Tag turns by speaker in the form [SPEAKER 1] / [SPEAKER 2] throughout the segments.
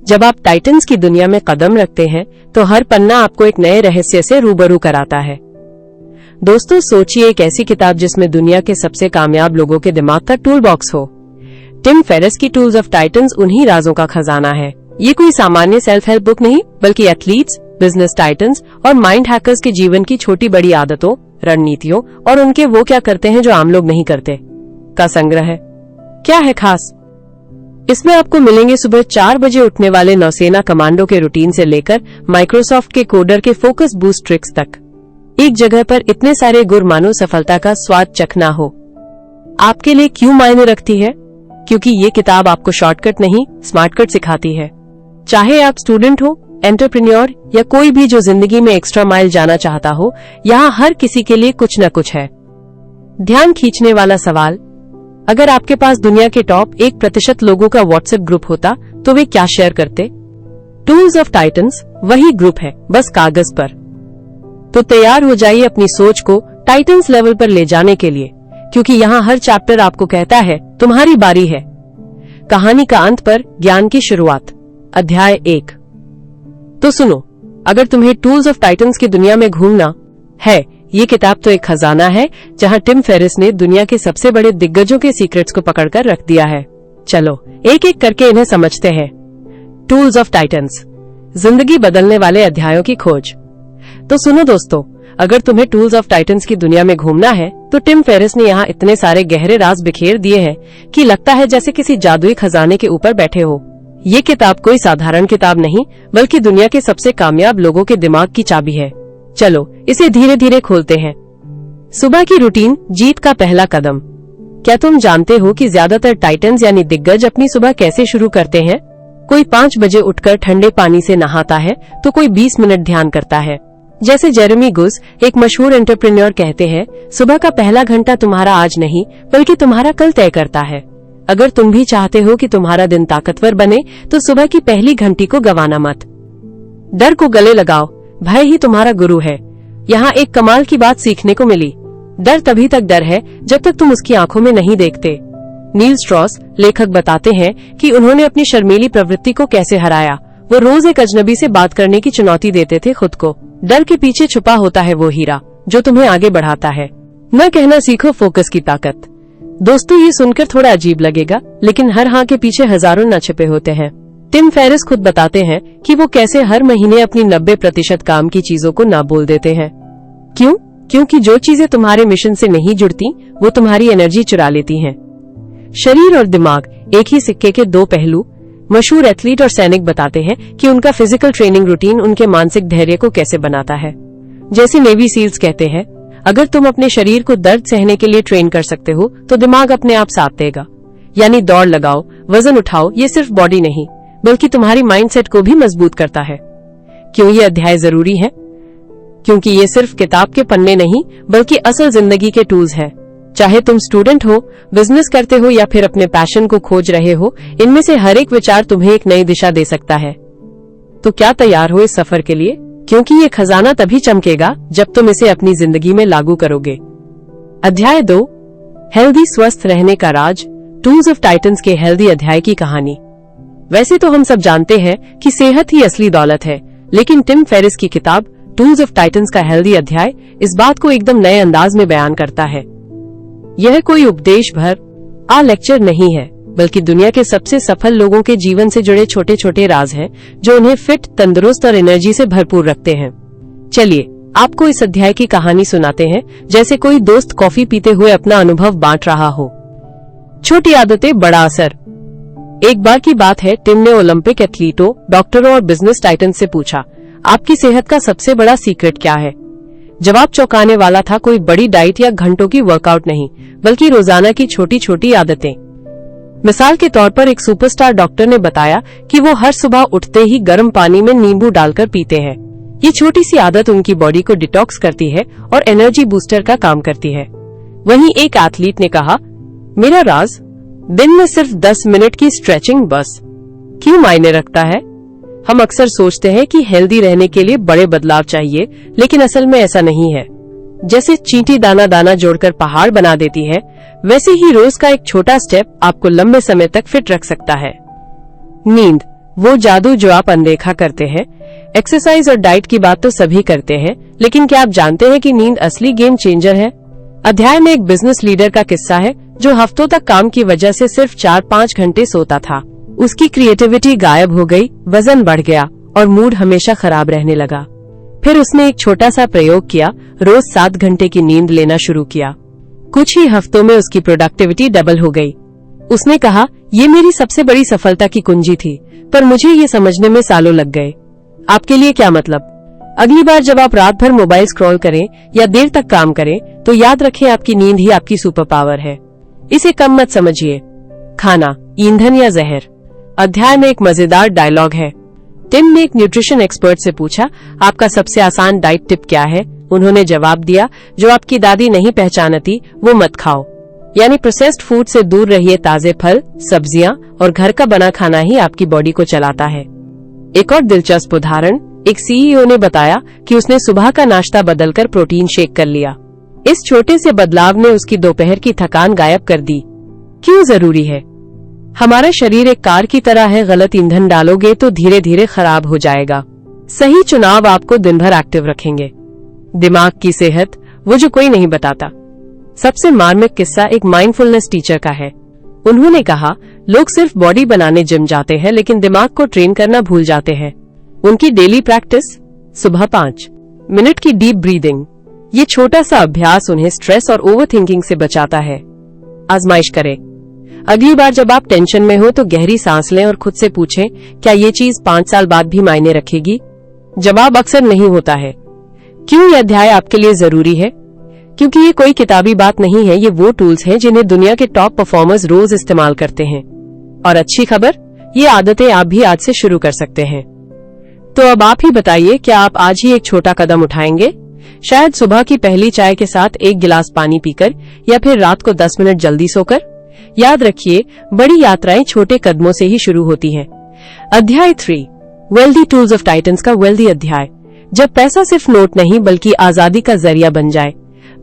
[SPEAKER 1] जब आप टाइटन्स की दुनिया में कदम रखते हैं तो हर पन्ना आपको एक नए रहस्य से रूबरू कराता है। दोस्तों, सोचिए एक ऐसी किताब जिसमें दुनिया के सबसे कामयाब लोगों के दिमाग का टूल बॉक्स हो। टिम फेरिस की टूल्स ऑफ टाइटन्स उन्हीं राजों का खजाना है। ये कोई सामान्य सेल्फ हेल्प बुक नहीं, बल्कि एथलीट्स, बिजनेस टाइटन्स और माइंड हैकर्स के जीवन की छोटी बड़ी आदतों, रणनीतियों और उनके वो क्या करते हैं जो आम लोग नहीं करते का संग्रह है। क्या है खास? इसमें आपको मिलेंगे सुबह 4 बजे उठने वाले नौसेना कमांडो के रूटीन से लेकर माइक्रोसॉफ्ट के कोडर के फोकस बूस्ट ट्रिक्स तक। एक जगह पर इतने सारे गुर मानो सफलता का स्वाद चखना हो। आपके लिए क्यों मायने रखती है? क्योंकि ये किताब आपको शॉर्टकट नहीं, स्मार्टकट सिखाती है। चाहे आप स्टूडेंट हो, एंटरप्रेन्योर या कोई भी जो जिंदगी में एक्स्ट्रा माइल जाना चाहता हो, यहाँ हर किसी के लिए कुछ न कुछ है। ध्यान खींचने वाला सवाल, अगर आपके पास दुनिया के टॉप 1% लोगों का व्हाट्सएप ग्रुप होता तो वे क्या शेयर करते? टूल्स ऑफ टाइटन्स वही ग्रुप है, बस कागज पर। तो तैयार हो जाइए अपनी सोच को टाइटन्स लेवल पर ले जाने के लिए, क्योंकि यहाँ हर चैप्टर आपको कहता है तुम्हारी बारी है। कहानी का अंत पर ज्ञान की शुरुआत। अध्याय 1। तो सुनो, अगर तुम्हें टूल्स ऑफ टाइटन्स की दुनिया में घूमना है, ये किताब तो एक खजाना है जहाँ टिम फेरिस ने दुनिया के सबसे बड़े दिग्गजों के सीक्रेट्स को पकड़कर रख दिया है। चलो एक एक करके इन्हें समझते हैं। टूल्स ऑफ टाइटन्स, जिंदगी बदलने वाले अध्यायों की खोज। तो सुनो दोस्तों, अगर तुम्हें टूल्स ऑफ टाइटन्स की दुनिया में घूमना है तो टिम फेरिस ने यहाँ इतने सारे गहरे राज बिखेर दिए हैं कि लगता है जैसे किसी जादुई खजाने के ऊपर बैठे हो। ये किताब कोई साधारण किताब नहीं, बल्कि दुनिया के सबसे कामयाब लोगों के दिमाग की चाबी है। चलो इसे धीरे धीरे खोलते हैं। सुबह की रूटीन, जीत का पहला कदम। क्या तुम जानते हो कि ज्यादातर टाइटन्स यानी दिग्गज अपनी सुबह कैसे शुरू करते हैं? कोई 5 बजे उठकर ठंडे पानी से नहाता है तो कोई 20 मिनट ध्यान करता है। जैसे जेरेमी गुस, एक मशहूर एंटरप्रेन्योर, कहते हैं, सुबह का पहला घंटा तुम्हारा आज नहीं बल्कि तुम्हारा कल तय करता है। अगर तुम भी चाहते हो कि तुम्हारा दिन ताकतवर बने तो सुबह की पहली घंटी को गंवाना मत। डर को गले लगाओ, भय ही तुम्हारा गुरु है। यहाँ एक कमाल की बात सीखने को मिली। डर तभी तक डर है जब तक तुम उसकी आंखों में नहीं देखते। नील स्ट्रॉस, लेखक, बताते हैं कि उन्होंने अपनी शर्मीली प्रवृत्ति को कैसे हराया। वो रोज एक अजनबी से बात करने की चुनौती देते थे खुद को। डर के पीछे छुपा होता है वो हीरा जो तुम्हें आगे बढ़ाता है। न कहना सीखो फोकस की ताकत। दोस्तों, ये सुनकर थोड़ा अजीब लगेगा, लेकिन हर हाँ के पीछे हजारों न छिपे होते हैं। टिम फेरिस खुद बताते हैं कि वो कैसे हर महीने अपनी 90% काम की चीजों को ना बोल देते हैं। क्यों? क्योंकि जो चीजें तुम्हारे मिशन से नहीं जुड़ती वो तुम्हारी एनर्जी चुरा लेती हैं। शरीर और दिमाग एक ही सिक्के के 2 पहलू। मशहूर एथलीट और सैनिक बताते हैं कि उनका फिजिकल ट्रेनिंग रूटीन उनके मानसिक धैर्य को कैसे बनाता है। जैसे नेवी सील्स कहते हैं, अगर तुम अपने शरीर को दर्द सहने के लिए ट्रेन कर सकते हो तो दिमाग अपने आप साथ देगा। यानी दौड़ लगाओ, वजन उठाओ, ये सिर्फ बॉडी नहीं बल्कि तुम्हारी माइंडसेट को भी मजबूत करता है। क्यों ये अध्याय जरूरी है? क्योंकि ये सिर्फ किताब के पन्ने नहीं बल्कि असल जिंदगी के टूल्स हैं। चाहे तुम स्टूडेंट हो, बिजनेस करते हो या फिर अपने पैशन को खोज रहे हो, इनमें से हर एक विचार तुम्हें एक नई दिशा दे सकता है। तो क्या तैयार हो इस सफर के लिए? क्योंकि ये खजाना तभी चमकेगा जब तुम इसे अपनी जिंदगी में लागू करोगे। अध्याय 2, हेल्दी, स्वस्थ रहने का राज। टूल्स ऑफ टाइटन्स के हेल्दी अध्याय की कहानी। वैसे तो हम सब जानते हैं कि सेहत ही असली दौलत है, लेकिन टिम फेरिस की किताब टूल्स ऑफ टाइटन्स का हेल्दी अध्याय इस बात को एकदम नए अंदाज में बयान करता है। यह कोई उपदेश भर लेक्चर नहीं है, बल्कि दुनिया के सबसे सफल लोगों के जीवन से जुड़े छोटे छोटे राज हैं जो उन्हें फिट, तंदुरुस्त और एनर्जी से भरपूर रखते हैं। चलिए आपको इस अध्याय की कहानी सुनाते हैं, जैसे कोई दोस्त कॉफी पीते हुए अपना अनुभव बांट रहा हो। छोटी आदतें, बड़ा असर। एक बार की बात है, टिम ने ओलंपिक एथलीटों, डॉक्टरों और बिजनेस टाइटन से पूछा, आपकी सेहत का सबसे बड़ा सीक्रेट क्या है? जवाब चौंकाने वाला था। कोई बड़ी डाइट या घंटों की वर्कआउट नहीं, बल्कि रोजाना की छोटी छोटी आदतें। मिसाल के तौर पर एक सुपरस्टार डॉक्टर ने बताया कि वो हर सुबह उठते ही गर्म पानी में नींबू डालकर पीते हैं। ये छोटी सी आदत उनकी बॉडी को डिटॉक्स करती है और एनर्जी बूस्टर का काम करती है। वहीं एक एथलीट ने कहा, मेरा राज दिन में सिर्फ 10 मिनट की स्ट्रेचिंग बस। क्यों मायने रखता है? हम अक्सर सोचते हैं कि हेल्दी रहने के लिए बड़े बदलाव चाहिए, लेकिन असल में ऐसा नहीं है। जैसे चींटी दाना दाना जोड़कर पहाड़ बना देती है, वैसे ही रोज का एक छोटा स्टेप आपको लंबे समय तक फिट रख सकता है। नींद, वो जादू जो आप अनदेखा करते हैं। एक्सरसाइज और डाइट की बात तो सभी करते हैं, लेकिन क्या आप जानते हैं कि नींद असली गेम चेंजर है? अध्याय में एक बिजनेस लीडर का किस्सा है जो हफ्तों तक काम की वजह से सिर्फ 4-5 घंटे सोता था। उसकी क्रिएटिविटी गायब हो गई, वजन बढ़ गया और मूड हमेशा खराब रहने लगा। फिर उसने एक छोटा सा प्रयोग किया, रोज 7 घंटे की नींद लेना शुरू किया। कुछ ही हफ्तों में उसकी प्रोडक्टिविटी डबल हो गई। उसने कहा, ये मेरी सबसे बड़ी सफलता की कुंजी थी, पर मुझे ये समझने में सालों लग गए। आपके लिए क्या मतलब? अगली बार जब आप रात भर मोबाइल स्क्रॉल करें या देर तक काम करें, तो याद रखें आपकी नींद ही आपकी सुपर पावर है। इसे कम मत समझिए। खाना, ईंधन या जहर। अध्याय में एक मजेदार डायलॉग है। टिम ने एक न्यूट्रिशन एक्सपर्ट से पूछा, आपका सबसे आसान डाइट टिप क्या है? उन्होंने जवाब दिया, जो आपकी दादी नहीं पहचानती वो मत खाओ। यानी प्रोसेस्ड फूड से दूर रहिए। ताजे फल, सब्जियां और घर का बना खाना ही आपकी बॉडी को चलाता है। एक और दिलचस्प उदाहरण, एक सीईओ ने बताया कि उसने सुबह का नाश्ता बदलकर प्रोटीन शेक कर लिया। इस छोटे से बदलाव ने उसकी दोपहर की थकान गायब कर दी। क्यों जरूरी है? हमारा शरीर एक कार की तरह है, गलत ईंधन डालोगे तो धीरे धीरे खराब हो जाएगा। सही चुनाव आपको दिन भर एक्टिव रखेंगे। दिमाग की सेहत, वो जो कोई नहीं बताता। सबसे मार्मिक किस्सा एक माइंडफुलनेस टीचर का है। उन्होंने कहा, लोग सिर्फ बॉडी बनाने जिम जाते हैं, लेकिन दिमाग को ट्रेन करना भूल जाते हैं। उनकी डेली प्रैक्टिस, सुबह 5 मिनट की डीप ब्रीदिंग। ये छोटा सा अभ्यास उन्हें स्ट्रेस और ओवरथिंकिंग से बचाता है। आजमाइश करें। अगली बार जब आप टेंशन में हो तो गहरी सांस लें और खुद से पूछें, क्या ये चीज 5 साल बाद भी मायने रखेगी? जवाब अक्सर नहीं होता है। क्यों ये अध्याय आपके लिए जरूरी है? क्योंकि ये कोई किताबी बात नहीं है, ये वो टूल्स हैं जिन्हें दुनिया के टॉप परफॉर्मर्स रोज इस्तेमाल करते हैं। और अच्छी खबर, ये आदतें आप भी आज से शुरू कर सकते हैं। तो अब आप ही बताइए, क्या आप आज ही एक छोटा कदम उठाएंगे? शायद सुबह की पहली चाय के साथ 1 गिलास पानी पीकर, या फिर रात को 10 मिनट जल्दी सोकर। याद रखिए, बड़ी यात्राएं छोटे कदमों से ही शुरू होती हैं। अध्याय 3, वेल्दी टूल्स ऑफ टाइटन्स का वेल्दी अध्याय। जब पैसा सिर्फ नोट नहीं बल्कि आजादी का जरिया बन जाए।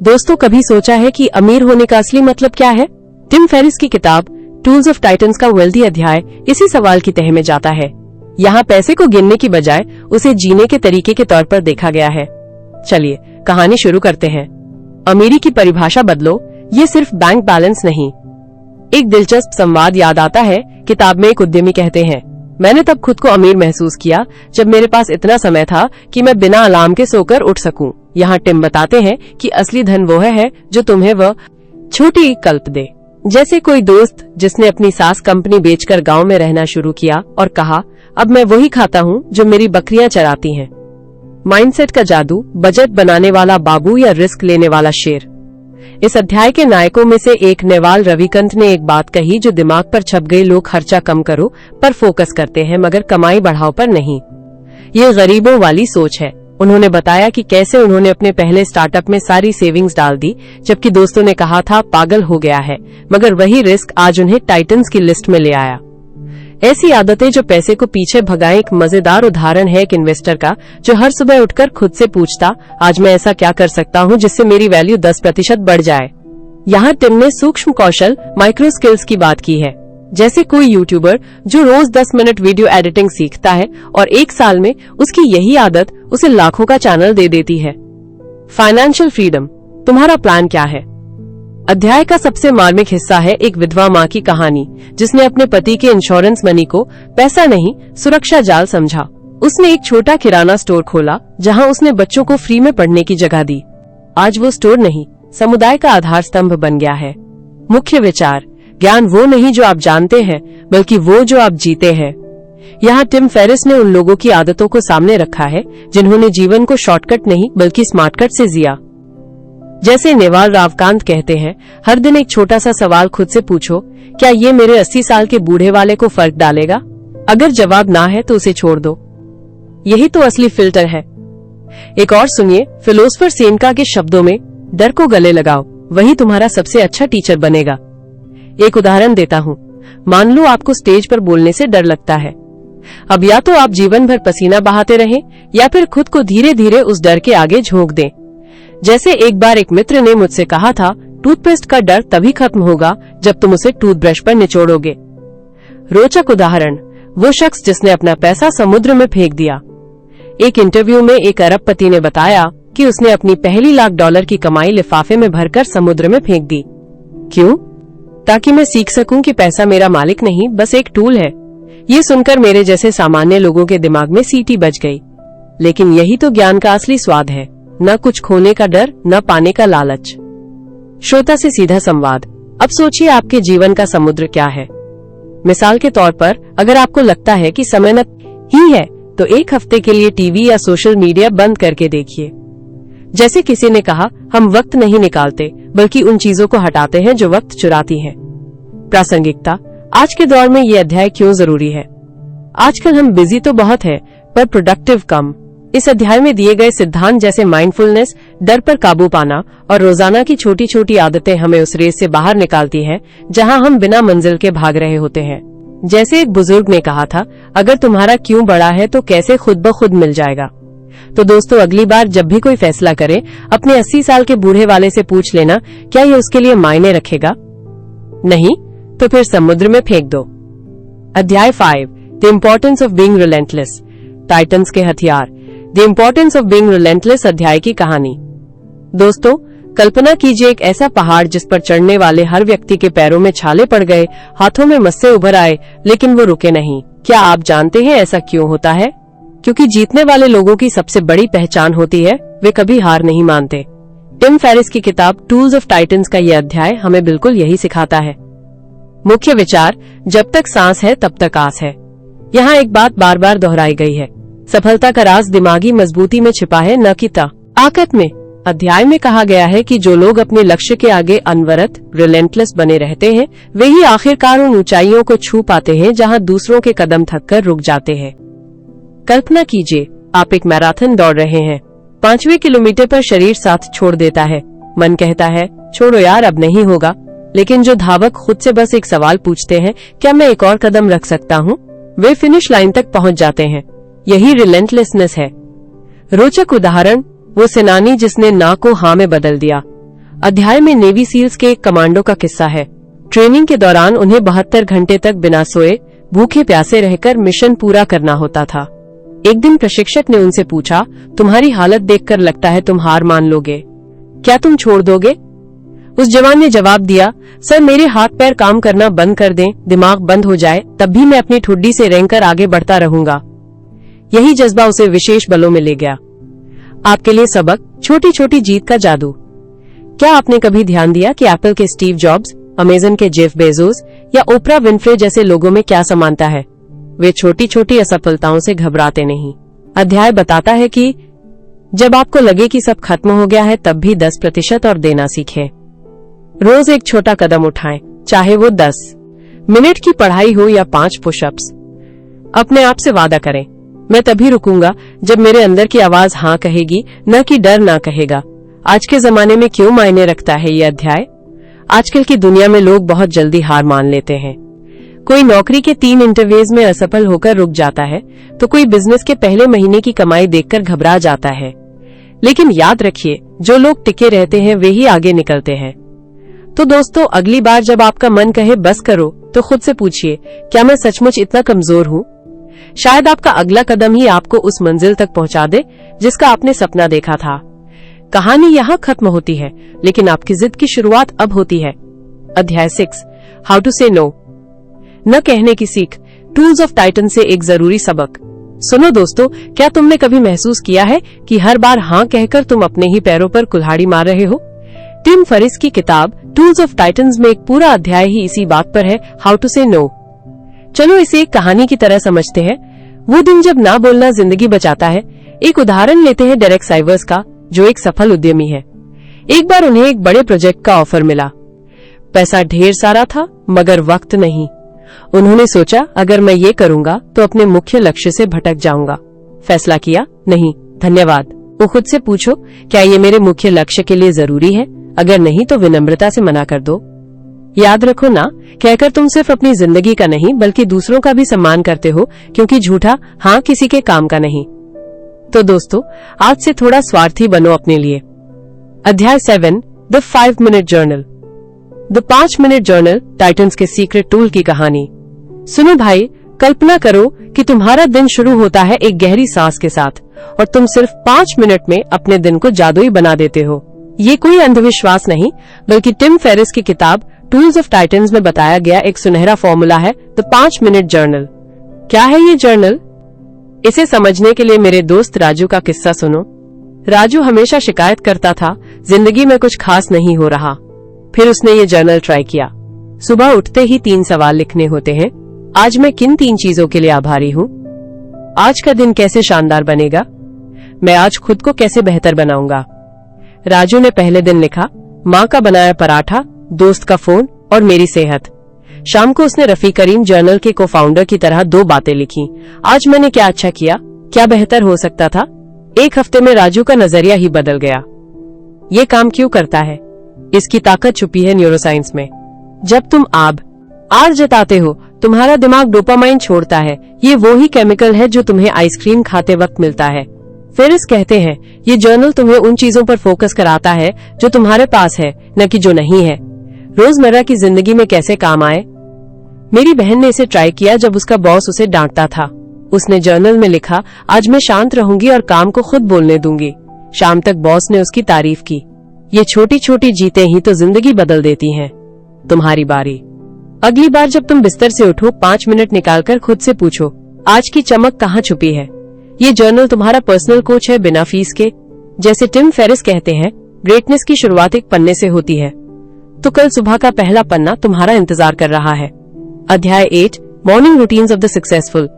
[SPEAKER 1] दोस्तों, कभी सोचा है कि अमीर होने का असली मतलब क्या है? टिम फेरिस की किताब टूल्स ऑफ टाइटन्स का वेल्दी अध्याय इसी सवाल की तह में जाता है। यहाँ पैसे को गिनने की बजाय उसे जीने के तरीके के तौर पर देखा गया है। चलिए कहानी शुरू करते हैं। अमीरी की परिभाषा बदलो, ये सिर्फ बैंक बैलेंस नहीं। एक दिलचस्प संवाद याद आता है। किताब में एक उद्यमी कहते हैं, मैंने तब खुद को अमीर महसूस किया जब मेरे पास इतना समय था कि मैं बिना अलार्म के सोकर उठ सकूं। यहाँ टिम बताते हैं कि असली धन वो है जो तुम्हें वह छोटी कल्प दे। जैसे कोई दोस्त जिसने अपनी सास कंपनी बेचकर गांव में रहना शुरू किया और कहा, अब मैं वही खाता हूँ जो मेरी बकरियां चराती हैं। माइंडसेट का जादू, बजट बनाने वाला बाबू या रिस्क लेने वाला शेर। इस अध्याय के नायकों में से एक नेवाल रविकांत ने एक बात कही जो दिमाग पर छप गई। लोग खर्चा कम करो पर फोकस करते हैं, मगर कमाई बढ़ाओ पर नहीं। ये गरीबों वाली सोच है। उन्होंने बताया कि कैसे उन्होंने अपने पहले स्टार्टअप में सारी सेविंग्स डाल दी, जबकि दोस्तों ने कहा था पागल हो गया है, मगर वही रिस्क आज उन्हें टाइटन्स की लिस्ट में ले आया। ऐसी आदतें जो पैसे को पीछे भगाएं। एक मजेदार उदाहरण है एक इन्वेस्टर का जो हर सुबह उठकर खुद से पूछता, आज मैं ऐसा क्या कर सकता हूँ जिससे मेरी वैल्यू 10% बढ़ जाए। यहाँ टिम ने सूक्ष्म कौशल, माइक्रो स्किल्स की बात की है। जैसे कोई यूट्यूबर जो रोज 10 मिनट वीडियो एडिटिंग सीखता है और 1 साल में उसकी यही आदत उसे लाखों का चैनल दे देती है। फाइनेंशियल फ्रीडम, तुम्हारा प्लान क्या है? अध्याय का सबसे मार्मिक हिस्सा है एक विधवा माँ की कहानी जिसने अपने पति के इंश्योरेंस मनी को पैसा नहीं, सुरक्षा जाल समझा। उसने एक छोटा किराना स्टोर खोला जहाँ उसने बच्चों को फ्री में पढ़ने की जगह दी। आज वो स्टोर नहीं, समुदाय का आधार स्तंभ बन गया है। मुख्य विचार, ज्ञान वो नहीं जो आप जानते हैं, बल्कि वो जो आप जीते हैं। यहाँ टिम फेरिस ने उन लोगों की आदतों को सामने रखा है जिन्होंने जीवन को शॉर्टकट नहीं बल्कि स्मार्टकट से जिया। जैसे नेवाल रविकांत कहते हैं, हर दिन एक छोटा सा सवाल खुद से पूछो, क्या ये मेरे 80 साल के बूढ़े वाले को फर्क डालेगा? अगर जवाब ना है तो उसे छोड़ दो। यही तो असली फिल्टर है। एक और सुनिए, फिलोसफर सेनेका के शब्दों में, डर को गले लगाओ, वही तुम्हारा सबसे अच्छा टीचर बनेगा। एक उदाहरण देता हूँ। मान लो आपको स्टेज पर बोलने से डर लगता है। अब या तो आप जीवन भर पसीना बहाते रहें या फिर खुद को धीरे धीरे उस डर के आगे झोंक दें। जैसे एक बार एक मित्र ने मुझसे कहा था, टूथपेस्ट का डर तभी खत्म होगा जब तुम उसे टूथब्रश पर निचोड़ोगे। रोचक उदाहरण, वो शख्स जिसने अपना पैसा समुद्र में फेंक दिया। एक इंटरव्यू में एक अरबपति ने बताया कि उसने अपनी पहली $1,00,000 की कमाई लिफाफे में भरकर समुद्र में फेंक दी। क्यों? ताकि मैं सीख सकूं कि पैसा मेरा मालिक नहीं, बस एक टूल है। ये सुनकर मेरे जैसे सामान्य लोगों के दिमाग में सीटी बज गई। लेकिन यही तो ज्ञान का असली स्वाद है, न कुछ खोने का डर, न पाने का लालच। श्रोता से सीधा संवाद। अब सोचिए आपके जीवन का समुद्र क्या है। मिसाल के तौर पर अगर आपको लगता है कि समय न ही है तो एक हफ्ते के लिए टीवी या सोशल मीडिया बंद करके देखिए। जैसे किसी ने कहा, हम वक्त नहीं निकालते बल्कि उन चीजों को हटाते हैं जो वक्त चुराती हैं। प्रासंगिकता। आज के दौर में ये अध्याय क्यों जरूरी है? आजकल हम बिजी तो बहुत है पर प्रोडक्टिव कम। इस अध्याय में दिए गए सिद्धांत जैसे माइंडफुलनेस, डर पर काबू पाना और रोजाना की छोटी छोटी आदतें हमें उस रेस से बाहर निकालती हैं जहां हम बिना मंजिल के भाग रहे होते हैं। जैसे एक बुजुर्ग ने कहा था, अगर तुम्हारा क्यों बड़ा है तो कैसे खुद ब खुद मिल जाएगा। तो दोस्तों, अगली बार जब भी कोई फैसला करे, अपने 80 साल के बूढ़े वाले से पूछ लेना, क्या ये उसके लिए मायने रखेगा? नहीं तो फिर समुद्र में फेंक दो। अध्याय 5, the importance of being relentless, titans के हथियार। The importance of being relentless अध्याय की कहानी। दोस्तों, कल्पना कीजिए एक ऐसा पहाड़ जिस पर चढ़ने वाले हर व्यक्ति के पैरों में छाले पड़ गए, हाथों में मस्से उभर आए, लेकिन वो रुके नहीं। क्या आप जानते हैं ऐसा क्यों होता है? क्योंकि जीतने वाले लोगों की सबसे बड़ी पहचान होती है, वे कभी हार नहीं मानते। टिम फेरिस की किताब टूल्स ऑफ टाइटन्स का यह अध्याय हमें बिल्कुल यही सिखाता है। मुख्य विचार, जब तक सांस है तब तक आस है। यहाँ एक बात बार बार दोहराई गई है, सफलता का राज दिमागी मजबूती में छिपा है, न कि ताकत में। अध्याय में कहा गया है कि जो लोग अपने लक्ष्य के आगे अनवरत, रिलेंटलेस बने रहते हैं, वे ही आखिरकार उन ऊंचाइयों को छू पाते हैं जहां दूसरों के कदम थककर रुक जाते हैं। कल्पना कीजिए, आप एक मैराथन दौड़ रहे हैं। 5वें किलोमीटर पर शरीर साथ छोड़ देता है। मन कहता है, छोड़ो यार, अब नहीं होगा। लेकिन जो धावक खुद से बस एक सवाल पूछते हैं, क्या मैं एक और कदम रख सकता हूँ, वे फिनिश लाइन तक पहुँच जाते हैं। यही रिलेंटलेसनेस है। रोचक उदाहरण, वो सेनानी जिसने ना को हाँ में बदल दिया। अध्याय में नेवी सील्स के एक कमांडो का किस्सा है। ट्रेनिंग के दौरान उन्हें 72 घंटे तक बिना सोए, भूखे प्यासे रहकर मिशन पूरा करना होता था। एक दिन प्रशिक्षक ने उनसे पूछा, तुम्हारी हालत देखकर लगता है तुम हार मान लोगे, क्या तुम छोड़ दोगे? उस जवान ने जवाब दिया, सर मेरे हाथ पैर काम करना बंद कर दें, दिमाग बंद हो जाए, तब भी मैं अपनी ठुड्डी से रेंगकर आगे बढ़ता रहूंगा। यही जज्बा उसे विशेष बलों में ले गया। आपके लिए सबक, छोटी छोटी जीत का जादू। क्या आपने कभी ध्यान दिया कि एप्पल के स्टीव जॉब्स, अमेजन के जेफ बेजोस या ओपरा विनफ्रे जैसे लोगों में क्या समानता है? वे छोटी छोटी असफलताओं से घबराते नहीं। अध्याय बताता है कि जब आपको लगे कि सब खत्म हो गया है, तब भी 10% और देना सीखें। रोज एक छोटा कदम उठाएं, चाहे वो 10 मिनट की पढ़ाई हो या 5 पुशअप्स। अपने आप से वादा करें, मैं तभी रुकूंगा जब मेरे अंदर की आवाज हाँ कहेगी, न कि डर ना कहेगा। आज के जमाने में क्यों मायने रखता है ये अध्याय? आजकल की दुनिया में लोग बहुत जल्दी हार मान लेते हैं। कोई नौकरी के 3 इंटरव्यूज में असफल होकर रुक जाता है, तो कोई बिजनेस के पहले महीने की कमाई देखकर घबरा जाता है। लेकिन याद रखिए, जो लोग टिके रहते हैं वे ही आगे निकलते हैं। तो दोस्तों, अगली बार जब आपका मन कहे बस करो, तो खुद से पूछिए, क्या मैं सचमुच इतना कमजोर हूँ? शायद आपका अगला कदम ही आपको उस मंजिल तक पहुंचा दे जिसका आपने सपना देखा था। कहानी यहाँ खत्म होती है, लेकिन आपकी जिद की शुरुआत अब होती है। अध्याय 6, हाउ टू से नो, न कहने की सीख, टूल्स ऑफ टाइटन से एक जरूरी सबक। सुनो दोस्तों, क्या तुमने कभी महसूस किया है कि हर बार हाँ कहकर तुम अपने ही पैरों पर कुल्हाड़ी मार रहे हो? टिम फरिस की किताब टूल्स ऑफ टाइटन्स में एक पूरा अध्याय ही इसी बात पर है, हाउ टू से नो। चलो इसे एक कहानी की तरह समझते हैं। वो दिन जब ना बोलना जिंदगी बचाता है। एक उदाहरण लेते हैं डेरेक साइवर्स का, जो एक सफल उद्यमी है। एक बार उन्हें एक बड़े प्रोजेक्ट का ऑफर मिला। पैसा ढेर सारा था, मगर वक्त नहीं। उन्होंने सोचा, अगर मैं ये करूंगा तो अपने मुख्य लक्ष्य से भटक जाऊंगा। फैसला किया, नहीं धन्यवाद। वो खुद से पूछो, क्या ये मेरे मुख्य लक्ष्य के लिए जरूरी है? अगर नहीं तो विनम्रता से मना कर दो। याद रखो ना, कहकर तुम सिर्फ अपनी जिंदगी का नहीं बल्कि दूसरों का भी सम्मान करते हो, क्योंकि झूठा हाँ किसी के काम का नहीं। तो दोस्तों, आज से थोड़ा स्वार्थी बनो अपने लिए। अध्याय 7, the 5 minute journal. The 5 minute journal, titans के सीक्रेट टूल की कहानी। सुनो भाई, कल्पना करो कि तुम्हारा दिन शुरू होता है एक गहरी सांस के साथ और तुम सिर्फ 5 मिनट में अपने दिन को जादुई बना देते हो। ये कोई अंधविश्वास नहीं, बल्कि टिम फेरिस की किताब टूल्स ऑफ टाइटन्स में बताया गया एक सुनहरा फॉर्मूला है, द 5 मिनट जर्नल। क्या है ये जर्नल? इसे समझने के लिए मेरे दोस्त राजू का किस्सा सुनो। राजू हमेशा शिकायत करता था जिंदगी में कुछ खास नहीं हो रहा। फिर उसने ये जर्नल ट्राई किया। सुबह उठते ही 3 सवाल लिखने होते हैं। आज मैं किन 3 चीजों के लिए आभारी हूँ? आज का दिन कैसे शानदार बनेगा? मैं आज खुद को कैसे बेहतर बनाऊंगा? राजू ने पहले दिन लिखा, माँ का बनाया पराठा, दोस्त का फोन और मेरी सेहत। शाम को उसने रफी करीम जर्नल के को फाउंडर की तरह 2 बातें लिखी। आज मैंने क्या अच्छा किया, क्या बेहतर हो सकता था। 1 हफ्ते में राजू का नजरिया ही बदल गया। ये काम क्यों करता है? इसकी ताकत छुपी है न्यूरोसाइंस में। जब तुम आर जताते हो, तुम्हारा दिमाग डोपामाइन छोड़ता है। ये वो ही केमिकल है जो तुम्हें आइसक्रीम खाते वक्त मिलता है। फेरिस कहते हैं ये जर्नल तुम्हें उन चीजों पर फोकस कराता है जो तुम्हारे पास है, न कि जो नहीं है। रोजमर्रा की जिंदगी में कैसे काम आए। मेरी बहन ने इसे ट्राई किया जब उसका बॉस उसे डांटता था। उसने जर्नल में लिखा, आज मैं शांत रहूंगी और काम को खुद बोलने दूंगी। शाम तक बॉस ने उसकी तारीफ की। ये छोटी छोटी जीतें ही तो जिंदगी बदल देती हैं। तुम्हारी बारी। अगली बार जब तुम बिस्तर से उठो, 5 मिनट निकालकर खुद से पूछो, आज की चमक कहाँ छुपी है। ये जर्नल तुम्हारा पर्सनल कोच है, बिना फीस के। जैसे टिम फेरिस कहते हैं, ग्रेटनेस की शुरुआत एक पन्ने से होती है। तो कल सुबह का पहला पन्ना तुम्हारा इंतजार कर रहा है। अध्याय 8, morning routines of the successful.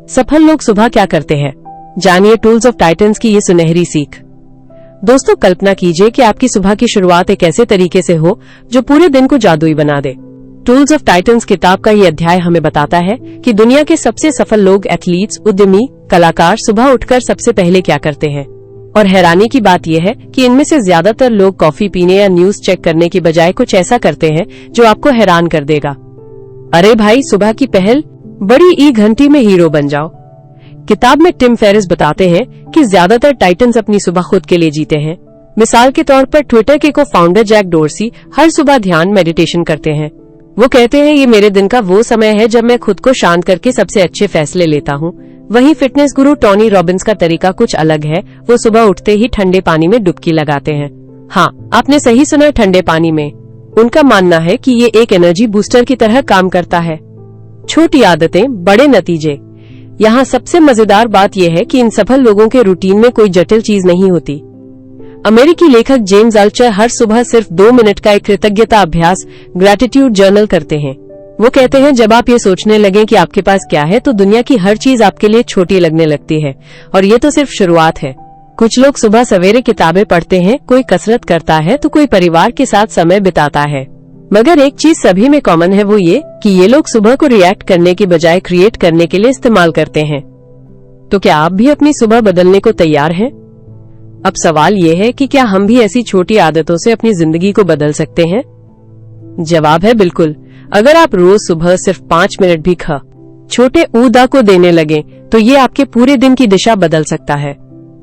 [SPEAKER 1] सफल लोग सुबह क्या करते हैं? जानिए टूल्स ऑफ टाइटन्स की ये सुनहरी सीख। दोस्तों, कल्पना कीजिए कि आपकी सुबह की शुरुआत एक ऐसे तरीके से हो जो पूरे दिन को जादुई बना दे। टूल्स ऑफ टाइटन्स किताब का ये अध्याय हमें बताता है कि दुनिया के सबसे सफल लोग, एथलीट्स, उद्यमी, कलाकार सुबह उठकर सबसे पहले क्या करते हैं। और हैरानी की बात यह है कि इनमें से ज्यादातर लोग कॉफी पीने या न्यूज चेक करने की बजाय कुछ ऐसा करते हैं जो आपको हैरान कर देगा। अरे भाई, सुबह की पहल बड़ी ई घंटी में हीरो बन जाओ। किताब में टिम फेरिस बताते हैं कि ज्यादातर टाइटन्स अपनी सुबह खुद के लिए जीते हैं। मिसाल के तौर पर ट्विटर के को फाउंडर जैक डोर्सी हर सुबह ध्यान मेडिटेशन करते हैं। वो कहते हैं, ये मेरे दिन का वो समय है जब मैं खुद को शांत करके सबसे अच्छे फैसले लेता हूँ। वहीं फिटनेस गुरु टोनी रॉबिन्स का तरीका कुछ अलग है। वो सुबह उठते ही ठंडे पानी में डुबकी लगाते हैं। हाँ, आपने सही सुना, ठंडे पानी में। उनका मानना है कि ये एक एनर्जी बूस्टर की तरह काम करता है। छोटी आदतें, बड़े नतीजे। यहाँ सबसे मजेदार बात यह है कि इन सफल लोगों के रूटीन में कोई जटिल चीज नहीं होती। अमेरिकी लेखक जेम्स अल्चर हर सुबह सिर्फ 2 मिनट का एक कृतज्ञता अभ्यास, ग्रैटिट्यूड जर्नल करते हैं। वो कहते हैं, जब आप ये सोचने लगें कि आपके पास क्या है, तो दुनिया की हर चीज आपके लिए छोटी लगने लगती है। और ये तो सिर्फ शुरुआत है। कुछ लोग सुबह सवेरे किताबें पढ़ते हैं, कोई कसरत करता है तो कोई परिवार के साथ समय बिताता है। मगर एक चीज सभी में कॉमन है, वो ये कि ये लोग सुबह को रिएक्ट करने की बजाय क्रिएट करने के लिए इस्तेमाल करते हैं। तो क्या आप भी अपनी सुबह बदलने को तैयार हैं? अब सवाल ये है कि क्या हम भी ऐसी छोटी आदतों से अपनी जिंदगी को बदल सकते हैं? जवाब है बिल्कुल। अगर आप रोज सुबह सिर्फ 5 मिनट भी छोटे ऊदा को देने लगे, तो ये आपके पूरे दिन की दिशा बदल सकता है।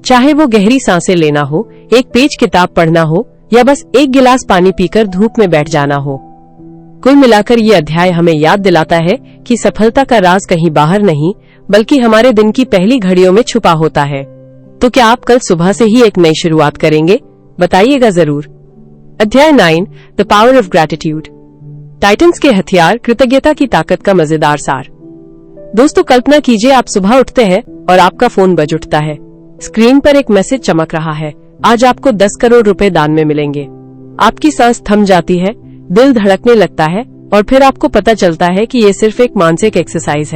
[SPEAKER 1] चाहे वो गहरी सांसें लेना हो, एक पेज किताब पढ़ना हो, या बस 1 गिलास पानी पीकर धूप में बैठ जाना हो। कुल मिलाकर ये अध्याय हमें याद दिलाता है कि सफलता का राज कहीं बाहर नहीं, बल्कि हमारे दिन की पहली घड़ियों में छुपा होता है। तो क्या आप कल सुबह से ही एक नई शुरुआत करेंगे? बताइएगा जरूर। अध्याय 9, the power of gratitude. Titans के हथियार, कृतज्ञता की ताकत का मजेदार सार। दोस्तों, कल्पना कीजिए आप सुबह उठते हैं और आपका फोन बज उठता है। स्क्रीन पर एक मैसेज चमक रहा है, आज आपको 10 करोड़ रुपए दान में मिलेंगे। आपकी सांस थम जाती है, दिल धड़कने लगता है और फिर आपको पता चलता है कि ये सिर्फ एक मानसिक एक्सरसाइज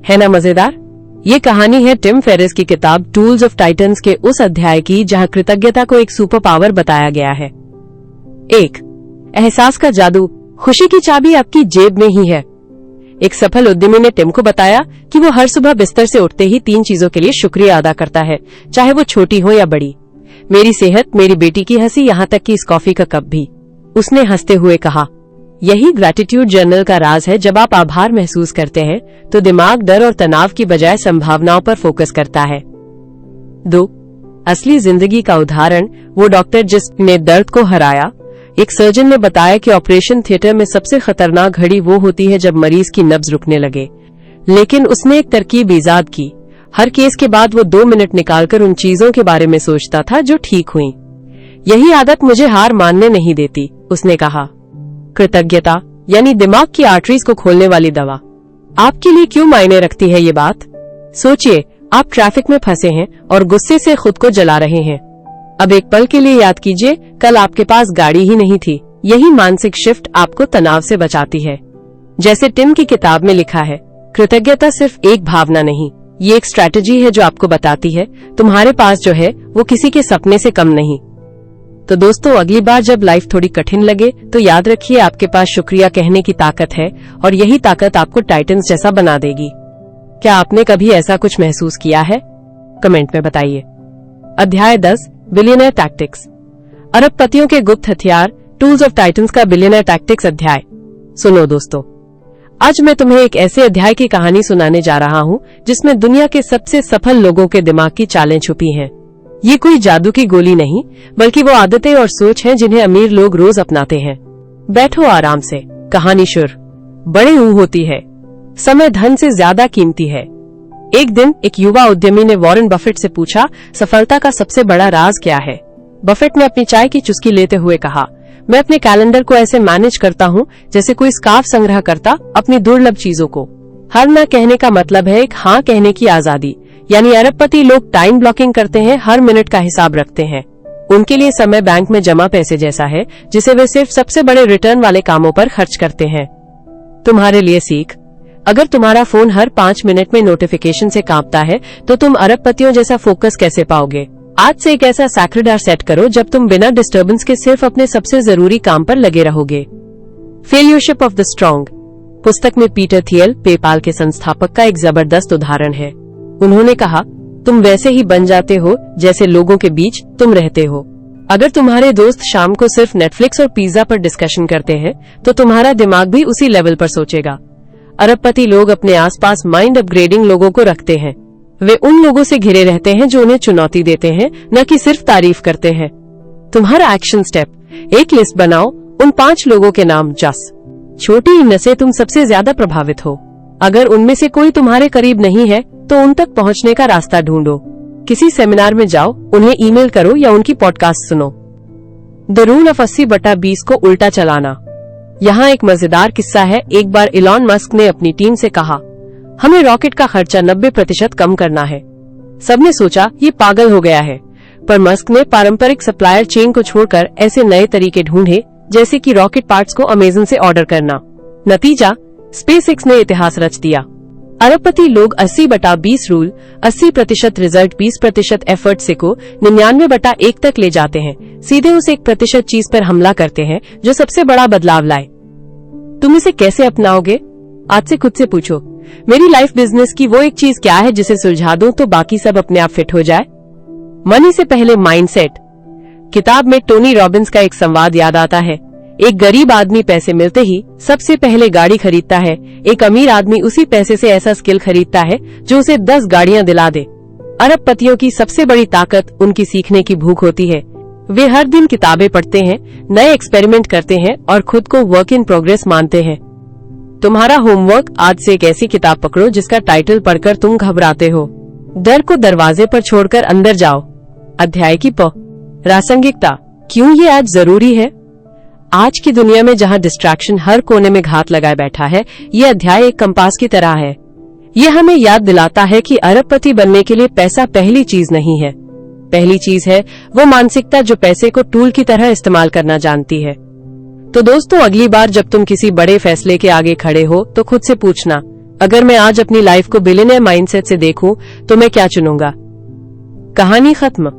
[SPEAKER 1] है ना मजेदार? ये कहानी है टिम फेरिस की किताब टूल्स ऑफ टाइटन्स के उस अध्याय की जहाँ कृतज्ञता को एक सुपर पावर बताया गया है। 1. एहसास का जादू। खुशी की चाबी आपकी जेब में ही है। एक सफल उद्यमी ने टिम को बताया कि वो हर सुबह बिस्तर से उठते ही 3 चीजों के लिए शुक्रिया अदा करता है, चाहे वो छोटी हो या बड़ी। मेरी सेहत, मेरी बेटी की हंसी, यहाँ तक कि इस कॉफी का कप भी। उसने हंसते हुए कहा, यही ग्रैटिट्यूड जर्नल का राज है। जब आप आभार महसूस करते हैं तो दिमाग डर और तनाव की बजाय संभावनाओं पर फोकस करता है। 2. असली जिंदगी का उदाहरण। वो डॉक्टर जिसने दर्द को हराया। एक सर्जन ने बताया कि ऑपरेशन थिएटर में सबसे खतरनाक घड़ी वो होती है जब मरीज की नब्ज रुकने लगे। लेकिन उसने एक तरकीब ईजाद की। हर केस के बाद वो 2 मिनट निकालकर उन चीजों के बारे में सोचता था जो ठीक हुई। यही आदत मुझे हार मानने नहीं देती, उसने कहा। कृतज्ञता यानी दिमाग की आर्टरीज को खोलने वाली दवा। आपके लिए क्यों मायने रखती है ये बात? सोचिए, आप ट्रैफिक में फंसे हैं और गुस्से से खुद को जला रहे हैं। अब एक पल के लिए याद कीजिए, कल आपके पास गाड़ी ही नहीं थी। यही मानसिक शिफ्ट आपको तनाव से बचाती है। जैसे टिम की किताब में लिखा है, कृतज्ञता सिर्फ एक भावना नहीं, ये एक स्ट्रैटेजी है जो आपको बताती है तुम्हारे पास जो है वो किसी के सपने से कम नहीं। तो दोस्तों, अगली बार जब लाइफ थोड़ी कठिन लगे तो याद रखिए आपके पास शुक्रिया कहने की ताकत है और यही ताकत आपको टाइटन्स जैसा बना देगी। क्या आपने कभी ऐसा कुछ महसूस किया है? कमेंट में बताइए। अध्याय 10, बिलियनर टैक्टिक्स। अरबपतियों के गुप्त हथियार, टूल्स ऑफ टाइटन्स का बिलियनर टैक्टिक्स अध्याय। सुनो दोस्तों, आज मैं तुम्हें एक ऐसे अध्याय की कहानी सुनाने जा रहा हूँ जिसमें दुनिया के सबसे सफल लोगों के दिमाग की चालें छुपी हैं। ये कोई जादू की गोली नहीं, बल्कि वो आदतें और सोच हैं जिन्हें अमीर लोग रोज अपनाते हैं। बैठो आराम से, कहानी शुरू। बड़े ऊँ होती है, समय धन से ज्यादा कीमती है। एक दिन एक युवा उद्यमी ने वॉरेन बफेट से पूछा, सफलता का सबसे बड़ा राज क्या है? बफेट ने अपनी चाय की चुस्की लेते हुए कहा, मैं अपने कैलेंडर को ऐसे मैनेज करता हूँ जैसे कोई स्कार्फ संग्रह करता अपनी दुर्लभ चीजों को। हर न कहने का मतलब है एक हाँ कहने की आजादी। यानी अरबपति लोग टाइम ब्लॉकिंग करते हैं, हर मिनट का हिसाब रखते हैं। उनके लिए समय बैंक में जमा पैसे जैसा है जिसे वे सिर्फ सबसे बड़े रिटर्न वाले कामों पर खर्च करते हैं। तुम्हारे लिए सीख, अगर तुम्हारा फोन हर 5 मिनट में नोटिफिकेशन से कांपता है तो तुम अरबपतियों जैसा फोकस कैसे पाओगे? आज से एक ऐसा सैक्रेड आवर सेट करो जब तुम बिना डिस्टर्बेंस के सिर्फ अपने सबसे जरूरी काम पर लगे रहोगे। फेल्योरशिप ऑफ द स्ट्रॉन्ग पुस्तक में पीटर थियल, पेपाल के संस्थापक, का एक जबरदस्त उदाहरण है। उन्होंने कहा, तुम वैसे ही बन जाते हो जैसे लोगों के बीच तुम रहते हो। अगर तुम्हारे दोस्त शाम को सिर्फ नेटफ्लिक्स और पिज्जा पर डिस्कशन करते हैं तो तुम्हारा दिमाग भी उसी लेवल पर सोचेगा। अरबपति लोग अपने आसपास माइंड अपग्रेडिंग लोगों को रखते हैं। वे उन लोगों से घिरे रहते हैं जो उन्हें चुनौती देते हैं, न कि सिर्फ तारीफ करते हैं। तुम्हारा एक्शन स्टेप, एक लिस्ट बनाओ, उन 5 लोगों के नाम, छोटी इनसे तुम सबसे ज्यादा प्रभावित हो। अगर उनमें से कोई तुम्हारे करीब नहीं है तो उन तक पहुंचने का रास्ता ढूंढो। किसी सेमिनार में जाओ, उन्हें ईमेल करो या उनकी पॉडकास्ट सुनो। द रूल ऑफ 80/20 को उल्टा चलाना। यहाँ एक मजेदार किस्सा है। एक बार इलॉन मस्क ने अपनी टीम से कहा, हमें रॉकेट का खर्चा 90% कम करना है। सबने सोचा ये पागल हो गया है, पर मस्क ने पारंपरिक सप्लायर चेन को छोड़कर ऐसे नए तरीके ढूंढे जैसे कि रॉकेट पार्ट्स को अमेजन से ऑर्डर करना। नतीजा, स्पेसएक्स ने इतिहास रच दिया। अरबपति लोग 80/20 रूल, 80% रिजल्ट 20% एफर्ट से को 99/1 तक ले जाते हैं। सीधे उस 1% चीज पर हमला करते हैं जो सबसे बड़ा बदलाव लाए। तुम इसे कैसे अपनाओगे? आज से खुद से पूछो, मेरी लाइफ बिजनेस की वो एक चीज क्या है जिसे सुलझा दूं तो बाकी सब अपने आप फिट हो जाए? मनी से पहले माइंडसेट। किताब में टोनी रॉबिन्स का एक संवाद याद आता है। एक गरीब आदमी पैसे मिलते ही सबसे पहले गाड़ी खरीदता है, एक अमीर आदमी उसी पैसे से ऐसा स्किल खरीदता है जो उसे 10 गाड़ियां दिला दे। अरबपतियों की सबसे बड़ी ताकत उनकी सीखने की भूख होती है। वे हर दिन किताबें पढ़ते हैं, नए एक्सपेरिमेंट करते हैं और खुद को वर्क इन प्रोग्रेस मानते हैं। तुम्हारा होमवर्क, आज से एक ऐसी किताब पकड़ो जिसका टाइटल पढ़कर तुम घबराते हो। डर को दरवाजे पर छोड़कर अंदर जाओ। अध्याय की प्रासंगिकता, क्यों ये आज जरूरी है? आज की दुनिया में जहाँ डिस्ट्रैक्शन हर कोने में घात लगाए बैठा है, ये अध्याय एक कंपास की तरह है। ये हमें याद दिलाता है कि अरबपति बनने के लिए पैसा पहली चीज नहीं है। पहली चीज है वो मानसिकता जो पैसे को टूल की तरह इस्तेमाल करना जानती है। तो दोस्तों, अगली बार जब तुम किसी बड़े फैसले के आगे खड़े हो तो खुद से पूछना, अगर मैं आज अपनी लाइफ को बिलियनर माइंडसेट से देखूं तो मैं क्या चुनूंगा? कहानी खत्म।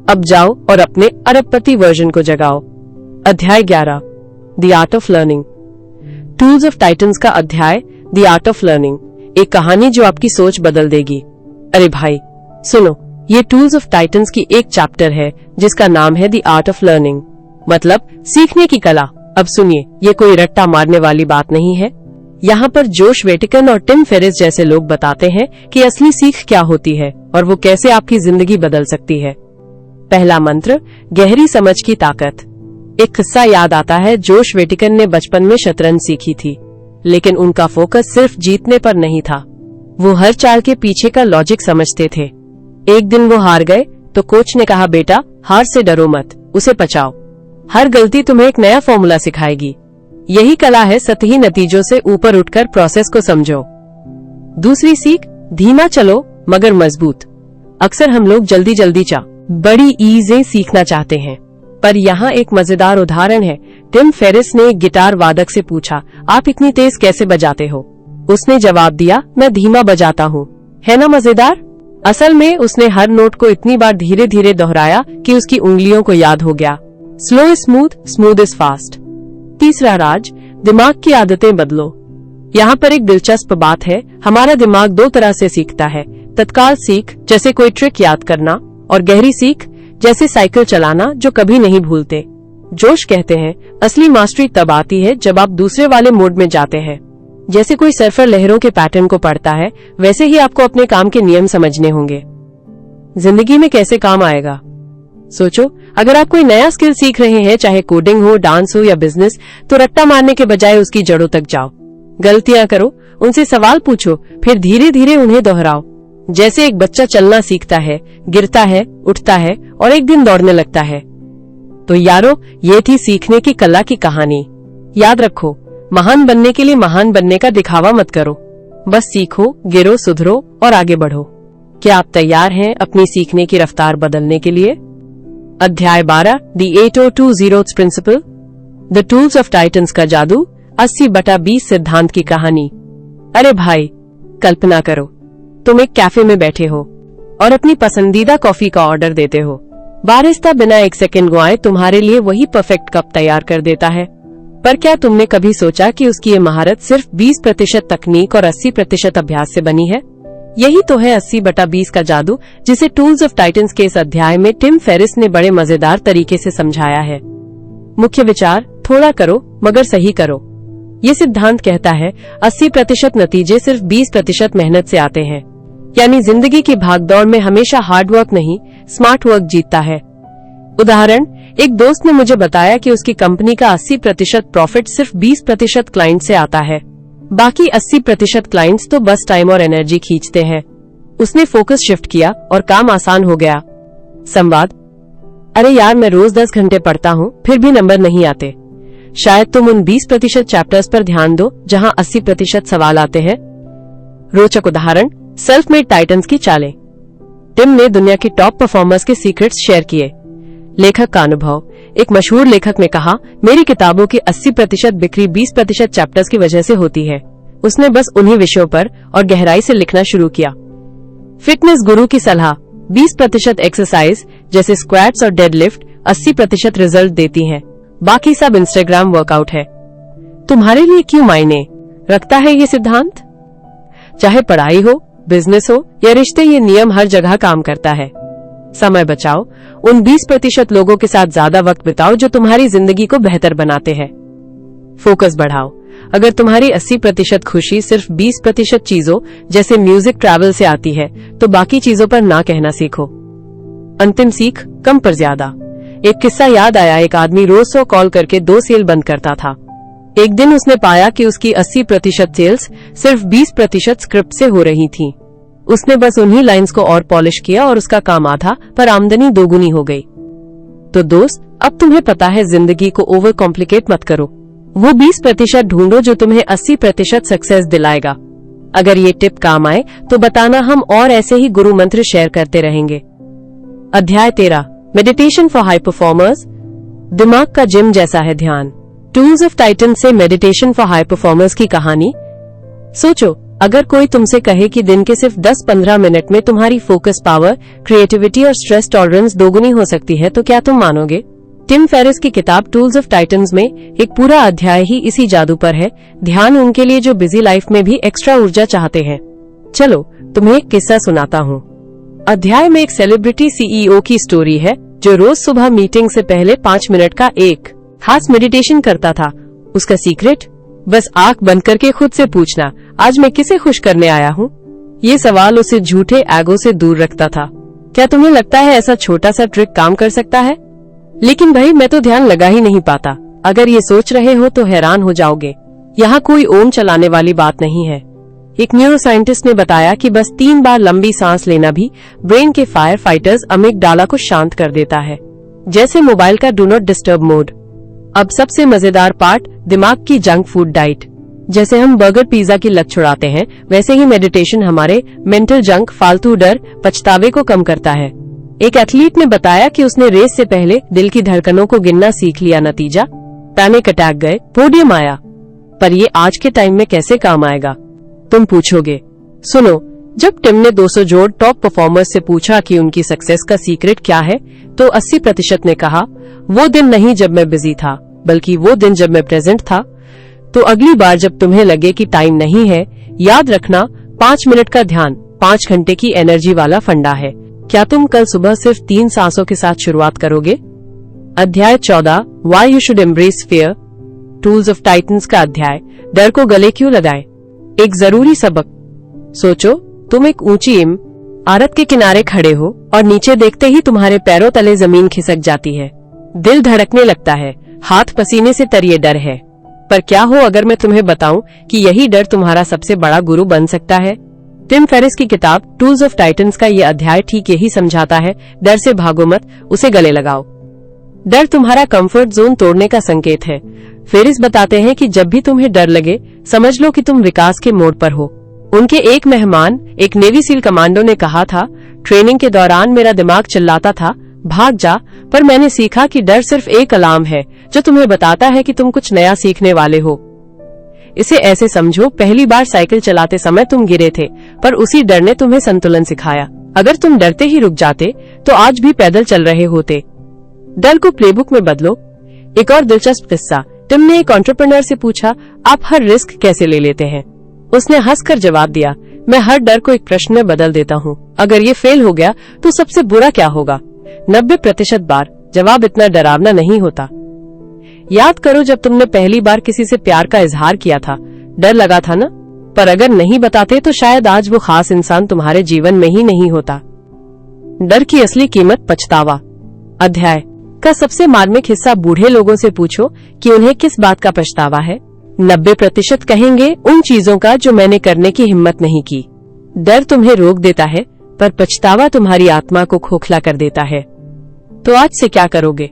[SPEAKER 1] अब जाओ और अपने अरबपति वर्जन को जगाओ। अध्याय 11, the art of learning. Tools of Titans का अध्याय, द आर्ट ऑफ लर्निंग, एक कहानी जो आपकी सोच बदल देगी। अरे भाई सुनो, ये टूल्स ऑफ टाइटन्स की एक चैप्टर है जिसका नाम है द आर्ट ऑफ लर्निंग, मतलब सीखने की कला। अब सुनिए, ये कोई रट्टा मारने वाली बात नहीं है। यहाँ पर जोश वेटिकन और टिम फेरिस जैसे लोग बताते हैं कि असली सीख क्या होती है और वो कैसे आपकी जिंदगी बदल सकती है। पहला मंत्र, गहरी समझ की ताकत। एक किस्सा याद आता है। जोश वेटिकन ने बचपन में शतरंज सीखी थी, लेकिन उनका फोकस सिर्फ जीतने पर नहीं था। वो हर चाल के पीछे का लॉजिक समझते थे। एक दिन वो हार गए तो कोच ने कहा, बेटा हार से डरो मत, उसे पचाओ। हर गलती तुम्हें एक नया फॉर्मूला सिखाएगी। यही कला है सतही नतीजों से ऊपर उठकर प्रोसेस को समझो। दूसरी सीख, धीमा चलो मगर मजबूत। अक्सर हम लोग जल्दी जल्दी बड़ी ईज़ें सीखना चाहते हैं, पर यहाँ एक मजेदार उदाहरण है। टिम फेरिस ने एक गिटार वादक से पूछा, आप इतनी तेज कैसे बजाते हो? उसने जवाब दिया, मैं धीमा बजाता हूँ। है ना मजेदार? असल में उसने हर नोट को इतनी बार धीरे धीरे दोहराया कि उसकी उंगलियों को याद हो गया। Slow is smooth, smooth is fast. तीसरा राज, दिमाग की आदतें बदलो। यहाँ पर एक दिलचस्प बात है, हमारा दिमाग दो तरह से सीखता है। तत्काल सीख जैसे कोई ट्रिक याद करना, और गहरी सीख जैसे साइकिल चलाना जो कभी नहीं भूलते। जोश कहते हैं, असली मास्टरी तब आती है जब आप दूसरे वाले मोड में जाते हैं। जैसे कोई सर्फर लहरों के पैटर्न को पढ़ता है, वैसे ही आपको अपने काम के नियम समझने होंगे। जिंदगी में कैसे काम आएगा? सोचो, अगर आप कोई नया स्किल सीख रहे हैं, चाहे कोडिंग हो, डांस हो या बिजनेस, तो रट्टा मारने के बजाय उसकी जड़ों तक जाओ। गलतियां करो, उनसे सवाल पूछो, फिर धीरे धीरे उन्हें दोहराओ। जैसे एक बच्चा चलना सीखता है, गिरता है, उठता है और एक दिन दौड़ने लगता है। तो यारो, ये थी सीखने की कला की कहानी। याद रखो, महान बनने के लिए महान बनने का दिखावा मत करो। बस सीखो, गिरो, सुधरो और आगे बढ़ो। क्या आप तैयार हैं अपनी सीखने की रफ्तार बदलने के लिए? अध्याय 12, The 8020 principle, the tools of Titans का जादू, 80/20 सिद्धांत की कहानी। अरे भाई, कल्पना करो, तुम एक कैफे में बैठे हो और अपनी पसंदीदा कॉफी का ऑर्डर देते हो। बारिस्ता बिना एक सेकंड गुआए तुम्हारे लिए वही परफेक्ट कप तैयार कर देता है। पर क्या तुमने कभी सोचा कि उसकी ये महारत सिर्फ 20% तकनीक और 80% अभ्यास से बनी है? यही तो है 80/20 का जादू, जिसे टूल्स ऑफ टाइटन्स के इस अध्याय में टिम फेरिस ने बड़े मजेदार तरीके से समझाया है। मुख्य विचार, थोड़ा करो मगर सही करो। ये सिद्धांत कहता है 80% नतीजे सिर्फ 20% मेहनत से आते हैं। यानी जिंदगी की भागदौड़ में हमेशा हार्डवर्क नहीं, स्मार्ट वर्क जीतता है। उदाहरण, एक दोस्त ने मुझे बताया कि उसकी कंपनी का 80% प्रॉफिट सिर्फ 20% क्लाइंट से आता है। बाकी 80% क्लाइंट्स तो बस टाइम और एनर्जी खींचते हैं। उसने फोकस शिफ्ट किया और काम आसान हो गया। संवाद, अरे यार, मैं रोज 10 घंटे पढ़ता हूँ, फिर भी नंबर नहीं आते। शायद तुम उन 20% चैप्टर्स पर ध्यान दो जहाँ 80% सवाल आते हैं। रोचक उदाहरण, सेल्फ मेड टाइटन्स की चालें। टिम ने दुनिया की टॉप परफॉर्मर्स के सीक्रेट्स शेयर किए। लेखक का अनुभव, एक मशहूर लेखक ने कहा, मेरी किताबों की 80% बिक्री 20% चैप्टर्स की वजह से होती है। उसने बस उन्हीं विषयों पर और गहराई से लिखना शुरू किया। फिटनेस गुरु की सलाह, 20% एक्सरसाइज जैसे स्क्वाट्स और डेडलिफ्ट 80% रिजल्ट देती हैं। बाकी सब इंस्टाग्राम वर्कआउट है। तुम्हारे लिए क्यों मायने रखता है ये सिद्धांत? चाहे पढ़ाई हो, बिजनेस हो या रिश्ते, ये नियम हर जगह काम करता है। समय बचाओ, उन 20% लोगों के साथ ज्यादा वक्त बिताओ जो तुम्हारी जिंदगी को बेहतर बनाते हैं। फोकस बढ़ाओ, अगर तुम्हारी 80% खुशी सिर्फ 20% चीजों जैसे म्यूजिक, ट्रैवल से आती है, तो बाकी चीजों पर ना कहना सीखो। अंतिम सीख, कम पर ज्यादा। एक किस्सा याद आया, एक आदमी रोज 100 कॉल करके 2 सेल बंद करता था। एक दिन उसने पाया कि उसकी 80% सेल्स सिर्फ 20% स्क्रिप्ट से हो रही थी। उसने बस उन्हीं लाइंस को और पॉलिश किया और उसका काम आधा, पर आमदनी दोगुनी हो गई। तो दोस्त, अब तुम्हें पता है, जिंदगी को ओवर कॉम्प्लिकेट मत करो। वो 20% ढूंढो जो तुम्हें 80% सक्सेस दिलाएगा। अगर ये टिप काम आए तो बताना, हम और ऐसे ही गुरु मंत्र शेयर करते रहेंगे। अध्याय 13, मेडिटेशन फॉर हाई परफॉर्मर्स, दिमाग का जिम जैसा है ध्यान। टूल्स ऑफ टाइटन से मेडिटेशन फॉर हाई परफॉर्मर्स की कहानी। सोचो, अगर कोई तुमसे कहे कि दिन के सिर्फ 10-15 मिनट में तुम्हारी फोकस पावर, क्रिएटिविटी और स्ट्रेस टॉलरेंस दोगुनी हो सकती है, तो क्या तुम मानोगे? टिम फेरिस की किताब टूल्स ऑफ टाइटन्स में एक पूरा अध्याय ही इसी जादू पर है। ध्यान उनके लिए जो बिजी लाइफ में भी एक्स्ट्रा ऊर्जा चाहते हैं। चलो तुम्हें एक किस्सा सुनाता हूँ। अध्याय में एक सेलिब्रिटी सीईओ की स्टोरी है जो रोज सुबह मीटिंग से पहले 5 मिनट का एक खास मेडिटेशन करता था। उसका सीक्रेट, बस आंख बंद करके खुद से पूछना, आज मैं किसे खुश करने आया हूँ। ये सवाल उसे झूठे एगो से दूर रखता था। क्या तुम्हें लगता है ऐसा छोटा सा ट्रिक काम कर सकता है? लेकिन भाई, मैं तो ध्यान लगा ही नहीं पाता। अगर ये सोच रहे हो तो हैरान हो जाओगे। यहाँ कोई ओम चलाने वाली बात नहीं है। एक न्यूरोसाइंटिस्ट ने बताया कि बस 3 बार लंबी सांस लेना भी ब्रेन के फायर फाइटर्स अमिगडाला को शांत कर देता है, जैसे मोबाइल का डू नॉट डिस्टर्ब मोड। अब सबसे मजेदार पार्ट, दिमाग की जंक फूड डाइट। जैसे हम बर्गर पिज्जा की लत छुड़ाते हैं, वैसे ही मेडिटेशन हमारे मेंटल जंक, फालतू डर, पछतावे को कम करता है। एक एथलीट ने बताया कि उसने रेस से पहले दिल की धड़कनों को गिनना सीख लिया, नतीजा पैनिक अटैक गए, पोडियम आया। पर ये आज के टाइम में कैसे काम आएगा, तुम पूछोगे। सुनो, जब टिम ने 200 जोड़ टॉप परफॉर्मर्स से पूछा कि उनकी सक्सेस का सीक्रेट क्या है, तो 80% ने कहा, वो दिन नहीं जब मैं बिजी था, बल्कि वो दिन जब मैं प्रेजेंट था। तो अगली बार जब तुम्हें लगे कि टाइम नहीं है, याद रखना 5 मिनट का ध्यान 5 घंटे की एनर्जी वाला फंडा है। क्या तुम कल सुबह सिर्फ 3 सांसों के साथ शुरुआत करोगे? अध्याय 14, Y you should embrace fear, tools of Titans का अध्याय, डर को गले क्यों लगाएं? एक जरूरी सबक। सोचो, तुम एक ऊंची इमारत के किनारे खड़े हो और नीचे देखते ही तुम्हारे पैरों तले जमीन खिसक जाती है। दिल धड़कने लगता है, हाथ पसीने से तर, ये डर है। पर क्या हो अगर मैं तुम्हें बताऊं कि यही डर तुम्हारा सबसे बड़ा गुरु बन सकता है? टिम फेरिस की किताब टूल्स ऑफ टाइटन्स का ये अध्याय ठीक यही समझाता है। डर से भागो मत, उसे गले लगाओ। डर तुम्हारा कंफर्ट जोन तोड़ने का संकेत है। फेरिस बताते हैं कि जब भी तुम्हें डर लगे, समझ लो कि तुम विकास के मोड़ पर हो। उनके एक मेहमान, एक नेवी सील कमांडो ने कहा था, ट्रेनिंग के दौरान मेरा दिमाग चिल्लाता था, भाग जा, पर मैंने सीखा कि डर सिर्फ एक अलार्म है जो तुम्हें बताता है कि तुम कुछ नया सीखने वाले हो। इसे ऐसे समझो, पहली बार साइकिल चलाते समय तुम गिरे थे, पर उसी डर ने तुम्हें संतुलन सिखाया। अगर तुम डरते ही रुक जाते तो आज भी पैदल चल रहे होते। डर को प्लेबुक में बदलो। एक और दिलचस्प किस्सा, टिम ने एक एंटरप्रेन्योर से पूछा, आप हर रिस्क कैसे ले लेते हैं? उसने हंसकर जवाब दिया, मैं हर डर को एक प्रश्न में बदल देता हूँ। अगर ये फेल हो गया तो सबसे बुरा क्या होगा? 90% बार जवाब इतना डरावना नहीं होता। याद करो, जब तुमने पहली बार किसी से प्यार का इजहार किया था, डर लगा था ना? पर अगर नहीं बताते तो शायद आज वो खास इंसान तुम्हारे जीवन में ही नहीं होता। डर की असली कीमत, पछतावा। अध्याय का सबसे मार्मिक हिस्सा, बूढ़े लोगों से पूछो कि उन्हें किस बात का पछतावा है। 90% कहेंगे उन चीजों का जो मैंने करने की हिम्मत नहीं की। डर तुम्हें रोक देता है, पर पछतावा तुम्हारी आत्मा को खोखला कर देता है। तो आज से क्या करोगे?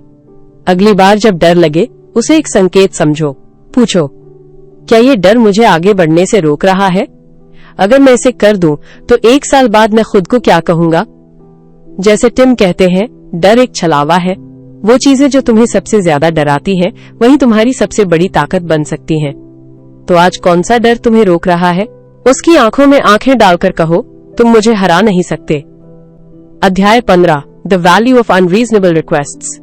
[SPEAKER 1] अगली बार जब डर लगे, उसे एक संकेत समझो। पूछो, क्या ये डर मुझे आगे बढ़ने से रोक रहा है? अगर मैं इसे कर दूं, तो 1 साल बाद मैं खुद को क्या कहूंगा? जैसे टिम कहते हैं, डर एक छलावा है। वो चीजें जो तुम्हें सबसे ज्यादा डराती हैं, वही तुम्हारी सबसे बड़ी ताकत बन सकती हैं। तो आज कौन सा डर तुम्हें रोक रहा है? उसकी आंखों में आंखें डालकर कहो, तुम मुझे हरा नहीं सकते। अध्याय 15, the value of unreasonable requests,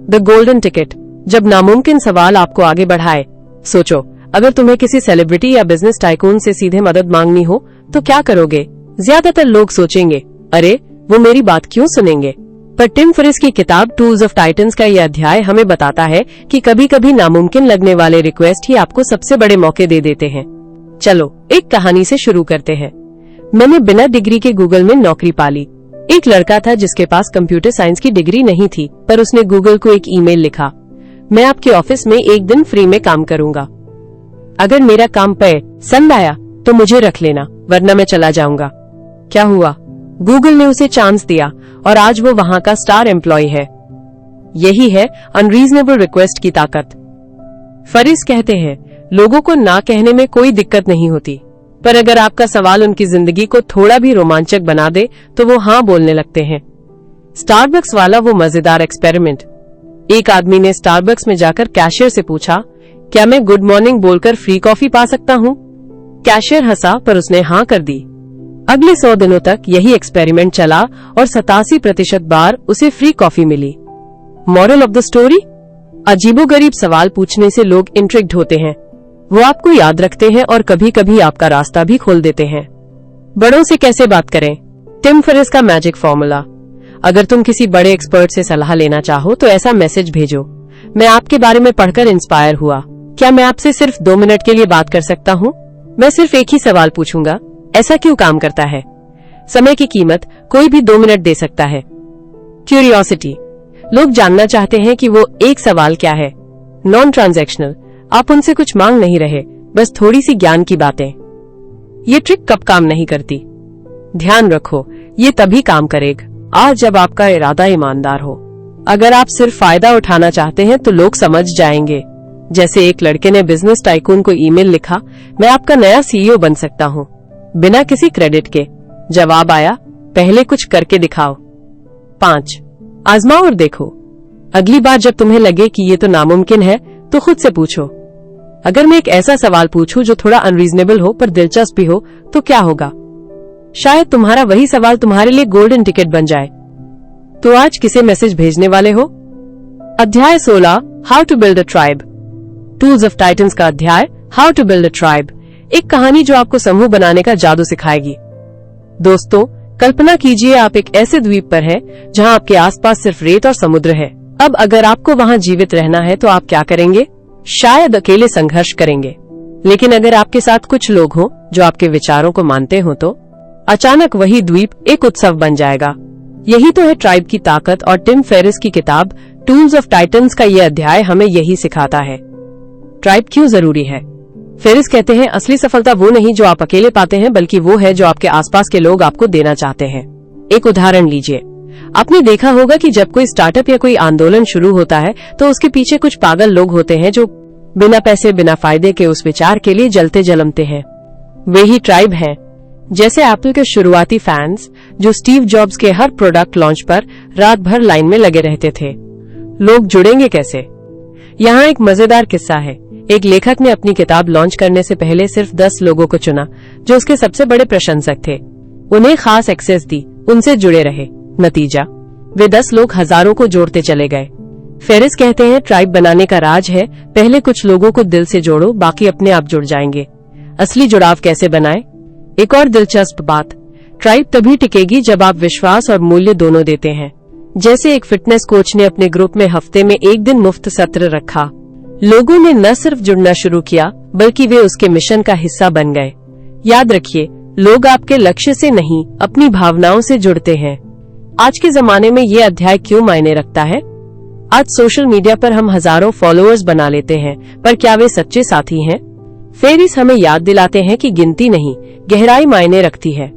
[SPEAKER 1] the golden ticket. जब नामुमकिन सवाल आपको आगे बढ़ाए। सोचो, अगर तुम्हें किसी सेलिब्रिटी या बिजनेस टाइकून से सीधे मदद मांगनी हो तो क्या करोगे? ज्यादातर लोग सोचेंगे, अरे वो मेरी बात क्यों सुनेंगे? पर टिम फेरिस की किताब टूल्स ऑफ टाइटन्स का यह अध्याय हमें बताता है कि कभी कभी नामुमकिन लगने वाले रिक्वेस्ट ही आपको सबसे बड़े मौके दे देते हैं। चलो एक कहानी से शुरू करते हैं। मैंने बिना डिग्री के गूगल में नौकरी पाली। एक लड़का था जिसके पास कंप्यूटर साइंस की डिग्री नहीं थी, पर उसने गूगल को एक ईमेल लिखा, मैं आपके ऑफिस में एक दिन फ्री में काम करूंगा। अगर मेरा काम पसंद आया तो मुझे रख लेना, वरना मैं चला जाऊंगा। क्या हुआ? गूगल ने उसे चांस दिया और आज वो वहां का स्टार एम्प्लॉय है। यही है अनरीजनेबल रिक्वेस्ट की ताकत। फेरिस कहते हैं, लोगों को ना कहने में कोई दिक्कत नहीं होती, पर अगर आपका सवाल उनकी जिंदगी को थोड़ा भी रोमांचक बना दे तो वो हाँ बोलने लगते हैं। स्टारबक्स वाला वो मजेदार एक्सपेरिमेंट। एक आदमी ने स्टारबक्स में जाकर कैशियर से पूछा, क्या मैं गुड मॉर्निंग बोलकर फ्री कॉफी पा सकता हूँ? कैशियर हंसा, पर उसने हाँ कर दी। अगले 100 दिनों तक यही एक्सपेरिमेंट चला और 87% बार उसे फ्री कॉफी मिली। मॉरल ऑफ द स्टोरी, अजीबोगरीब सवाल पूछने से लोग इंट्रिग्ड होते हैं। वो आपको याद रखते हैं और कभी कभी आपका रास्ता भी खोल देते हैं। बड़ों से कैसे बात करें? टिम फेरिस का मैजिक फॉर्मूला। अगर तुम किसी बड़े एक्सपर्ट से सलाह लेना चाहो तो ऐसा मैसेज भेजो, मैं आपके बारे में पढ़कर इंस्पायर हुआ। क्या मैं आपसे सिर्फ 2 मिनट के लिए बात कर सकता हूँ? मैं सिर्फ एक ही सवाल पूछूंगा, ऐसा क्यों काम करता है? समय की कीमत कोई भी 2 मिनट दे सकता है। क्यूरियोसिटी, लोग जानना चाहते हैं कि वो एक सवाल क्या है। नॉन ट्रांजैक्शनल, आप उनसे कुछ मांग नहीं रहे, बस थोड़ी सी ज्ञान की बातें। ये ट्रिक कब काम नहीं करती? ध्यान रखो, ये तभी काम करेगा जब आपका इरादा ईमानदार हो। अगर आप सिर्फ फायदा उठाना चाहते हैं तो लोग समझ जाएंगे। जैसे एक लड़के ने बिजनेस टाइकून को ईमेल लिखा, मैं आपका नया सीईओ बन सकता हूँ, बिना किसी क्रेडिट के। जवाब आया, पहले कुछ करके दिखाओ। 5. आजमाओ और देखो। अगली बार जब तुम्हें लगे कि ये तो नामुमकिन है, तो खुद से पूछो, अगर मैं एक ऐसा सवाल पूछूं जो थोड़ा अनरीजनेबल हो पर दिलचस्प भी हो, तो क्या होगा? शायद तुम्हारा वही सवाल तुम्हारे लिए गोल्डन टिकट बन जाए। तो आज किसे मैसेज भेजने वाले हो? अध्याय 16, how to build a tribe. Tools of Titans का अध्याय, how to build a tribe, एक कहानी जो आपको समूह बनाने का जादू सिखाएगी। दोस्तों, कल्पना कीजिए आप एक ऐसे द्वीप पर हैं जहां आपके आसपास सिर्फ रेत और समुद्र है। अब अगर आपको वहां जीवित रहना है तो आप क्या करेंगे? शायद अकेले संघर्ष करेंगे। लेकिन अगर आपके साथ कुछ लोग हों जो आपके विचारों को मानते हो, तो अचानक वही द्वीप एक उत्सव बन जाएगा। यही तो है ट्राइब की ताकत, और टिम फेरिस की किताब टूल्स ऑफ टाइटन्स का यह अध्याय हमें यही सिखाता है। ट्राइब क्यों जरूरी है? फेरिस कहते हैं, असली सफलता वो नहीं जो आप अकेले पाते हैं, बल्कि वो है जो आपके आसपास के लोग आपको देना चाहते हैं। एक उदाहरण लीजिए। आपने देखा होगा कि जब कोई स्टार्टअप या कोई आंदोलन शुरू होता है तो उसके पीछे कुछ पागल लोग होते हैं जो बिना पैसे बिना फायदे के उस विचार के लिए जलते जलमते हैं। वे ही ट्राइब हैं। जैसे एप्पल के शुरुआती फैंस जो स्टीव जॉब्स के हर प्रोडक्ट लॉन्च पर रात भर लाइन में लगे रहते थे। लोग जुड़ेंगे कैसे? यहाँ एक मजेदार किस्सा है। एक लेखक ने अपनी किताब लॉन्च करने से पहले सिर्फ 10 लोगों को चुना जो उसके सबसे बड़े प्रशंसक थे। उन्हें खास एक्सेस दी, उनसे जुड़े रहे। नतीजा, वे 10 लोग हजारों को जोड़ते चले गए। फेरिस कहते हैं, ट्राइब बनाने का राज है पहले कुछ लोगों को दिल से जोड़ो, बाकी अपने आप जुड़ जाएंगे। असली जुड़ाव कैसे बनाएं? एक और दिलचस्प बात, ट्राइब तभी टिकेगी जब आप विश्वास और मूल्य दोनों देते हैं। जैसे एक फिटनेस कोच ने अपने ग्रुप में हफ्ते में एक दिन मुफ्त सत्र रखा। लोगों ने न सिर्फ जुड़ना शुरू किया, बल्कि वे उसके मिशन का हिस्सा बन गए। याद रखिए, लोग आपके लक्ष्य से नहीं, अपनी भावनाओं से जुड़ते हैं। आज के जमाने में ये अध्याय क्यों मायने रखता है? आज सोशल मीडिया पर हम हजारों फॉलोअर्स बना लेते हैं, पर क्या वे सच्चे साथी हैं? फेरिस हमें याद दिलाते हैं कि गिनती नहीं, गहराई मायने रखती है।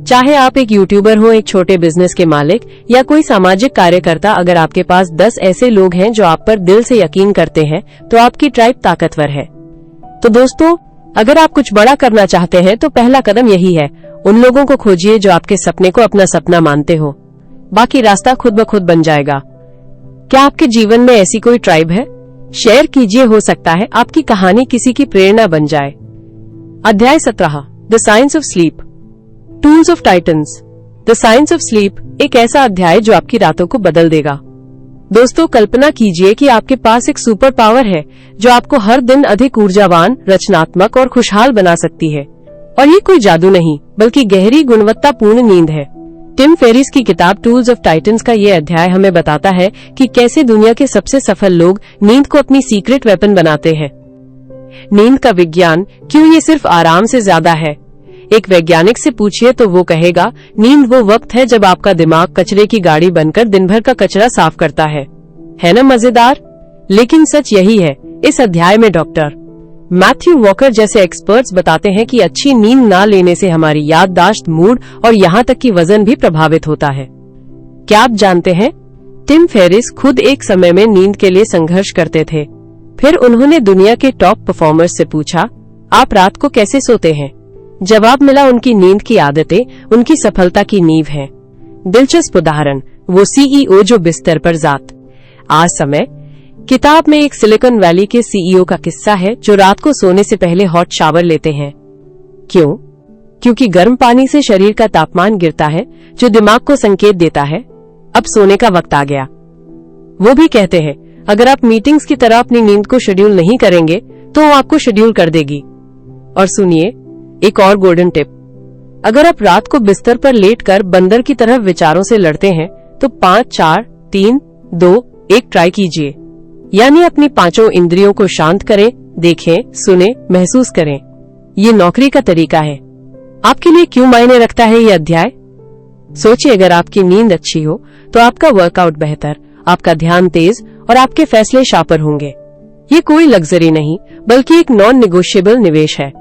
[SPEAKER 1] चाहे आप एक यूट्यूबर हो, एक छोटे बिजनेस के मालिक या कोई सामाजिक कार्यकर्ता, अगर आपके पास 10 ऐसे लोग हैं जो आप पर दिल से यकीन करते हैं, तो आपकी ट्राइब ताकतवर है। तो दोस्तों, अगर आप कुछ बड़ा करना चाहते हैं तो पहला कदम यही है, उन लोगों को खोजिए जो आपके सपने को अपना सपना मानते हो। बाकी रास्ता खुद ब खुद बन जाएगा। क्या आपके जीवन में ऐसी कोई ट्राइब है? शेयर कीजिए, हो सकता है आपकी कहानी किसी की प्रेरणा बन जाए। अध्याय 17, the science of sleep. Tools of Titans, the science of sleep, एक ऐसा अध्याय जो आपकी रातों को बदल देगा। दोस्तों, कल्पना कीजिए कि आपके पास एक सुपर पावर है जो आपको हर दिन अधिक ऊर्जावान, रचनात्मक और खुशहाल बना सकती है। और ये कोई जादू नहीं, बल्कि गहरी गुणवत्तापूर्ण नींद है। टिम फेरिस की किताब टूल्स ऑफ टाइटन्स का ये अध्याय हमें बताता है कि कैसे दुनिया के सबसे सफल लोग नींद को अपनी सीक्रेट वेपन बनाते हैं। नींद का विज्ञान, क्यों ये सिर्फ आराम से ज्यादा है? एक वैज्ञानिक से पूछिए तो वो कहेगा, नींद वो वक्त है जब आपका दिमाग कचरे की गाड़ी बनकर दिन भर का कचरा साफ करता है। है ना मजेदार? लेकिन सच यही है। इस अध्याय में डॉक्टर मैथ्यू वॉकर जैसे एक्सपर्ट्स बताते हैं कि अच्छी नींद ना लेने से हमारी याददाश्त, मूड और यहाँ तक कि वजन भी प्रभावित होता है। क्या आप जानते हैं, टिम फेरिस खुद एक समय में नींद के लिए संघर्ष करते थे। फिर उन्होंने दुनिया के टॉप परफॉर्मर्स से पूछा, आप रात को कैसे सोते हैं? जवाब मिला, उनकी नींद की आदतें उनकी सफलता की नींव हैं। दिलचस्प उदाहरण, वो सीईओ जो बिस्तर पर जात आज समय। किताब में एक सिलिकॉन वैली के सीईओ का किस्सा है जो रात को सोने से पहले हॉट शावर लेते हैं। क्यों? क्योंकि गर्म पानी से शरीर का तापमान गिरता है, जो दिमाग को संकेत देता है अब सोने का वक्त आ गया। वो भी कहते हैं, अगर आप मीटिंग्स की तरह अपनी नींद को शेड्यूल नहीं करेंगे तो वो आपको शेड्यूल कर देगी। और सुनिए एक और गोल्डन टिप, अगर आप रात को बिस्तर पर लेटकर बंदर की तरह विचारों से लड़ते हैं तो 5, 4, 3, 2, 1 ट्राई कीजिए। यानी अपनी 5 इंद्रियों को शांत करें, देखें, सुने, महसूस करें। ये नौकरी का तरीका है। आपके लिए क्यों मायने रखता है ये अध्याय? सोचिए, अगर आपकी नींद अच्छी हो तो आपका वर्कआउट बेहतर, आपका ध्यान तेज और आपके फैसले शार्पर होंगे। ये कोई लग्जरी नहीं, बल्कि एक नॉन नेगोशिएबल निवेश है।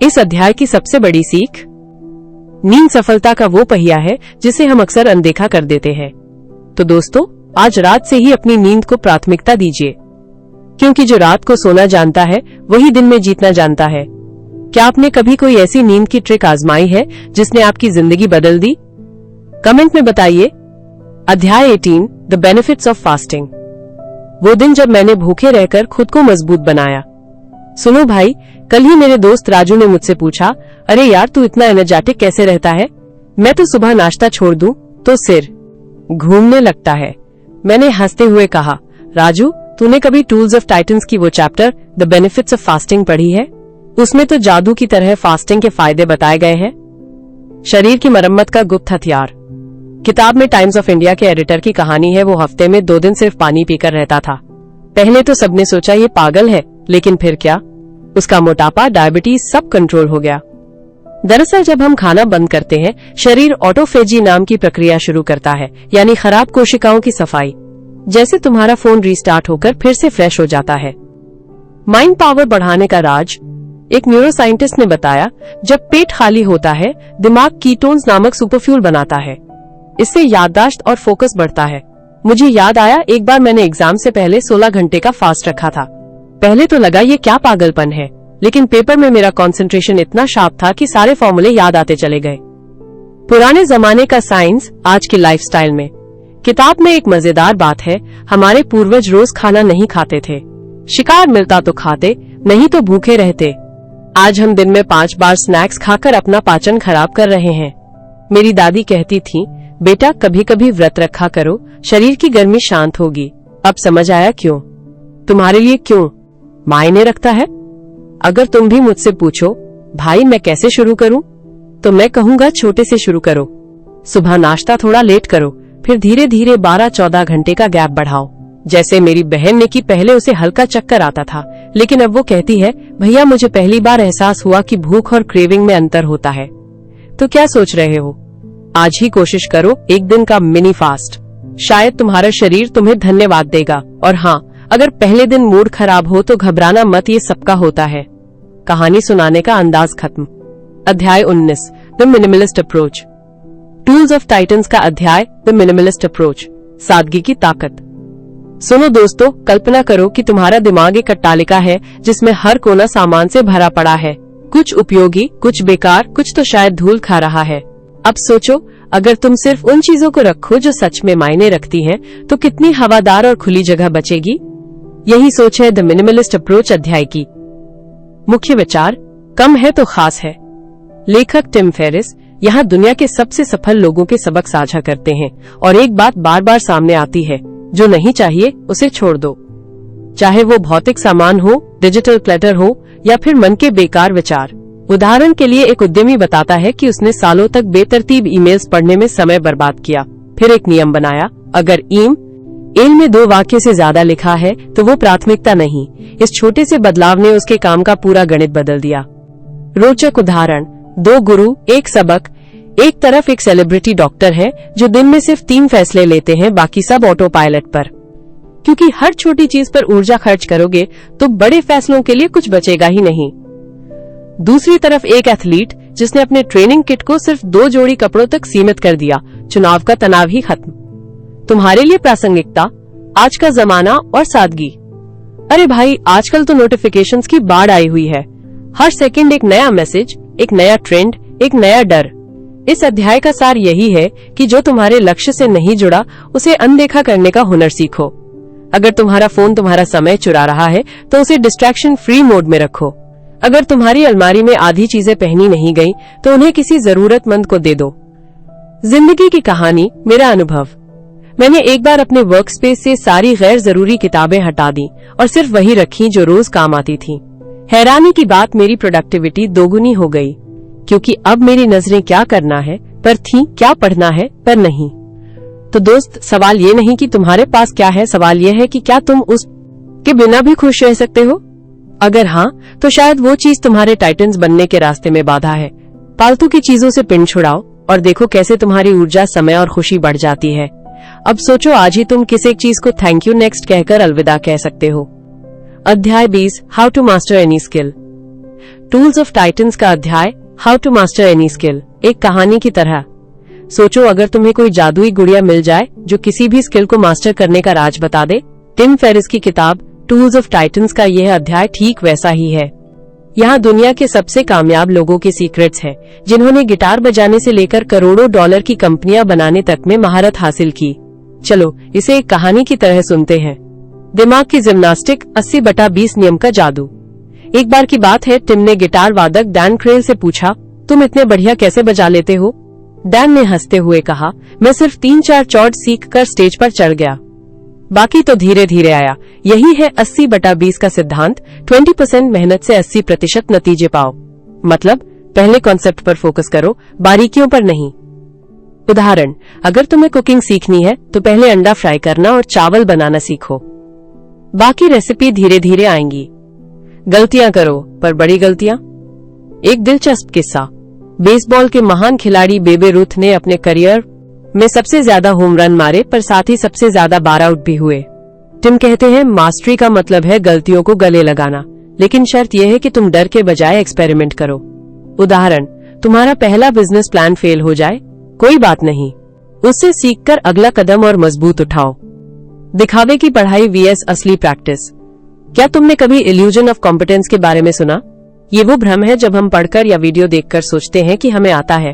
[SPEAKER 1] इस अध्याय की सबसे बड़ी सीख, नींद सफलता का वो पहिया है जिसे हम अक्सर अनदेखा कर देते हैं। तो दोस्तों, आज रात से ही अपनी नींद को प्राथमिकता दीजिए, क्योंकि जो रात को सोना जानता है वही दिन में जीतना जानता है। क्या आपने कभी कोई ऐसी नींद की ट्रिक आजमाई है जिसने आपकी जिंदगी बदल दी? कमेंट में बताइए। अध्याय 18, द बेनिफिट्स ऑफ फास्टिंग। वो दिन जब मैंने भूखे रहकर खुद को मजबूत बनाया। सुनो भाई, कल ही मेरे दोस्त राजू ने मुझसे पूछा, अरे यार तू इतना एनर्जेटिक कैसे रहता है? मैं तो सुबह नाश्ता छोड़ दूं तो सिर घूमने लगता है। मैंने हंसते हुए कहा, राजू तूने कभी टूल्स ऑफ टाइटन्स की वो chapter the benefits of fasting पढ़ी है? उसमें तो जादू की तरह फास्टिंग के फायदे बताए गए हैं। शरीर की मरम्मत का गुप्त हथियार। किताब में टाइम्स ऑफ इंडिया के एडिटर की कहानी है। वो हफ्ते में 2 दिन सिर्फ पानी पीकर रहता था। पहले तो सबने सोचा ये पागल है, लेकिन फिर क्या, उसका मोटापा, डायबिटीज सब कंट्रोल हो गया। दरअसल जब हम खाना बंद करते हैं, शरीर ऑटोफेजी नाम की प्रक्रिया शुरू करता है, यानी खराब कोशिकाओं की सफाई। जैसे तुम्हारा फोन रीस्टार्ट होकर फिर से फ्रेश हो जाता है। माइंड पावर बढ़ाने का राज, एक न्यूरोसाइंटिस्ट ने बताया, जब पेट खाली होता है दिमाग कीटोन्स नामक सुपरफ्यूल बनाता है। इससे याददाश्त और फोकस बढ़ता है। मुझे याद आया, एक बार मैंने एग्जाम से पहले 16 घंटे का फास्ट रखा था। पहले तो लगा ये क्या पागलपन है, लेकिन पेपर में मेरा कंसंट्रेशन इतना शार्प था कि सारे फॉर्मूले याद आते चले गए। पुराने जमाने का साइंस आज की लाइफस्टाइल में। किताब में एक मजेदार बात है, हमारे पूर्वज रोज खाना नहीं खाते थे। शिकार मिलता तो खाते, नहीं तो भूखे रहते। आज हम दिन में 5 बार स्नैक्स खाकर अपना पाचन खराब कर रहे हैं। मेरी दादी कहती थी, बेटा कभी कभी व्रत रखा करो, शरीर की गर्मी शांत होगी। अब समझ आया क्यों। तुम्हारे लिए क्यों मायने रखता है। अगर तुम भी मुझसे पूछो, भाई मैं कैसे शुरू करूं, तो मैं कहूंगा छोटे से शुरू करो। सुबह नाश्ता थोड़ा लेट करो, फिर धीरे धीरे 12-14 घंटे का गैप बढ़ाओ। जैसे मेरी बहन ने कि पहले उसे हल्का चक्कर आता था, लेकिन अब वो कहती है, भैया मुझे पहली बार एहसास हुआ कि भूख और क्रेविंग में अंतर होता है। तो क्या सोच रहे हो, आज ही कोशिश करो एक दिन का मिनी फास्ट। शायद तुम्हारा शरीर तुम्हें धन्यवाद देगा। और हाँ, अगर पहले दिन मूड खराब हो तो घबराना मत, ये सबका होता है। कहानी सुनाने का अंदाज खत्म। अध्याय 19, the minimalist approach. Tools of Titans का अध्याय, द मिनिमलिस्ट अप्रोच, सादगी की ताकत। सुनो दोस्तों, कल्पना करो कि तुम्हारा दिमाग एक अट्टालिका है जिसमें हर कोना सामान से भरा पड़ा है। कुछ उपयोगी, कुछ बेकार, कुछ तो शायद धूल खा रहा है। अब सोचो, अगर तुम सिर्फ उन चीजों को रखो जो सच में मायने रखती हैं, तो कितनी हवादार और खुली जगह बचेगी। यही सोच है द मिनिमलिस्ट अप्रोच अध्याय की। मुख्य विचार, कम है तो खास है। लेखक टिम फेरिस यहाँ दुनिया के सबसे सफल लोगों के सबक साझा करते हैं, और एक बात बार बार सामने आती है, जो नहीं चाहिए उसे छोड़ दो। चाहे वो भौतिक सामान हो, डिजिटल क्लटर हो, या फिर मन के बेकार विचार। उदाहरण के लिए एक उद्यमी बताता है कि उसने सालों तक बेतरतीब ईमेल्स पढ़ने में समय बर्बाद किया। फिर एक नियम बनाया, अगर ईमेल में 2 वाक्य से ज्यादा लिखा है तो वो प्राथमिकता नहीं। इस छोटे से बदलाव ने उसके काम का पूरा गणित बदल दिया। रोचक उदाहरण, 2 गुरु, 1 सबक। एक तरफ एक सेलिब्रिटी डॉक्टर है जो दिन में सिर्फ 3 फैसले लेते हैं, बाकी सब ऑटो पायलट पर। क्योंकि हर छोटी चीज पर ऊर्जा खर्च करोगे तो बड़े फैसलों के लिए कुछ बचेगा ही नहीं। दूसरी तरफ एक एथलीट जिसने अपने ट्रेनिंग किट को सिर्फ 2 जोड़ी कपड़ों तक सीमित कर दिया, चुनाव का तनाव ही खत्म। तुम्हारे लिए प्रासंगिकता, आज का जमाना और सादगी। अरे भाई, आजकल तो नोटिफिकेशंस की बाढ़ आई हुई है। हर सेकंड एक नया मैसेज, एक नया ट्रेंड, एक नया डर। इस अध्याय का सार यही है कि जो तुम्हारे लक्ष्य से नहीं जुड़ा उसे अनदेखा करने का हुनर सीखो। अगर तुम्हारा फोन तुम्हारा समय चुरा रहा है तो उसे डिस्ट्रैक्शन फ्री मोड में रखो। अगर तुम्हारी अलमारी में आधी चीजें पहनी नहीं गई तो उन्हें किसी जरूरतमंद को दे दो। जिंदगी की कहानी, मेरा अनुभव। मैंने एक बार अपने वर्क स्पेस से सारी गैर जरूरी किताबें हटा दी और सिर्फ वही रखी जो रोज काम आती थी। हैरानी की बात, मेरी प्रोडक्टिविटी दोगुनी हो गई, क्योंकि अब मेरी नजरें क्या करना है पर थी, क्या पढ़ना है पर नहीं। तो दोस्त, सवाल ये नहीं कि तुम्हारे पास क्या है, सवाल ये है कि क्या तुम उस के बिना भी खुश रह सकते हो। अगर हाँ, तो शायद वो चीज तुम्हारे टाइटन्स बनने के रास्ते में बाधा है। फालतू की चीजों से पिन छुड़ाओ और देखो कैसे तुम्हारी ऊर्जा, समय और खुशी बढ़ जाती है। अब सोचो, आज ही तुम किसी एक चीज को थैंक यू नेक्स्ट कहकर अलविदा कह सकते हो। अध्याय 20, how to master any skill. Tools of Titans का अध्याय how to master any skill. एक कहानी की तरह सोचो, अगर तुम्हें कोई जादुई गुड़िया मिल जाए जो किसी भी स्किल को मास्टर करने का राज बता दे। टिम फेरिस की किताब टूल्स ऑफ टाइटन्स का यह अध्याय ठीक वैसा ही है। यहाँ दुनिया के सबसे कामयाब लोगों के सीक्रेट्स हैं, जिन्होंने गिटार बजाने से लेकर करोड़ों डॉलर की कंपनियां बनाने तक में महारत हासिल की। चलो इसे एक कहानी की तरह सुनते हैं। दिमाग की जिम्नास्टिक 80/20 नियम का जादू। एक बार की बात है, टिम ने गिटार वादक डैन क्रेल से पूछा, तुम इतने बढ़िया कैसे बजा लेते हो? डैन ने हंसते हुए कहा, मैं सिर्फ 3-4 चॉर्ड सीख कर स्टेज पर चढ़ गया, बाकी तो धीरे धीरे आया। यही है 80/20 का सिद्धांत। 20% मेहनत से 80% नतीजे पाओ। मतलब पहले कॉन्सेप्ट पर फोकस करो, बारीकियों पर नहीं। उदाहरण, अगर तुम्हें कुकिंग सीखनी है तो पहले अंडा फ्राई करना और चावल बनाना सीखो, बाकी रेसिपी धीरे धीरे आएंगी। गलतियां करो पर बड़ी गलतियां। एक दिलचस्प किस्सा, बेसबॉल के महान खिलाड़ी बेबे रूथ ने अपने करियर में सबसे ज्यादा होम रन मारे, पर साथ ही सबसे ज्यादा बार आउट भी हुए। टिम कहते हैं, मास्टरी का मतलब है गलतियों को गले लगाना, लेकिन शर्त यह है कि तुम डर के बजाय एक्सपेरिमेंट करो। उदाहरण, तुम्हारा पहला बिजनेस प्लान फेल हो जाए, कोई बात नहीं, उससे सीखकर अगला कदम और मजबूत उठाओ। दिखावे की पढ़ाई vs असली प्रैक्टिस। क्या तुमने कभी इल्यूजन ऑफ कॉम्पिटेंस के बारे में सुना? ये वो भ्रम है जब हम पढ़कर या वीडियो देखकर सोचते हैं कि हमें आता है।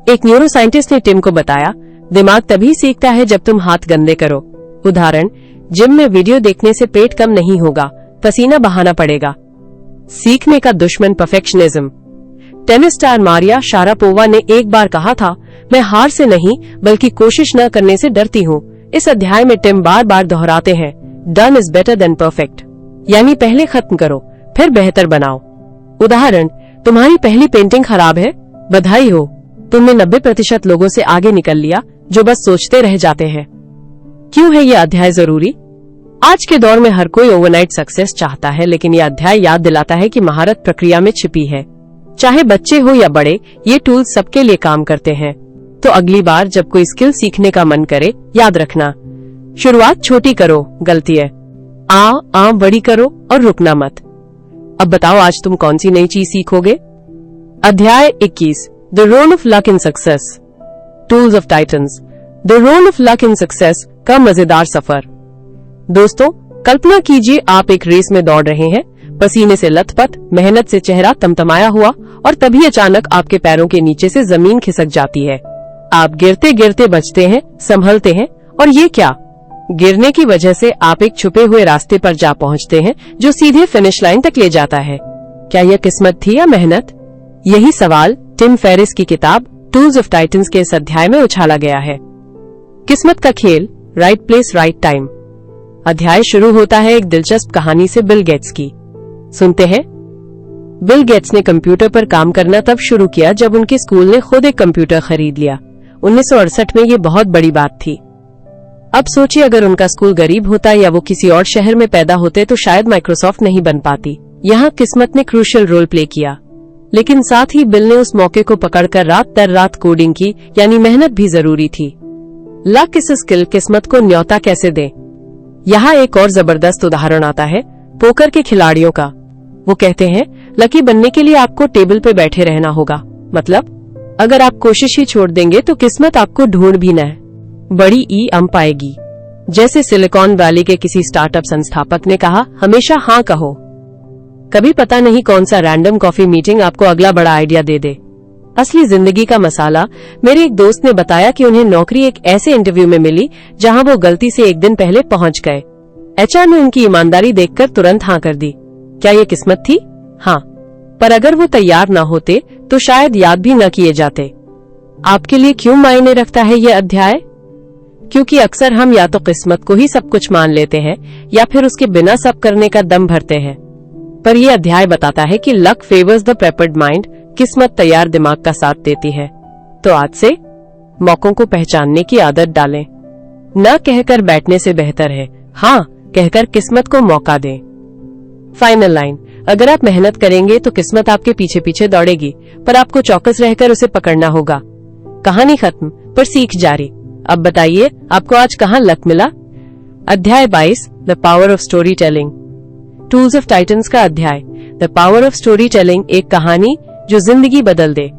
[SPEAKER 1] एक न्यूरो साइंटिस्ट ने टिम को बताया, दिमाग तभी सीखता है जब तुम हाथ गंदे करो। उदाहरण, जिम में वीडियो देखने से पेट कम नहीं होगा, पसीना बहाना पड़ेगा। सीखने का दुश्मन perfectionism. Tennis star Maria Sharapova ने एक बार कहा था, मैं हार से नहीं बल्कि कोशिश न करने से डरती हूँ। इस अध्याय में टिम बार बार दोहराते हैं, done is better than perfect, यानी पहले खत्म करो फिर बेहतर बनाओ। उदाहरण, तुम्हारी पहली पेंटिंग खराब है, बधाई हो, तुमने 90% लोगों से आगे निकल लिया जो बस सोचते रह जाते हैं। क्यों है ये अध्याय जरूरी? आज के दौर में हर कोई ओवरनाइट सक्सेस चाहता है, लेकिन ये अध्याय याद दिलाता है कि महारत प्रक्रिया में छिपी है। चाहे बच्चे हो या बड़े, ये टूल्स सबके लिए काम करते हैं। तो अगली बार जब कोई स्किल सीखने का मन करे, याद रखना, शुरुआत छोटी करो, गलती है आ बड़ी करो और रुकना मत। अब बताओ आज तुम कौन सी नई चीज सीखोगे? अध्याय 21, the role of luck in success. Tools of Titans, the role of luck in success का मजेदार सफर। दोस्तों, कल्पना कीजिए आप एक रेस में दौड़ रहे हैं, पसीने से लथपथ, मेहनत से चेहरा तमतमाया हुआ, और तभी अचानक आपके पैरों के नीचे से जमीन खिसक जाती है। आप गिरते गिरते बचते हैं, संभलते हैं, और ये क्या, गिरने की वजह से आप एक छुपे हुए रास्ते पर जा पहुंचते हैं जो सीधे फिनिश लाइन तक ले जाता है। क्या यह किस्मत थी या मेहनत? यही सवाल टिम फेरिस की किताब टूल्स ऑफ टाइटन्स के इस अध्याय में उछाला गया है। किस्मत का खेल, राइट प्लेस राइट टाइम। अध्याय शुरू होता है एक दिलचस्प कहानी से बिल गेट्स की। सुनते हैं। बिल गेट्स ने कंप्यूटर पर काम करना तब शुरू किया जब उनके स्कूल ने खुद एक कंप्यूटर खरीद लिया। 1968 में ये बहुत बड़ी बात थी। अब सोचिए, अगर उनका स्कूल गरीब होता या वो किसी और शहर में पैदा होते तो शायद माइक्रोसॉफ्ट नहीं बन पाती। यहाँ किस्मत ने क्रूशियल रोल प्ले किया, लेकिन साथ ही बिल ने उस मौके को पकड़कर रात दर रात कोडिंग की, यानी मेहनत भी जरूरी थी। लक इस स्किल किस्मत को न्योता कैसे दे। यहाँ एक और जबरदस्त उदाहरण आता है पोकर के खिलाड़ियों का। वो कहते हैं, लकी बनने के लिए आपको टेबल पे बैठे रहना होगा। मतलब अगर आप कोशिश ही छोड़ देंगे तो किस्मत आपको ढूंढ भी न बड़ी अंप आएगी। जैसे सिलिकॉन वैली के किसी स्टार्टअप संस्थापक ने कहा, हमेशा हाँ कहो, कभी पता नहीं कौन सा रैंडम कॉफी मीटिंग आपको अगला बड़ा आइडिया दे दे। असली जिंदगी का मसाला। मेरे एक दोस्त ने बताया कि उन्हें नौकरी एक ऐसे इंटरव्यू में मिली जहां वो गलती से एक दिन पहले पहुंच गए। एचआर ने उनकी ईमानदारी देखकर तुरंत हाँ कर दी। क्या ये किस्मत थी? हाँ, पर अगर वो तैयार न होते तो शायद याद भी न किए जाते। आपके लिए क्यों मायने रखता है ये अध्याय? क्योंकि अक्सर हम या तो किस्मत को ही सब कुछ मान लेते हैं या फिर उसके बिना सब करने का दम भरते हैं। पर यह अध्याय बताता है कि लक फेवर्स द प्रेपर्ड माइंड, किस्मत तैयार दिमाग का साथ देती है। तो आज से मौकों को पहचानने की आदत डालें। न कहकर बैठने से बेहतर है हाँ कहकर किस्मत को मौका दें। फाइनल लाइन, अगर आप मेहनत करेंगे तो किस्मत आपके पीछे पीछे दौड़ेगी, पर आपको चौकस रहकर उसे पकड़ना होगा। कहानी खत्म पर सीख जारी। अब बताइए आपको आज कहाँ लक मिला? अध्याय 22, the power of story telling. Tools of Titans का अध्याय the power of story telling, एक कहानी जो जिंदगी बदल दे।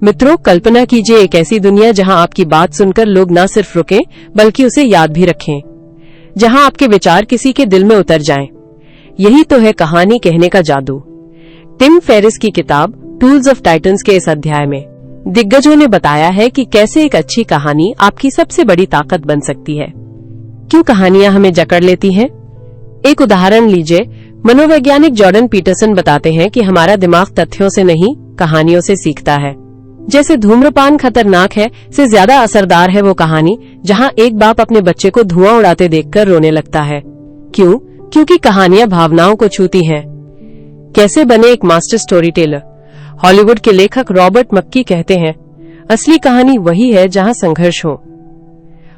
[SPEAKER 1] मित्रों, कल्पना कीजिए एक ऐसी दुनिया जहां आपकी बात सुनकर लोग न सिर्फ रुकें बल्कि उसे याद भी रखें, जहां आपके विचार किसी के दिल में उतर जाएं। यही तो है कहानी कहने का जादू। टिम फेरिस की किताब टूल्स ऑफ टाइटन्स के इस अध्याय में दिग्गजों ने बताया है कि कैसे एक अच्छी कहानी आपकी सबसे बड़ी ताकत बन सकती है। क्यों कहानियां हमें जकड़ लेती हैं? एक उदाहरण लीजिए। मनोवैज्ञानिक जॉर्डन पीटरसन बताते हैं कि हमारा दिमाग तथ्यों से नहीं, कहानियों से सीखता है। जैसे धूम्रपान खतरनाक है से ज्यादा असरदार है वो कहानी जहां एक बाप अपने बच्चे को धुआं उड़ाते देखकर रोने लगता है। क्यों? क्योंकि कहानियां भावनाओं को छूती हैं। कैसे बने एक मास्टर स्टोरी टेलर? हॉलीवुड के लेखक रॉबर्ट मक्की कहते हैं, असली कहानी वही है जहां संघर्ष हो।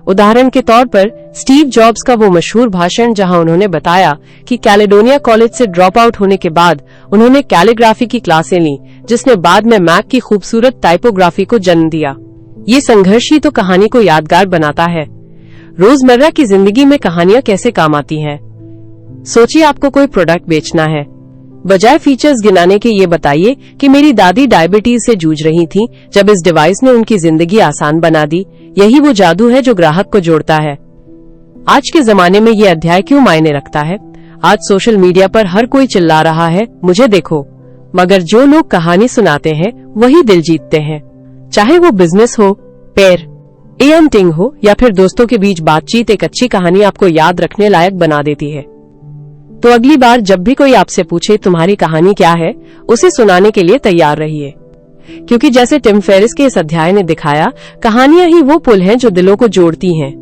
[SPEAKER 1] उदाहरण के तौर पर स्टीव जॉब्स का वो मशहूर भाषण जहां उन्होंने बताया कि कैलेडोनिया कॉलेज से ड्रॉप आउट होने के बाद उन्होंने कैलीग्राफी की क्लासें ली, जिसने बाद में मैक की खूबसूरत टाइपोग्राफी को जन्म दिया। ये संघर्ष ही तो कहानी को यादगार बनाता है। रोजमर्रा की जिंदगी में कहानियां कैसे काम आती हैं? सोचिए आपको कोई प्रोडक्ट बेचना है, बजाय फीचर्स गिनाने के ये बताइए कि मेरी दादी डायबिटीज से जूझ रही थी, जब इस डिवाइस ने उनकी जिंदगी आसान बना दी। यही वो जादू है जो ग्राहक को जोड़ता है। आज के जमाने में ये अध्याय क्यों मायने रखता है? आज सोशल मीडिया पर हर कोई चिल्ला रहा है, मुझे देखो, मगर जो लोग कहानी सुनाते हैं वही दिल जीतते हैं। चाहे वो बिजनेस हो, पेयर एंटिंग हो या फिर दोस्तों के बीच बातचीत, एक अच्छी कहानी आपको याद रखने लायक बना देती है। तो अगली बार जब भी कोई आपसे पूछे तुम्हारी कहानी क्या है, उसे सुनाने के लिए तैयार रहिए, क्योंकि जैसे टिम फेरिस के इस अध्याय ने दिखाया, कहानियां ही वो पुल हैं जो दिलों को जोड़ती हैं।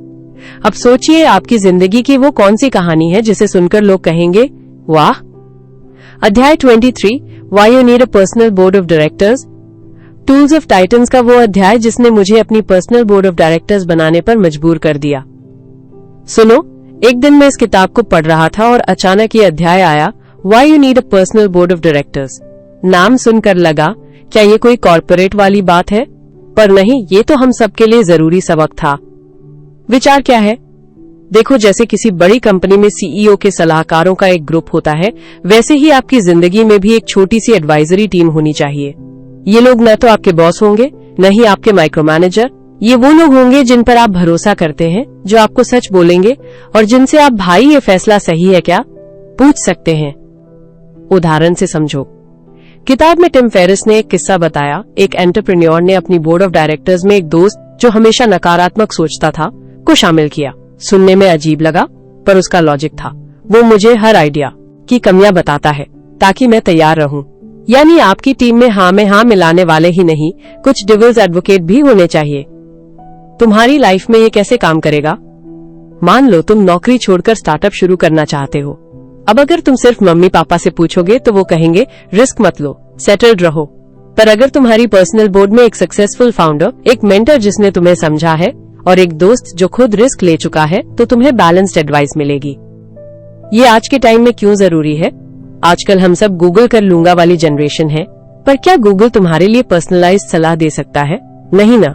[SPEAKER 1] अब सोचिए आपकी जिंदगी की वो कौन सी कहानी है जिसे सुनकर लोग कहेंगे, वाह। अध्याय 23, why you need a personal board of directors. Tools of Titans का वो अध्याय जिसने मुझे अपनी पर्सनल बोर्ड ऑफ डायरेक्टर्स बनाने पर मजबूर कर दिया। सुनो, एक दिन मैं इस किताब को पढ़ रहा था और अचानक ये अध्याय आया, why you need a personal board of directors. नाम सुनकर लगा क्या ये कोई कॉर्पोरेट वाली बात है? पर नहीं, ये तो हम सबके लिए जरूरी सबक था। विचार क्या है? देखो, जैसे किसी बड़ी कंपनी में सीईओ के सलाहकारों का एक ग्रुप होता है, वैसे ही आपकी जिंदगी में भी एक छोटी सी एडवाइजरी टीम होनी चाहिए। ये लोग न तो आपके बॉस होंगे, न ही आपके माइक्रो मैनेजर। ये वो लोग होंगे जिन पर आप भरोसा करते हैं, जो आपको सच बोलेंगे और जिनसे आप, भाई ये फैसला सही है क्या, पूछ सकते हैं। उदाहरण से समझो। किताब में टिम फेरिस ने एक किस्सा बताया। एक एंटरप्रेन्योर ने अपनी बोर्ड ऑफ डायरेक्टर्स में एक दोस्त जो हमेशा नकारात्मक सोचता था को शामिल किया। सुनने में अजीब लगा, पर उसका लॉजिक था, वो मुझे हर आइडिया की कमियां बताता है ताकि मैं तैयार रहूं। यानी आपकी टीम में हाँ में हाँ मिलाने वाले ही नहीं, कुछ डिविल्स एडवोकेट भी होने चाहिए। तुम्हारी लाइफ में ये कैसे काम करेगा? मान लो तुम नौकरी छोड़कर स्टार्टअप शुरू करना चाहते हो। अब अगर तुम सिर्फ मम्मी पापा से पूछोगे तो वो कहेंगे रिस्क मत लो, सेटल्ड रहो। पर अगर तुम्हारी पर्सनल बोर्ड में एक सक्सेसफुल फाउंडर, एक मेंटर जिसने तुम्हें समझा है और एक दोस्त जो खुद रिस्क ले चुका है, तो तुम्हें बैलेंस्ड एडवाइस मिलेगी। ये आज के टाइम में क्यों जरूरी है? आजकल हम सब गूगल कर लूंगा वाली जनरेशन है, पर क्या गूगल तुम्हारे लिए पर्सनलाइज्ड सलाह दे सकता है? नहीं ना।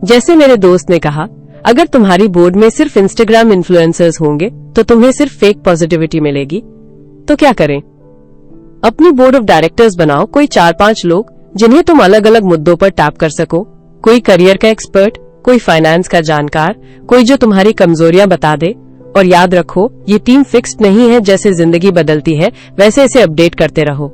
[SPEAKER 1] जैसे मेरे दोस्त ने कहा, अगर तुम्हारी बोर्ड में सिर्फ इंस्टाग्राम इन्फ्लुएंसर्स होंगे तो तुम्हें सिर्फ फेक पॉजिटिविटी मिलेगी। तो क्या करें? अपनी बोर्ड ऑफ डायरेक्टर्स बनाओ, कोई 4-5 लोग जिन्हें तुम अलग अलग मुद्दों पर टैप कर सको। कोई करियर का एक्सपर्ट, कोई फाइनेंस का जानकार, कोई जो तुम्हारी कमजोरियां बता दे। और याद रखो, ये टीम फिक्स्ड नहीं है। जैसे जिंदगी बदलती है वैसे इसे अपडेट करते रहो।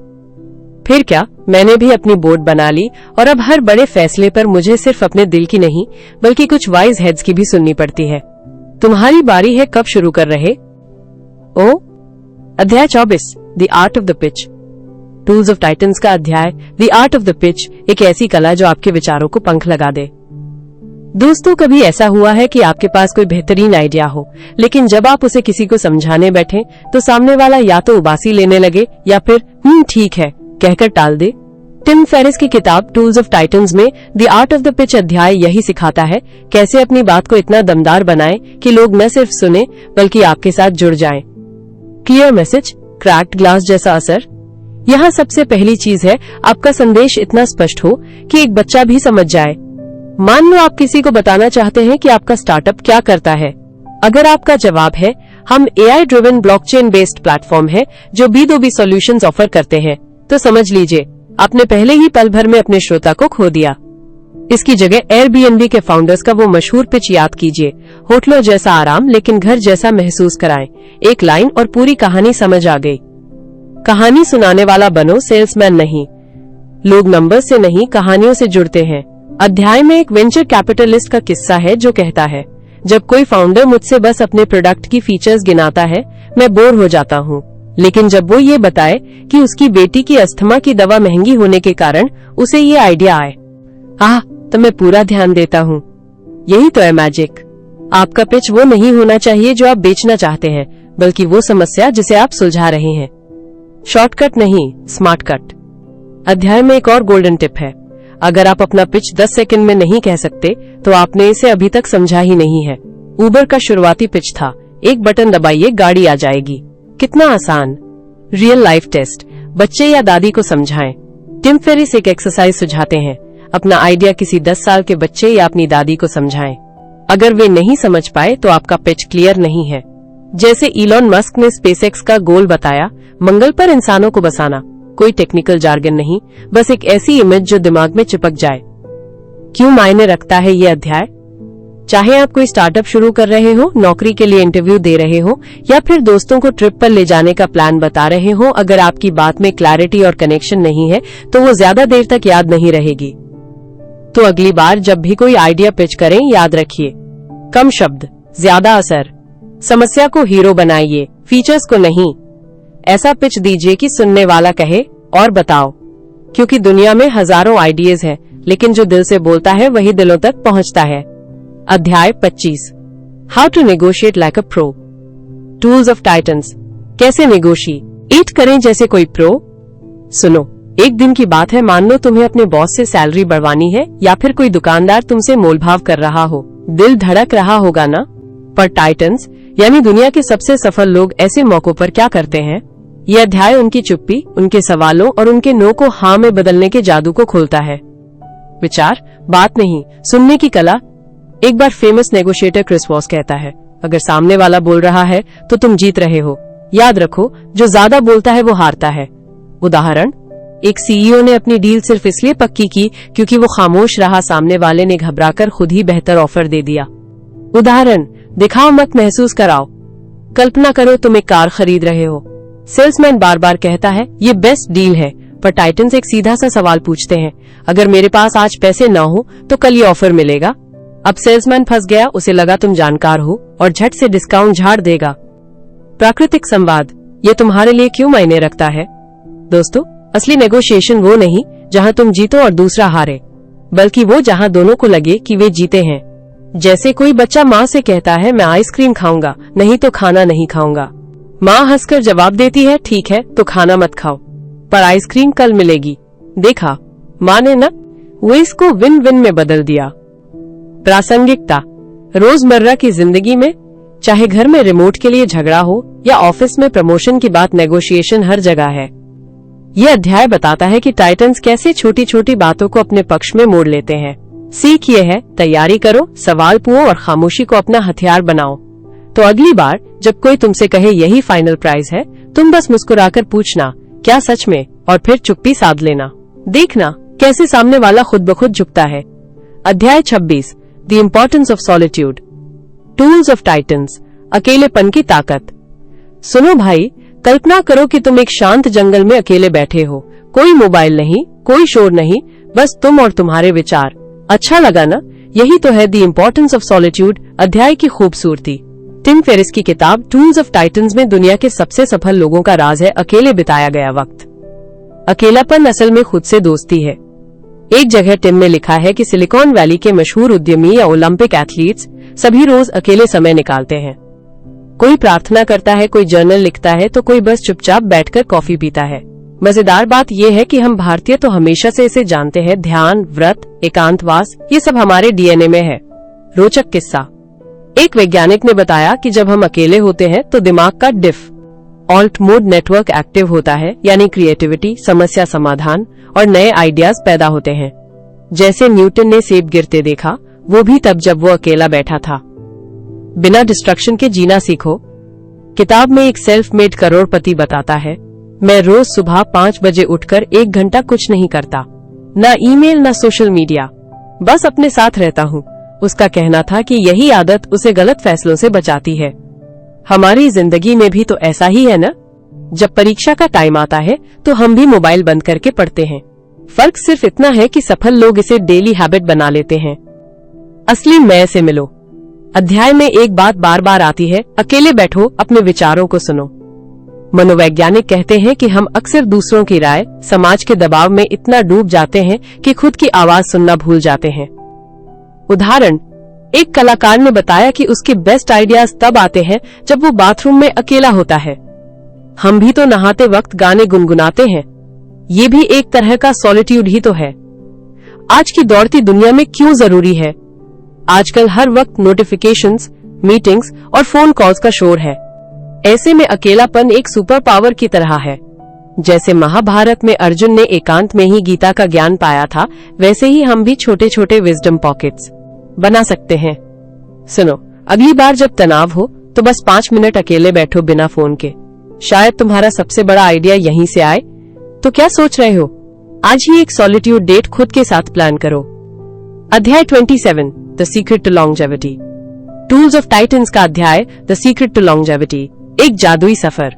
[SPEAKER 1] फिर क्या, मैंने भी अपनी बोर्ड बना ली और अब हर बड़े फैसले पर मुझे सिर्फ अपने दिल की नहीं बल्कि कुछ वाइज हेड्स की भी सुननी पड़ती है। तुम्हारी बारी है, कब शुरू कर रहे? ओ अध्याय 24, the art of the pitch. Tools of Titans का अध्याय the art of the pitch, एक ऐसी कला जो आपके विचारों को पंख लगा दे। दोस्तों, कभी ऐसा हुआ है कि आपके पास कोई बेहतरीन आइडिया हो, लेकिन जब आप उसे किसी को समझाने बैठे तो सामने वाला या तो उबासी लेने लगे या फिर ठीक है कहकर टाल दे? टिम फेरिस की किताब टूल्स ऑफ टाइटन्स में the art of the pitch अध्याय यही सिखाता है, कैसे अपनी बात को इतना दमदार बनाएं कि लोग न सिर्फ सुने बल्कि आपके साथ जुड़ जाएं। क्लियर मैसेज, क्रैक्ड ग्लास जैसा असर। यहाँ सबसे पहली चीज है, आपका संदेश इतना स्पष्ट हो कि एक बच्चा भी समझ जाए। मान लो आप किसी को बताना चाहते हैं कि आपका स्टार्टअप क्या करता है। अगर आपका जवाब है हम AI driven blockchain based platform है जो B2B सॉल्यूशंस ऑफर करते हैं। तो समझ लीजिए, आपने पहले ही पल भर में अपने श्रोता को खो दिया। इसकी जगह Airbnb के फाउंडर्स का वो मशहूर पिच याद कीजिए, होटलों जैसा आराम लेकिन घर जैसा महसूस कराएं। एक लाइन और पूरी कहानी समझ आ गई। कहानी सुनाने वाला बनो, सेल्समैन नहीं। लोग नंबर से नहीं, कहानियों से जुड़ते हैं। अध्याय में एक वेंचर कैपिटलिस्ट का किस्सा है जो कहता है, जब कोई फाउंडर मुझसे बस अपने प्रोडक्ट की फीचर्स गिनाता है, मैं बोर हो जाता हूँ। लेकिन जब वो ये बताए कि उसकी बेटी की अस्थमा की दवा महंगी होने के कारण उसे ये आइडिया आए, तो मैं पूरा ध्यान देता हूँ। यही तो है मैजिक। आपका पिच वो नहीं होना चाहिए जो आप बेचना चाहते हैं, बल्कि वो समस्या जिसे आप सुलझा रहे हैं। शॉर्टकट नहीं, स्मार्ट कट। अध्याय में एक और गोल्डन टिप है, अगर आप अपना पिच 10 सेकंड में नहीं कह सकते तो आपने इसे अभी तक समझा ही नहीं है। उबर का शुरुआती पिच था, एक बटन दबाइए गाड़ी आ जाएगी। कितना आसान। रियल लाइफ टेस्ट, बच्चे या दादी को समझाएं। टिम फेरिस एक एक्सरसाइज सुझाते हैं, अपना आइडिया किसी 10 साल के बच्चे या अपनी दादी को समझाएं। अगर वे नहीं समझ पाए तो आपका पिच क्लियर नहीं है। जैसे इलॉन मस्क ने स्पेसएक्स का गोल बताया, मंगल पर इंसानों को बसाना। कोई टेक्निकल जार्गन नहीं, बस एक ऐसी इमेज जो दिमाग में चिपक जाए। क्यों मायने रखता है ये अध्याय? चाहे आप कोई स्टार्टअप शुरू कर रहे हो, नौकरी के लिए इंटरव्यू दे रहे हो या फिर दोस्तों को ट्रिप पर ले जाने का प्लान बता रहे हो, अगर आपकी बात में क्लैरिटी और कनेक्शन नहीं है तो वो ज्यादा देर तक याद नहीं रहेगी। तो अगली बार जब भी कोई आइडिया पिच करें, याद रखिए, कम शब्द, ज्यादा असर। समस्या को हीरो बनाइए, फीचर्स को नहीं। ऐसा पिच दीजिए कि सुनने वाला कहे और बताओ, क्योंकि दुनिया में हजारों आइडियाज हैं, लेकिन जो दिल से बोलता है वही दिलों तक पहुंचता है। अध्याय 25, how to negotiate like a pro. Tools of Titans, कैसे नेगोशिएट करें जैसे कोई प्रो। सुनो, एक दिन की बात है, मान लो तुम्हें अपने बॉस से सैलरी बढ़वानी है या फिर कोई दुकानदार तुमसे मोलभाव कर रहा हो। दिल धड़क रहा होगा ना? पर टाइटन्स यानी दुनिया के सबसे सफल लोग ऐसे मौकों पर क्या करते हैं? यह अध्याय उनकी चुप्पी, उनके सवालों और उनके नो को हाँ में बदलने के जादू को खोलता है। विचार, बात नहीं, सुनने की कला। एक बार फेमस नेगोशिएटर क्रिस वॉस कहता है, अगर सामने वाला बोल रहा है तो तुम जीत रहे हो। याद रखो, जो ज्यादा बोलता है वो हारता है। उदाहरण, एक सीईओ ने अपनी डील सिर्फ इसलिए पक्की की क्योंकि वो खामोश रहा, सामने वाले ने घबराकर खुद ही बेहतर ऑफर दे दिया। उदाहरण, दिखाओ मत, महसूस कराओ। कल्पना करो तुम एक कार खरीद रहे हो। सेल्समैन बार बार कहता है ये बेस्ट डील है, पर टाइटन्स एक सीधा सा सवाल पूछते हैं, अगर मेरे पास आज पैसे न हो तो कल ये ऑफर मिलेगा। अब सेल्समैन फंस गया, उसे लगा तुम जानकार हो और झट से डिस्काउंट झाड़ देगा। प्राकृतिक संवाद, ये तुम्हारे लिए क्यों मायने रखता है? दोस्तों, असली नेगोशिएशन वो नहीं जहां तुम जीतो और दूसरा हारे, बल्कि वो जहां दोनों को लगे कि वे जीते हैं। जैसे कोई बच्चा माँ से कहता है, मैं आइसक्रीम खाऊंगा, नहीं तो खाना नहीं खाऊंगा। माँ हंसकर जवाब देती है, ठीक है तो खाना मत खाओ, पर आइसक्रीम कल मिलेगी। देखा, माँ ने ना वो इसको विन विन में बदल दिया। प्रासंगिकता, रोजमर्रा की जिंदगी में, चाहे घर में रिमोट के लिए झगड़ा हो या ऑफिस में प्रमोशन की बात, नेगोशिएशन हर जगह है। यह अध्याय बताता है कि टाइटन्स कैसे छोटी छोटी बातों को अपने पक्ष में मोड़ लेते हैं। सीख ये है, तैयारी करो, सवाल पूछो और खामोशी को अपना हथियार बनाओ। तो अगली बार जब कोई तुमसे कहे यही फाइनल प्राइस है, तुम बस मुस्कुराकर पूछना, क्या सच में, और फिर चुप्पी साध लेना। देखना कैसे सामने वाला खुद ब खुद झुकता है। अध्याय 26, the importance of solitude. Tools of titans, अकेलेपन की ताकत। सुनो भाई, कल्पना करो कि तुम एक शांत जंगल में अकेले बैठे हो, कोई मोबाइल नहीं, कोई शोर नहीं, बस तुम और तुम्हारे विचार। अच्छा लगा ना? यही तो है द इम्पोर्टेंस ऑफ सॉलिट्यूड अध्याय की खूबसूरती। टिम फेरिस की किताब टूल्स ऑफ टाइटन्स में दुनिया के सबसे सफल लोगों का राज है अकेले बिताया गया वक्त। अकेलापन असल में खुद से दोस्ती है। एक जगह टिम ने लिखा है कि सिलिकॉन वैली के मशहूर उद्यमी या ओलंपिक एथलीट्स सभी रोज अकेले समय निकालते हैं। कोई प्रार्थना करता है, कोई जर्नल लिखता है, तो कोई बस चुपचाप बैठकर कॉफी पीता है। मजेदार बात यह है कि हम भारतीय तो हमेशा से इसे जानते हैं, ध्यान, व्रत, एकांतवास, ये सब हमारे डीएनए में है। रोचक किस्सा, एक वैज्ञानिक ने बताया कि जब हम अकेले होते हैं तो दिमाग का डिफ ऑल्ट मोड नेटवर्क एक्टिव होता है, यानी क्रिएटिविटी, समस्या समाधान और नए आइडियाज पैदा होते हैं। जैसे न्यूटन ने सेब गिरते देखा, वो भी तब जब वो अकेला बैठा था। बिना डिस्ट्रक्शन के जीना सीखो। किताब में एक सेल्फ मेड करोड़पति बताता है, मैं रोज सुबह 5 बजे उठकर 1 घंटा कुछ नहीं करता, ना ईमेल ना सोशल मीडिया, बस अपने साथ रहता हूँ। उसका कहना था कि यही आदत उसे गलत फैसलों से बचाती है। हमारी जिंदगी में भी तो ऐसा ही है ना? जब परीक्षा का टाइम आता है तो हम भी मोबाइल बंद करके पढ़ते हैं। फर्क सिर्फ इतना है कि सफल लोग इसे डेली हैबिट बना लेते हैं। असली मैं से मिलो। अध्याय में एक बात बार बार आती है, अकेले बैठो, अपने विचारों को सुनो। मनोवैज्ञानिक कहते हैं कि हम अक्सर दूसरों की राय, समाज के दबाव में इतना डूब जाते हैं कि खुद की आवाज सुनना भूल जाते हैं। उदाहरण, एक कलाकार ने बताया कि उसके बेस्ट आइडियाज तब आते हैं जब वो बाथरूम में अकेला होता है। हम भी तो नहाते वक्त गाने गुनगुनाते हैं, ये भी एक तरह का सॉलिट्यूड ही तो है। आज की दौड़ती दुनिया में क्यों जरूरी है? आजकल हर वक्त नोटिफिकेशंस, मीटिंग्स और फोन कॉल्स का शोर है। ऐसे में अकेलापन एक सुपर पावर की तरह है। जैसे महाभारत में अर्जुन ने एकांत में ही गीता का ज्ञान पाया था, वैसे ही हम भी छोटे छोटे विजडम पॉकेट्स बना सकते हैं। सुनो, अगली बार जब तनाव हो तो बस 5 मिनट अकेले बैठो बिना फोन के। शायद तुम्हारा सबसे बड़ा आइडिया यहीं से आए। तो क्या सोच रहे हो? आज ही एक सॉलिट्यूड डेट खुद के साथ प्लान करो। अध्याय 27, the secret to longevity. Tools of Titans का अध्याय, द सीक्रेट टू लॉन्जेविटी, एक जादुई सफर।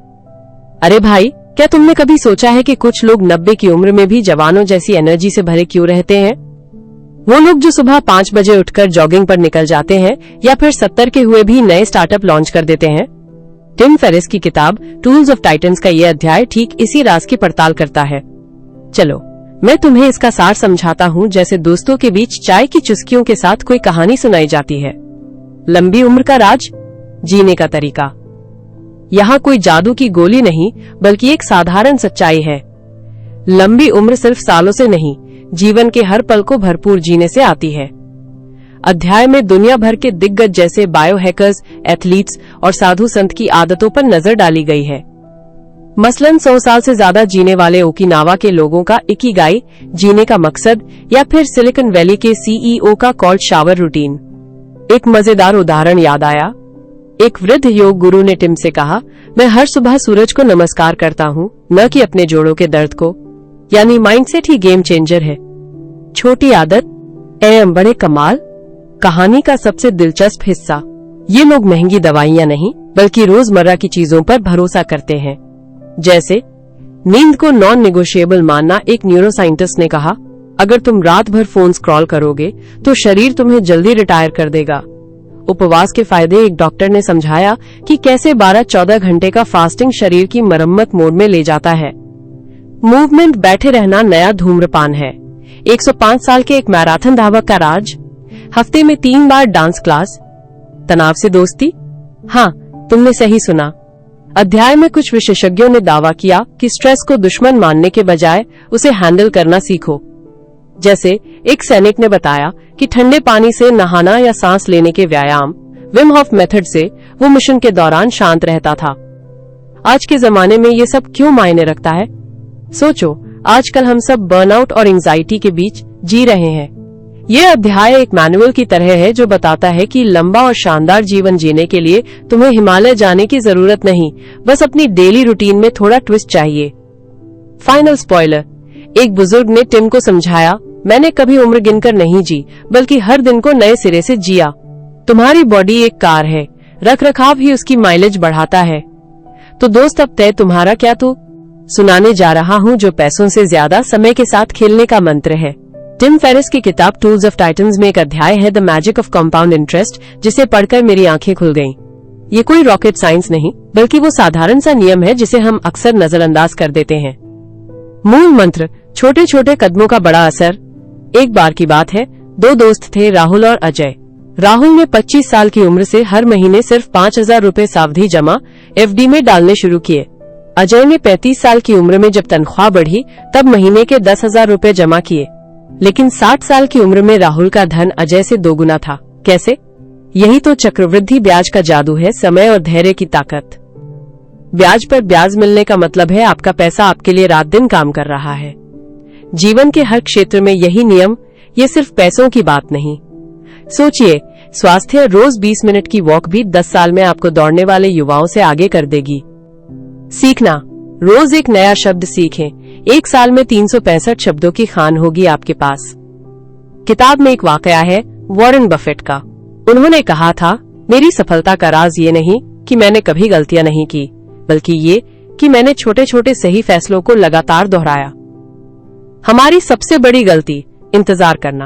[SPEAKER 1] अरे भाई, क्या तुमने कभी सोचा है कि कुछ लोग 90 की उम्र में भी जवानों जैसी एनर्जी से भरे क्यों रहते हैं? वो लोग जो सुबह 5 बजे उठकर जॉगिंग पर निकल जाते हैं या फिर 70 के हुए भी नए स्टार्टअप लॉन्च कर देते हैं। टिम फेरिस की किताब टूल्स ऑफ टाइटन्स का ये अध्याय ठीक इसी राज की पड़ताल करता है। चलो, मैं तुम्हें इसका सार समझाता हूँ, जैसे दोस्तों के बीच चाय की चुस्कियों के साथ कोई कहानी सुनाई जाती है। लंबी उम्र का राज, जीने का तरीका। यहाँ कोई जादू की गोली नहीं, बल्कि एक साधारण सच्चाई है। लंबी उम्र सिर्फ सालों से नहीं, जीवन के हर पल को भरपूर जीने से आती है। अध्याय में दुनिया भर के दिग्गज जैसे बायोहैकर्स, एथलीट्स और साधु संत की आदतों पर नजर डाली गई है। मसलन 100 साल से ज्यादा जीने वाले ओकिनावा के लोगों का इकिगाई, जीने का मकसद, या फिर सिलिकॉन वैली के सीईओ का कोल्ड शावर रूटीन। एक मजेदार उदाहरण याद आया। एक वृद्ध योग गुरु ने टिम से कहा, मैं हर सुबह सूरज को नमस्कार करता हूँ, न कि अपने जोड़ों के दर्द को। यानी माइंडसेट ही गेम चेंजर है। छोटी आदत एवं बड़े कमाल। कहानी का सबसे दिलचस्प हिस्सा, ये लोग महंगी दवाइयां नहीं, बल्कि रोजमर्रा की चीजों पर भरोसा करते हैं। जैसे नींद को नॉन नेगोशिएबल मानना। एक न्यूरोसाइंटिस्ट ने कहा, अगर तुम रात भर फोन स्क्रॉल करोगे तो शरीर तुम्हें जल्दी रिटायर कर देगा। उपवास के फायदे एक डॉक्टर ने समझाया कि कैसे 12-14 घंटे का फास्टिंग शरीर की मरम्मत मोड में ले जाता है। मूवमेंट, बैठे रहना नया धूम्रपान है। 105 साल के एक मैराथन धावक का राज, हफ्ते में 3 बार डांस क्लास। तनाव से दोस्ती। हाँ, तुमने सही सुना। अध्याय में कुछ विशेषज्ञों ने दावा किया कि स्ट्रेस को दुश्मन मानने के बजाय उसे हैंडल करना सीखो। जैसे एक सैनिक ने बताया कि ठंडे पानी से नहाना या सांस लेने के व्यायाम, विम हॉफ मेथड से वो मिशन के दौरान शांत रहता था। आज के जमाने में ये सब क्यों मायने रखता है? सोचो, आजकल हम सब बर्नआउट और एंजाइटी के बीच जी रहे हैं। ये अध्याय एक मैनुअल की तरह है जो बताता है कि लंबा और शानदार जीवन जीने के लिए तुम्हें हिमालय जाने की जरूरत नहीं, बस अपनी डेली रूटीन में थोड़ा ट्विस्ट चाहिए। फाइनल स्पॉइलर, एक बुजुर्ग ने टिम को समझाया, मैंने कभी उम्र गिनकर नहीं जी, बल्कि हर दिन को नए सिरे से जिया। तुम्हारी बॉडी एक कार है, रख रखाव ही उसकी माइलेज बढ़ाता है। तो दोस्त, अब तय तुम्हारा क्या? तो सुनाने जा रहा हूँ जो पैसों से ज्यादा समय के साथ खेलने का मंत्र है। टिम फेरिस की किताब टूल्स ऑफ टाइटन्स में एक अध्याय है, the magic of compound interest, जिसे पढ़कर मेरी आंखें खुल गईं। ये कोई रॉकेट साइंस नहीं, बल्कि वो साधारण सा नियम है जिसे हम अक्सर नजरअंदाज कर देते हैं। मूल मंत्र, छोटे छोटे कदमों का बड़ा असर। एक बार की बात है, 2 दोस्त थे, राहुल और अजय। राहुल ने 25 साल की उम्र से हर महीने सिर्फ 5,000 रूपए सावधि जमा FD में डालने शुरू किए। अजय ने 35 साल की उम्र में जब तनख्वाह बढ़ी तब महीने के 10,000 रूपए जमा किए। लेकिन 60 साल की उम्र में राहुल का धन अजय से 2 गुना था। कैसे? यही तो चक्रवृद्धि ब्याज का जादू है, समय और धैर्य की ताकत। ब्याज पर ब्याज मिलने का मतलब है आपका पैसा आपके लिए रात दिन काम कर रहा है। जीवन के हर क्षेत्र में यही नियम, ये सिर्फ पैसों की बात नहीं। सोचिए, स्वास्थ्य, रोज 20 मिनट की वॉक भी 10 साल में आपको दौड़ने वाले युवाओं से आगे कर देगी। सीखना, रोज एक नया शब्द सीखें। 1 साल में 365 शब्दों की खान होगी आपके पास। किताब में एक वाकया है वॉरेन बफेट का। उन्होंने कहा था, मेरी सफलता का राज ये नहीं कि मैंने कभी गलतियां नहीं की, बल्कि ये कि मैंने छोटे छोटे सही फैसलों को लगातार दोहराया। हमारी सबसे बड़ी गलती इंतजार करना।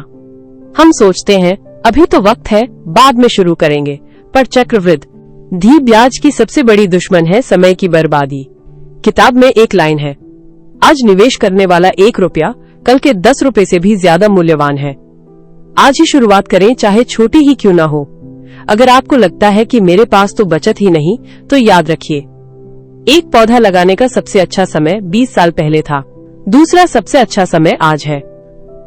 [SPEAKER 1] हम सोचते हैं अभी तो वक्त है, बाद में शुरू करेंगे, पर चक्रवृद्धि ब्याज की सबसे बड़ी दुश्मन है समय की बर्बादी। किताब में एक लाइन है, आज निवेश करने वाला 1 रुपया कल के 10 रुपए से भी ज्यादा मूल्यवान है। आज ही शुरुआत करें, चाहे छोटी ही क्यों ना हो। अगर आपको लगता है कि मेरे पास तो बचत ही नहीं, तो याद रखिए, एक पौधा लगाने का सबसे अच्छा समय 20 साल पहले था, दूसरा सबसे अच्छा समय आज है।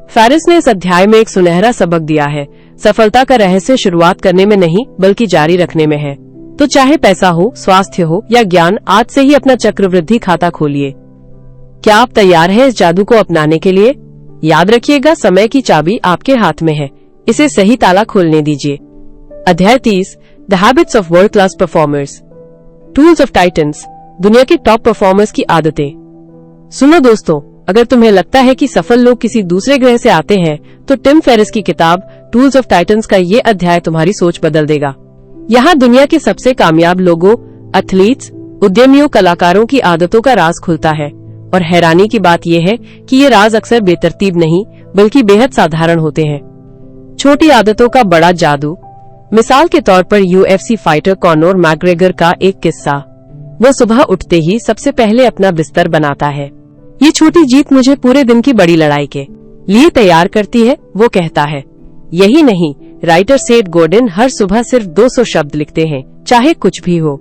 [SPEAKER 1] फेरिस ने इस अध्याय में एक सुनहरा सबक दिया है, सफलता का रहस्य शुरुआत करने में नहीं बल्कि जारी रखने में है। तो चाहे पैसा हो, स्वास्थ्य हो या ज्ञान, आज से ही अपना चक्रवृद्धि खाता खोलिए। क्या आप तैयार हैं इस जादू को अपनाने के लिए? याद रखिएगा, समय की चाबी आपके हाथ में है, इसे सही ताला खोलने दीजिए। अध्याय 30, the habits of world class performers, tools of titans, दुनिया के टॉप परफॉर्मर्स की आदतें। सुनो दोस्तों, अगर तुम्हें लगता है कि सफल लोग किसी दूसरे ग्रह से आते हैं, तो टिम फेरिस की किताब टूल्स ऑफ टाइटन्स का ये अध्याय तुम्हारी सोच बदल देगा। यहाँ दुनिया के सबसे कामयाब लोगों, एथलीट्स, उद्यमियों, कलाकारों की आदतों का राज खुलता है। और हैरानी की बात यह है कि ये राज अक्सर बेतरतीब नहीं बल्कि बेहद साधारण होते हैं। छोटी आदतों का बड़ा जादू। मिसाल के तौर पर UFC फाइटर कॉनोर मैकग्रेगर का एक किस्सा। वो सुबह उठते ही सबसे पहले अपना बिस्तर बनाता है। ये छोटी जीत मुझे पूरे दिन की बड़ी लड़ाई के लिए तैयार करती है, वो कहता है। यही नहीं, राइटर सेथ गोर्डन हर सुबह सिर्फ 200 शब्द लिखते हैं, चाहे कुछ भी हो।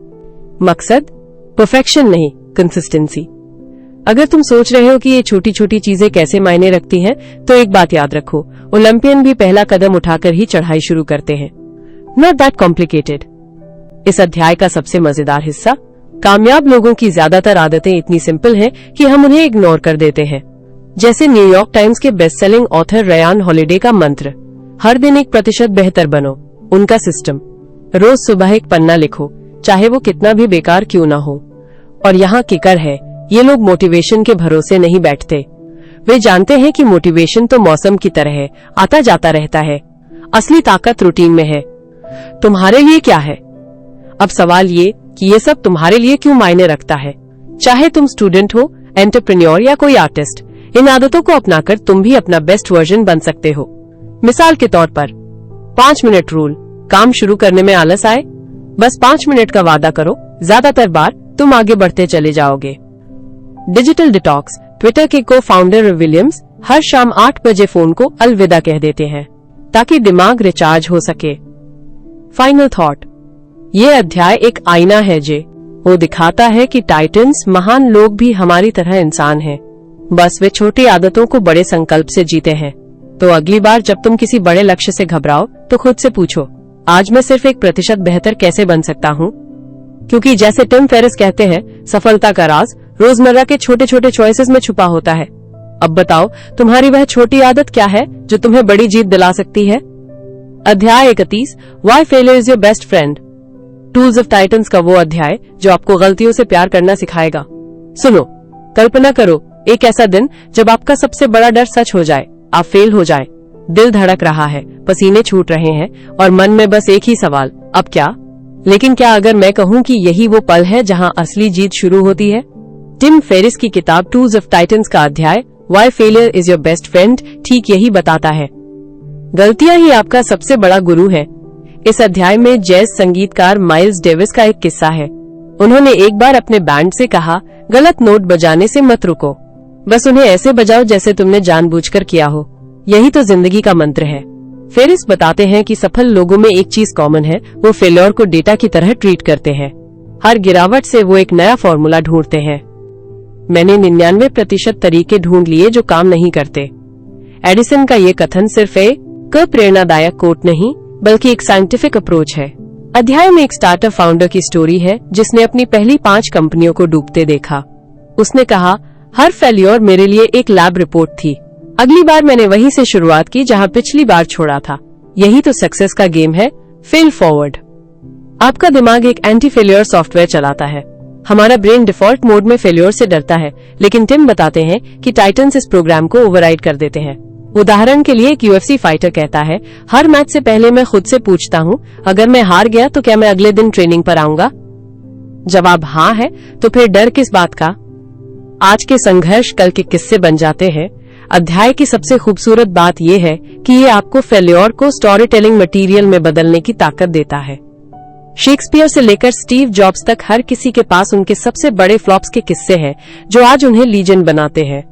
[SPEAKER 1] मकसद परफेक्शन नहीं, कंसिस्टेंसी। अगर तुम सोच रहे हो कि ये छोटी छोटी चीजें कैसे मायने रखती हैं, तो एक बात याद रखो, ओलंपियन भी पहला कदम उठाकर ही चढ़ाई शुरू करते हैं। Not that complicated. इस अध्याय का सबसे मजेदार हिस्सा, कामयाब लोगों की ज्यादातर आदतें इतनी सिंपल हैं कि हम उन्हें इग्नोर कर देते हैं। जैसे न्यूयॉर्क टाइम्स के best selling author Ryan holiday का मंत्र, हर दिन 1% बेहतर बनो। उनका सिस्टम, रोज सुबह एक पन्ना लिखो, चाहे वो कितना भी बेकार क्यों ना हो। और यहाँ किकर है, ये लोग मोटिवेशन के भरोसे नहीं बैठते। वे जानते हैं कि मोटिवेशन तो मौसम की तरह है, आता जाता रहता है। असली ताकत रूटीन में है। तुम्हारे लिए क्या है? अब सवाल ये कि ये सब तुम्हारे लिए क्यों मायने रखता है। चाहे तुम स्टूडेंट हो, एंटरप्रेन्योर या कोई आर्टिस्ट, इन आदतों को अपनाकर तुम भी अपना बेस्ट वर्जन बन सकते हो। मिसाल के तौर पर 5 मिनट रूल। काम शुरू करने में आलस आए, बस 5 मिनट का वादा करो, ज्यादातर बार तुम आगे बढ़ते चले जाओगे। Digital detox. ट्विटर के को फाउंडर विलियम्स हर शाम 8 बजे फोन को अलविदा कह देते हैं ताकि दिमाग रिचार्ज हो सके। फाइनल थॉट, ये अध्याय एक आईना है जे वो दिखाता है कि टाइटन्स, महान लोग भी हमारी तरह इंसान हैं, बस वे छोटी आदतों को बड़े संकल्प से जीते हैं। तो अगली बार जब तुम किसी बड़े लक्ष्य से घबराओ, तो खुद से पूछो, आज मैं सिर्फ 1% बेहतर कैसे बन सकता हूँ? क्योंकि जैसे टिम फेरिस कहते हैं, सफलता का राज रोजमर्रा के छोटे छोटे चॉइसेस में छुपा होता है। अब बताओ, तुम्हारी वह छोटी आदत क्या है जो तुम्हें बड़ी जीत दिला सकती है? अध्याय 31, why failure is your best friend, tools of Titans का वो अध्याय जो आपको गलतियों से प्यार करना सिखाएगा। सुनो, कल्पना करो एक ऐसा दिन जब आपका सबसे बड़ा डर सच हो जाए, आप फेल हो जाए। दिल धड़क रहा है, पसीने छूट रहे हैं और मन में बस एक ही सवाल, अब क्या? लेकिन क्या अगर मैं कहूँ कि यही वो पल है जहाँ असली जीत शुरू होती है? टिम फेरिस की किताब टूल्स ऑफ टाइटन्स का अध्याय why failure is your best friend ठीक यही बताता है। गलतियां ही आपका सबसे बड़ा गुरु है। इस अध्याय में जैज संगीतकार माइल्स डेविस का एक किस्सा है। उन्होंने एक बार अपने बैंड से कहा, गलत नोट बजाने से मत रुको, बस उन्हें ऐसे बजाओ जैसे तुमने जानबूझकर किया हो। यही तो जिंदगी का मंत्र है। फेरिस बताते हैं कि सफल लोगों में एक चीज कॉमन है, वो फेल्योर को डेटा की तरह ट्रीट करते हैं। हर गिरावट से वो एक नया फॉर्मूला ढूंढते हैं। मैंने 99% तरीके ढूंढ लिए जो काम नहीं करते। एडिसन का ये कथन सिर्फ एक प्रेरणादायक कोट नहीं बल्कि एक साइंटिफिक अप्रोच है। अध्याय में एक स्टार्टअप फाउंडर की स्टोरी है जिसने अपनी पहली 5 कंपनियों को डूबते देखा। उसने कहा, हर फेल्योर मेरे लिए एक लैब रिपोर्ट थी। अगली बार मैंने वहीं से शुरुआत की जहां पिछली बार छोड़ा था। यही तो सक्सेस का गेम है, फेल फॉरवर्ड। आपका दिमाग एक एंटी फेलियर सॉफ्टवेयर चलाता है। हमारा ब्रेन डिफॉल्ट मोड में फेलियर से डरता है, लेकिन टिम बताते हैं कि टाइटन्स इस प्रोग्राम को ओवरराइड कर देते हैं। उदाहरण के लिए एक यूएफसी फाइटर कहता है, हर मैच से पहले मैं खुद से पूछता हूँ, अगर मैं हार गया तो क्या मैं अगले दिन ट्रेनिंग पर आऊंगा? जवाब हाँ है, तो फिर डर किस बात का? आज के संघर्ष कल के किस्से बन जाते हैं। अध्याय की सबसे खूबसूरत बात यह है कि ये आपको फेल्योर को स्टोरी टेलिंग मटीरियल में बदलने की ताकत देता है। शेक्सपियर से लेकर स्टीव जॉब्स तक हर किसी के पास उनके सबसे बड़े फ्लॉप्स के किस्से हैं, जो आज उन्हें लीजेंड बनाते हैं।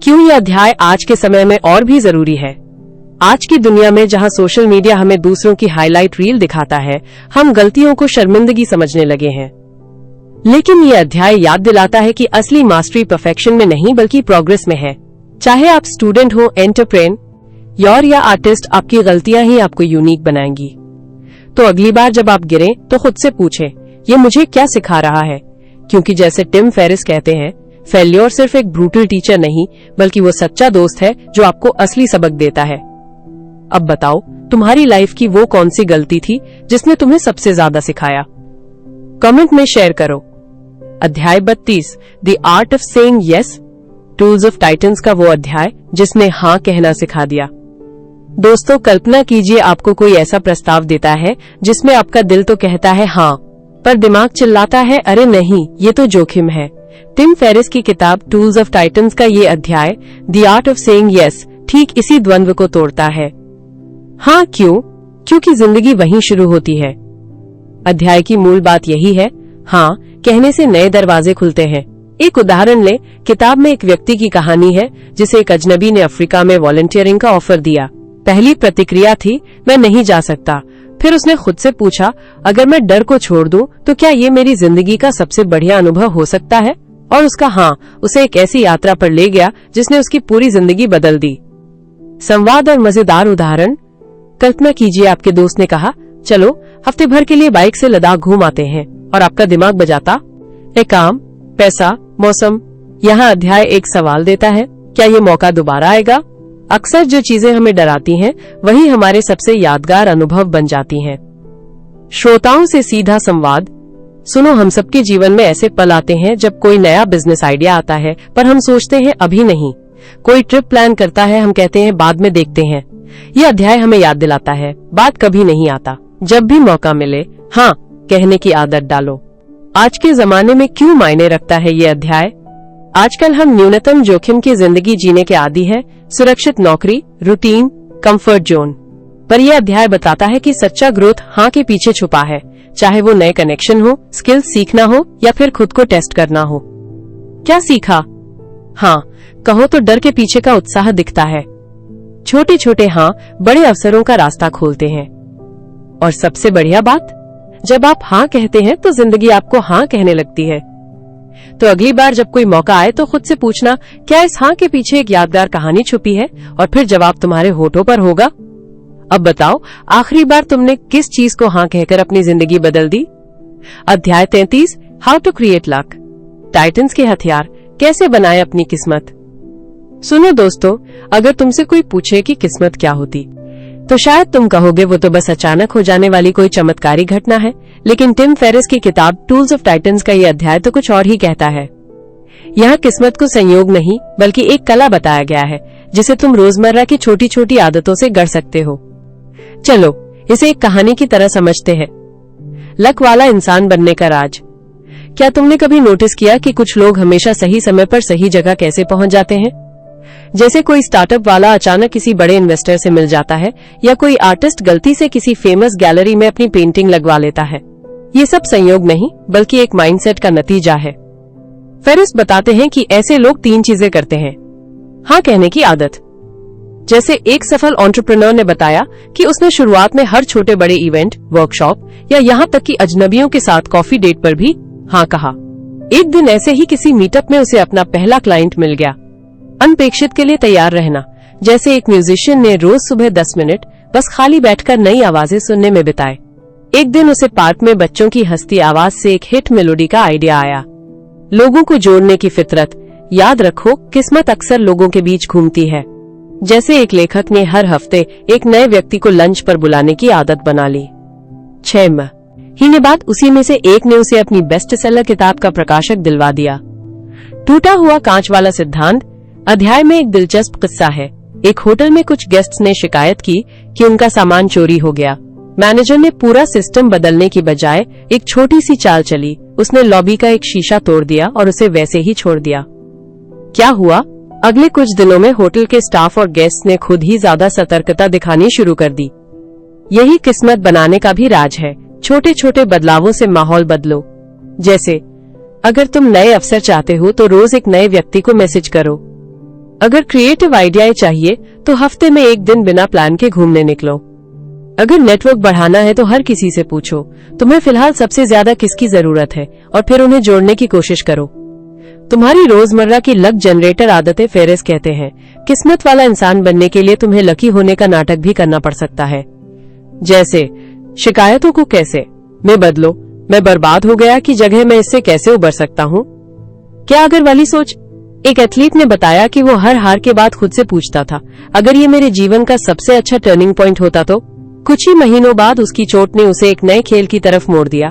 [SPEAKER 1] क्यों यह अध्याय आज के समय में और भी जरूरी है? आज की दुनिया में जहां सोशल मीडिया हमें दूसरों की हाईलाइट रील दिखाता है, हम गलतियों को शर्मिंदगी समझने लगे हैं। लेकिन ये अध्याय याद दिलाता है कि असली मास्टरी परफेक्शन में नहीं बल्कि प्रोग्रेस में है। चाहे आप स्टूडेंट हो, एंटरप्रेन्योर या आर्टिस्ट, आपकी गलतियां ही आपको यूनिक बनाएंगी। तो अगली बार जब आप गिरें तो खुद से पूछें, ये मुझे क्या सिखा रहा है? क्योंकि जैसे टिम फेरिस कहते हैं, फेल्योर सिर्फ एक ब्रूटल टीचर नहीं बल्कि वो सच्चा दोस्त है जो आपको असली सबक देता है। अब बताओ, तुम्हारी लाइफ की वो कौन सी गलती थी जिसने तुम्हें सबसे ज्यादा सिखाया? कमेंट में शेयर करो। अध्याय 32, the art of saying yes, tools of Titans का वो अध्याय जिसने हाँ कहना सिखा दिया। दोस्तों, कल्पना कीजिए आपको कोई ऐसा प्रस्ताव देता है जिसमें आपका दिल तो कहता है हाँ, पर दिमाग चिल्लाता है अरे नहीं, ये तो जोखिम है। टिम फेरिस की किताब टूल्स ऑफ टाइटन्स का ये अध्याय, the art of saying yes, ठीक इसी द्वंद्व को तोड़ता है। हाँ क्यों? क्योंकि जिंदगी वहीं शुरू होती है। अध्याय की मूल बात यही है, हाँ कहने से नए दरवाजे खुलते हैं। एक उदाहरण ले, किताब में एक व्यक्ति की कहानी है जिसे एक अजनबी ने अफ्रीका में वॉलंटियरिंग का ऑफर दिया। पहली प्रतिक्रिया थी, मैं नहीं जा सकता। फिर उसने खुद से पूछा, अगर मैं डर को छोड़ दूं तो क्या ये मेरी जिंदगी का सबसे बढ़िया अनुभव हो सकता है? और उसका हाँ उसे एक ऐसी यात्रा पर ले गया जिसने उसकी पूरी जिंदगी बदल दी। संवाद और मजेदार उदाहरण। कल्पना कीजिए आपके दोस्त ने कहा, चलो हफ्ते भर के लिए बाइक से लद्दाख घूम आते हैं, और आपका दिमाग बजाता, एक काम, पैसा, मौसम। यहाँ अध्याय एक सवाल देता है, क्या ये मौका दोबारा आएगा? अक्सर जो चीजें हमें डराती हैं, वही हमारे सबसे यादगार अनुभव बन जाती हैं। श्रोताओं से सीधा संवाद। सुनो, हम सबके जीवन में ऐसे पल आते हैं जब कोई नया बिजनेस आइडिया आता है, पर हम सोचते हैं अभी नहीं। कोई ट्रिप प्लान करता है, हम कहते हैं बाद में देखते हैं। ये अध्याय हमें याद दिलाता है, बाद कभी नहीं आता। जब भी मौका मिले हाँ कहने की आदत डालो। आज के जमाने में क्यों मायने रखता है ये अध्याय? आजकल हम न्यूनतम जोखिम की जिंदगी जीने के आदी हैं, सुरक्षित नौकरी, रूटीन, कंफर्ट जोन। पर यह अध्याय बताता है कि सच्चा ग्रोथ हाँ के पीछे छुपा है, चाहे वो नए कनेक्शन हो, स्किल सीखना हो या फिर खुद को टेस्ट करना हो। क्या सीखा? हाँ कहो तो डर के पीछे का उत्साह दिखता है। छोटे छोटे हाँ बड़े अवसरों का रास्ता खोलते हैं। और सबसे बढ़िया बात, जब आप हाँ कहते हैं तो जिंदगी आपको हाँ कहने लगती है। तो अगली बार जब कोई मौका आए तो खुद से पूछना, क्या इस हाँ के पीछे एक यादगार कहानी छुपी है? और फिर जवाब तुम्हारे होठों पर होगा। अब बताओ, आखिरी बार तुमने किस चीज को हाँ कहकर अपनी जिंदगी बदल दी? अध्याय 33, how to create luck, Titans के हथियार, कैसे बनाए अपनी किस्मत। सुनो दोस्तों, अगर तुमसे कोई पूछे कि किस्मत क्या होती, तो शायद तुम कहोगे वो तो बस अचानक हो जाने वाली कोई चमत्कारी घटना है। लेकिन टिम फेरिस की किताब टूल्स ऑफ टाइटन्स का ये अध्याय तो कुछ और ही कहता है। यहाँ किस्मत को संयोग नहीं बल्कि एक कला बताया गया है, जिसे तुम रोजमर्रा की छोटी छोटी आदतों से गढ़ सकते हो। चलो इसे एक कहानी की तरह समझते हैं। लक वाला इंसान बनने का राज। क्या तुमने कभी नोटिस किया कि कुछ लोग हमेशा सही समय पर सही जगह कैसे पहुंच जाते हैं? जैसे कोई स्टार्टअप वाला अचानक किसी बड़े इन्वेस्टर से मिल जाता है, या कोई आर्टिस्ट गलती से किसी फेमस गैलरी में अपनी पेंटिंग लगवा लेता है। ये सब संयोग नहीं बल्कि एक माइंडसेट का नतीजा है। फेरिस बताते हैं कि ऐसे लोग 3 चीजें करते हैं। हाँ कहने की आदत। जैसे एक सफल एंटरप्रेन्योर ने बताया कि उसने शुरुआत में हर छोटे बड़े इवेंट, वर्कशॉप या यहाँ तक कि अजनबियों के साथ कॉफी डेट पर भी हाँ कहा। एक दिन ऐसे ही किसी मीटअप में उसे अपना पहला क्लाइंट मिल गया। अनपेक्षित के लिए तैयार रहना। जैसे एक म्यूजिशियन ने रोज सुबह 10 मिनट बस खाली बैठकर नई आवाजें सुनने में बिताए। एक दिन उसे पार्क में बच्चों की हंसती आवाज से एक हिट मेलोडी का आइडिया आया। लोगों को जोड़ने की फितरत। याद रखो, किस्मत अक्सर लोगों के बीच घूमती है। जैसे एक लेखक ने हर हफ्ते एक नए व्यक्ति को लंच पर बुलाने की आदत बना ली। 6 महीने बाद उसी में से एक ने उसे अपनी बेस्ट सेलर किताब का प्रकाशक दिलवा दिया। टूटा हुआ कांच वाला सिद्धांत अध्याय में एक दिलचस्प किस्सा है। एक होटल में कुछ गेस्ट्स ने शिकायत की कि उनका सामान चोरी हो गया। मैनेजर ने पूरा सिस्टम बदलने की बजाय एक छोटी सी चाल चली। उसने लॉबी का एक शीशा तोड़ दिया और उसे वैसे ही छोड़ दिया। क्या हुआ? अगले कुछ दिनों में होटल के स्टाफ और गेस्ट ने खुद ही ज्यादा सतर्कता दिखानी शुरू कर दी। यही किस्मत बनाने का भी राज है। छोटे छोटे बदलावों से माहौल बदलो। जैसे अगर तुम नए अवसर चाहते हो तो रोज एक नए व्यक्ति को मैसेज करो। अगर क्रिएटिव आइडियाएं चाहिए तो हफ्ते में एक दिन बिना प्लान के घूमने निकलो। अगर नेटवर्क बढ़ाना है तो हर किसी से पूछो तुम्हें फिलहाल सबसे ज्यादा किसकी जरूरत है और फिर उन्हें जोड़ने की कोशिश करो। तुम्हारी रोजमर्रा की लक जनरेटर आदतें फेरिस कहते हैं। किस्मत वाला इंसान बनने के लिए तुम्हें लकी होने का नाटक भी करना पड़ सकता है। जैसे शिकायतों को कैसे में बदलो। मैं बर्बाद हो गया की जगह मैं इससे कैसे उबर सकता हूँ। क्या अगर वाली सोच? एक एथलीट ने बताया कि वो हर हार के बाद खुद से पूछता था अगर ये मेरे जीवन का सबसे अच्छा टर्निंग पॉइंट होता तो। कुछ ही महीनों बाद उसकी चोट ने उसे एक नए खेल की तरफ मोड़ दिया।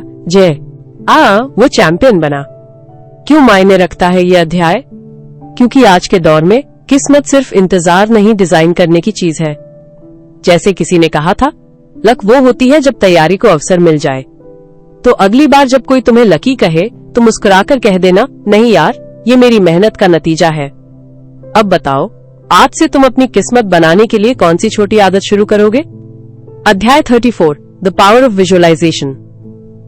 [SPEAKER 1] वो चैंपियन बना। क्यों मायने रखता है ये अध्याय? क्योंकि आज के दौर में किस्मत सिर्फ इंतजार नहीं डिजाइन करने की चीज है। जैसे किसी ने कहा था, लक वो होती है जब तैयारी को अवसर मिल जाए। तो अगली बार जब कोई तुम्हें लकी कहे तो मुस्कुराकर कह देना, नहीं यार, ये मेरी मेहनत का नतीजा है। अब बताओ, आज से तुम अपनी किस्मत बनाने के लिए कौन सी छोटी आदत शुरू करोगे? अध्याय 34 the power of visualisation.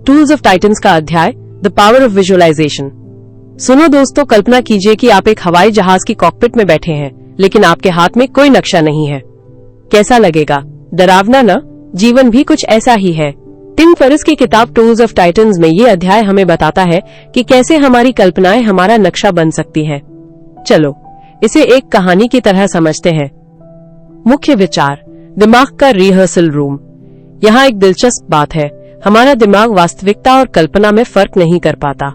[SPEAKER 1] Tools of Titans का अध्याय द पावर ऑफ विजुअलाइजेशन। सुनो दोस्तों, कल्पना कीजिए कि आप एक हवाई जहाज की कॉकपिट में बैठे हैं, लेकिन आपके हाथ में कोई नक्शा नहीं है। कैसा लगेगा? डरावना ना? जीवन भी कुछ ऐसा ही है। टिम फेरिस की किताब टूल्स ऑफ टाइटन्स में ये अध्याय हमें बताता है कि कैसे हमारी कल्पनाएं हमारा नक्शा बन सकती है। चलो इसे एक कहानी की तरह समझते हैं। मुख्य विचार, दिमाग का रिहर्सल रूम। यहाँ एक दिलचस्प बात है, हमारा दिमाग वास्तविकता और कल्पना में फर्क नहीं कर पाता।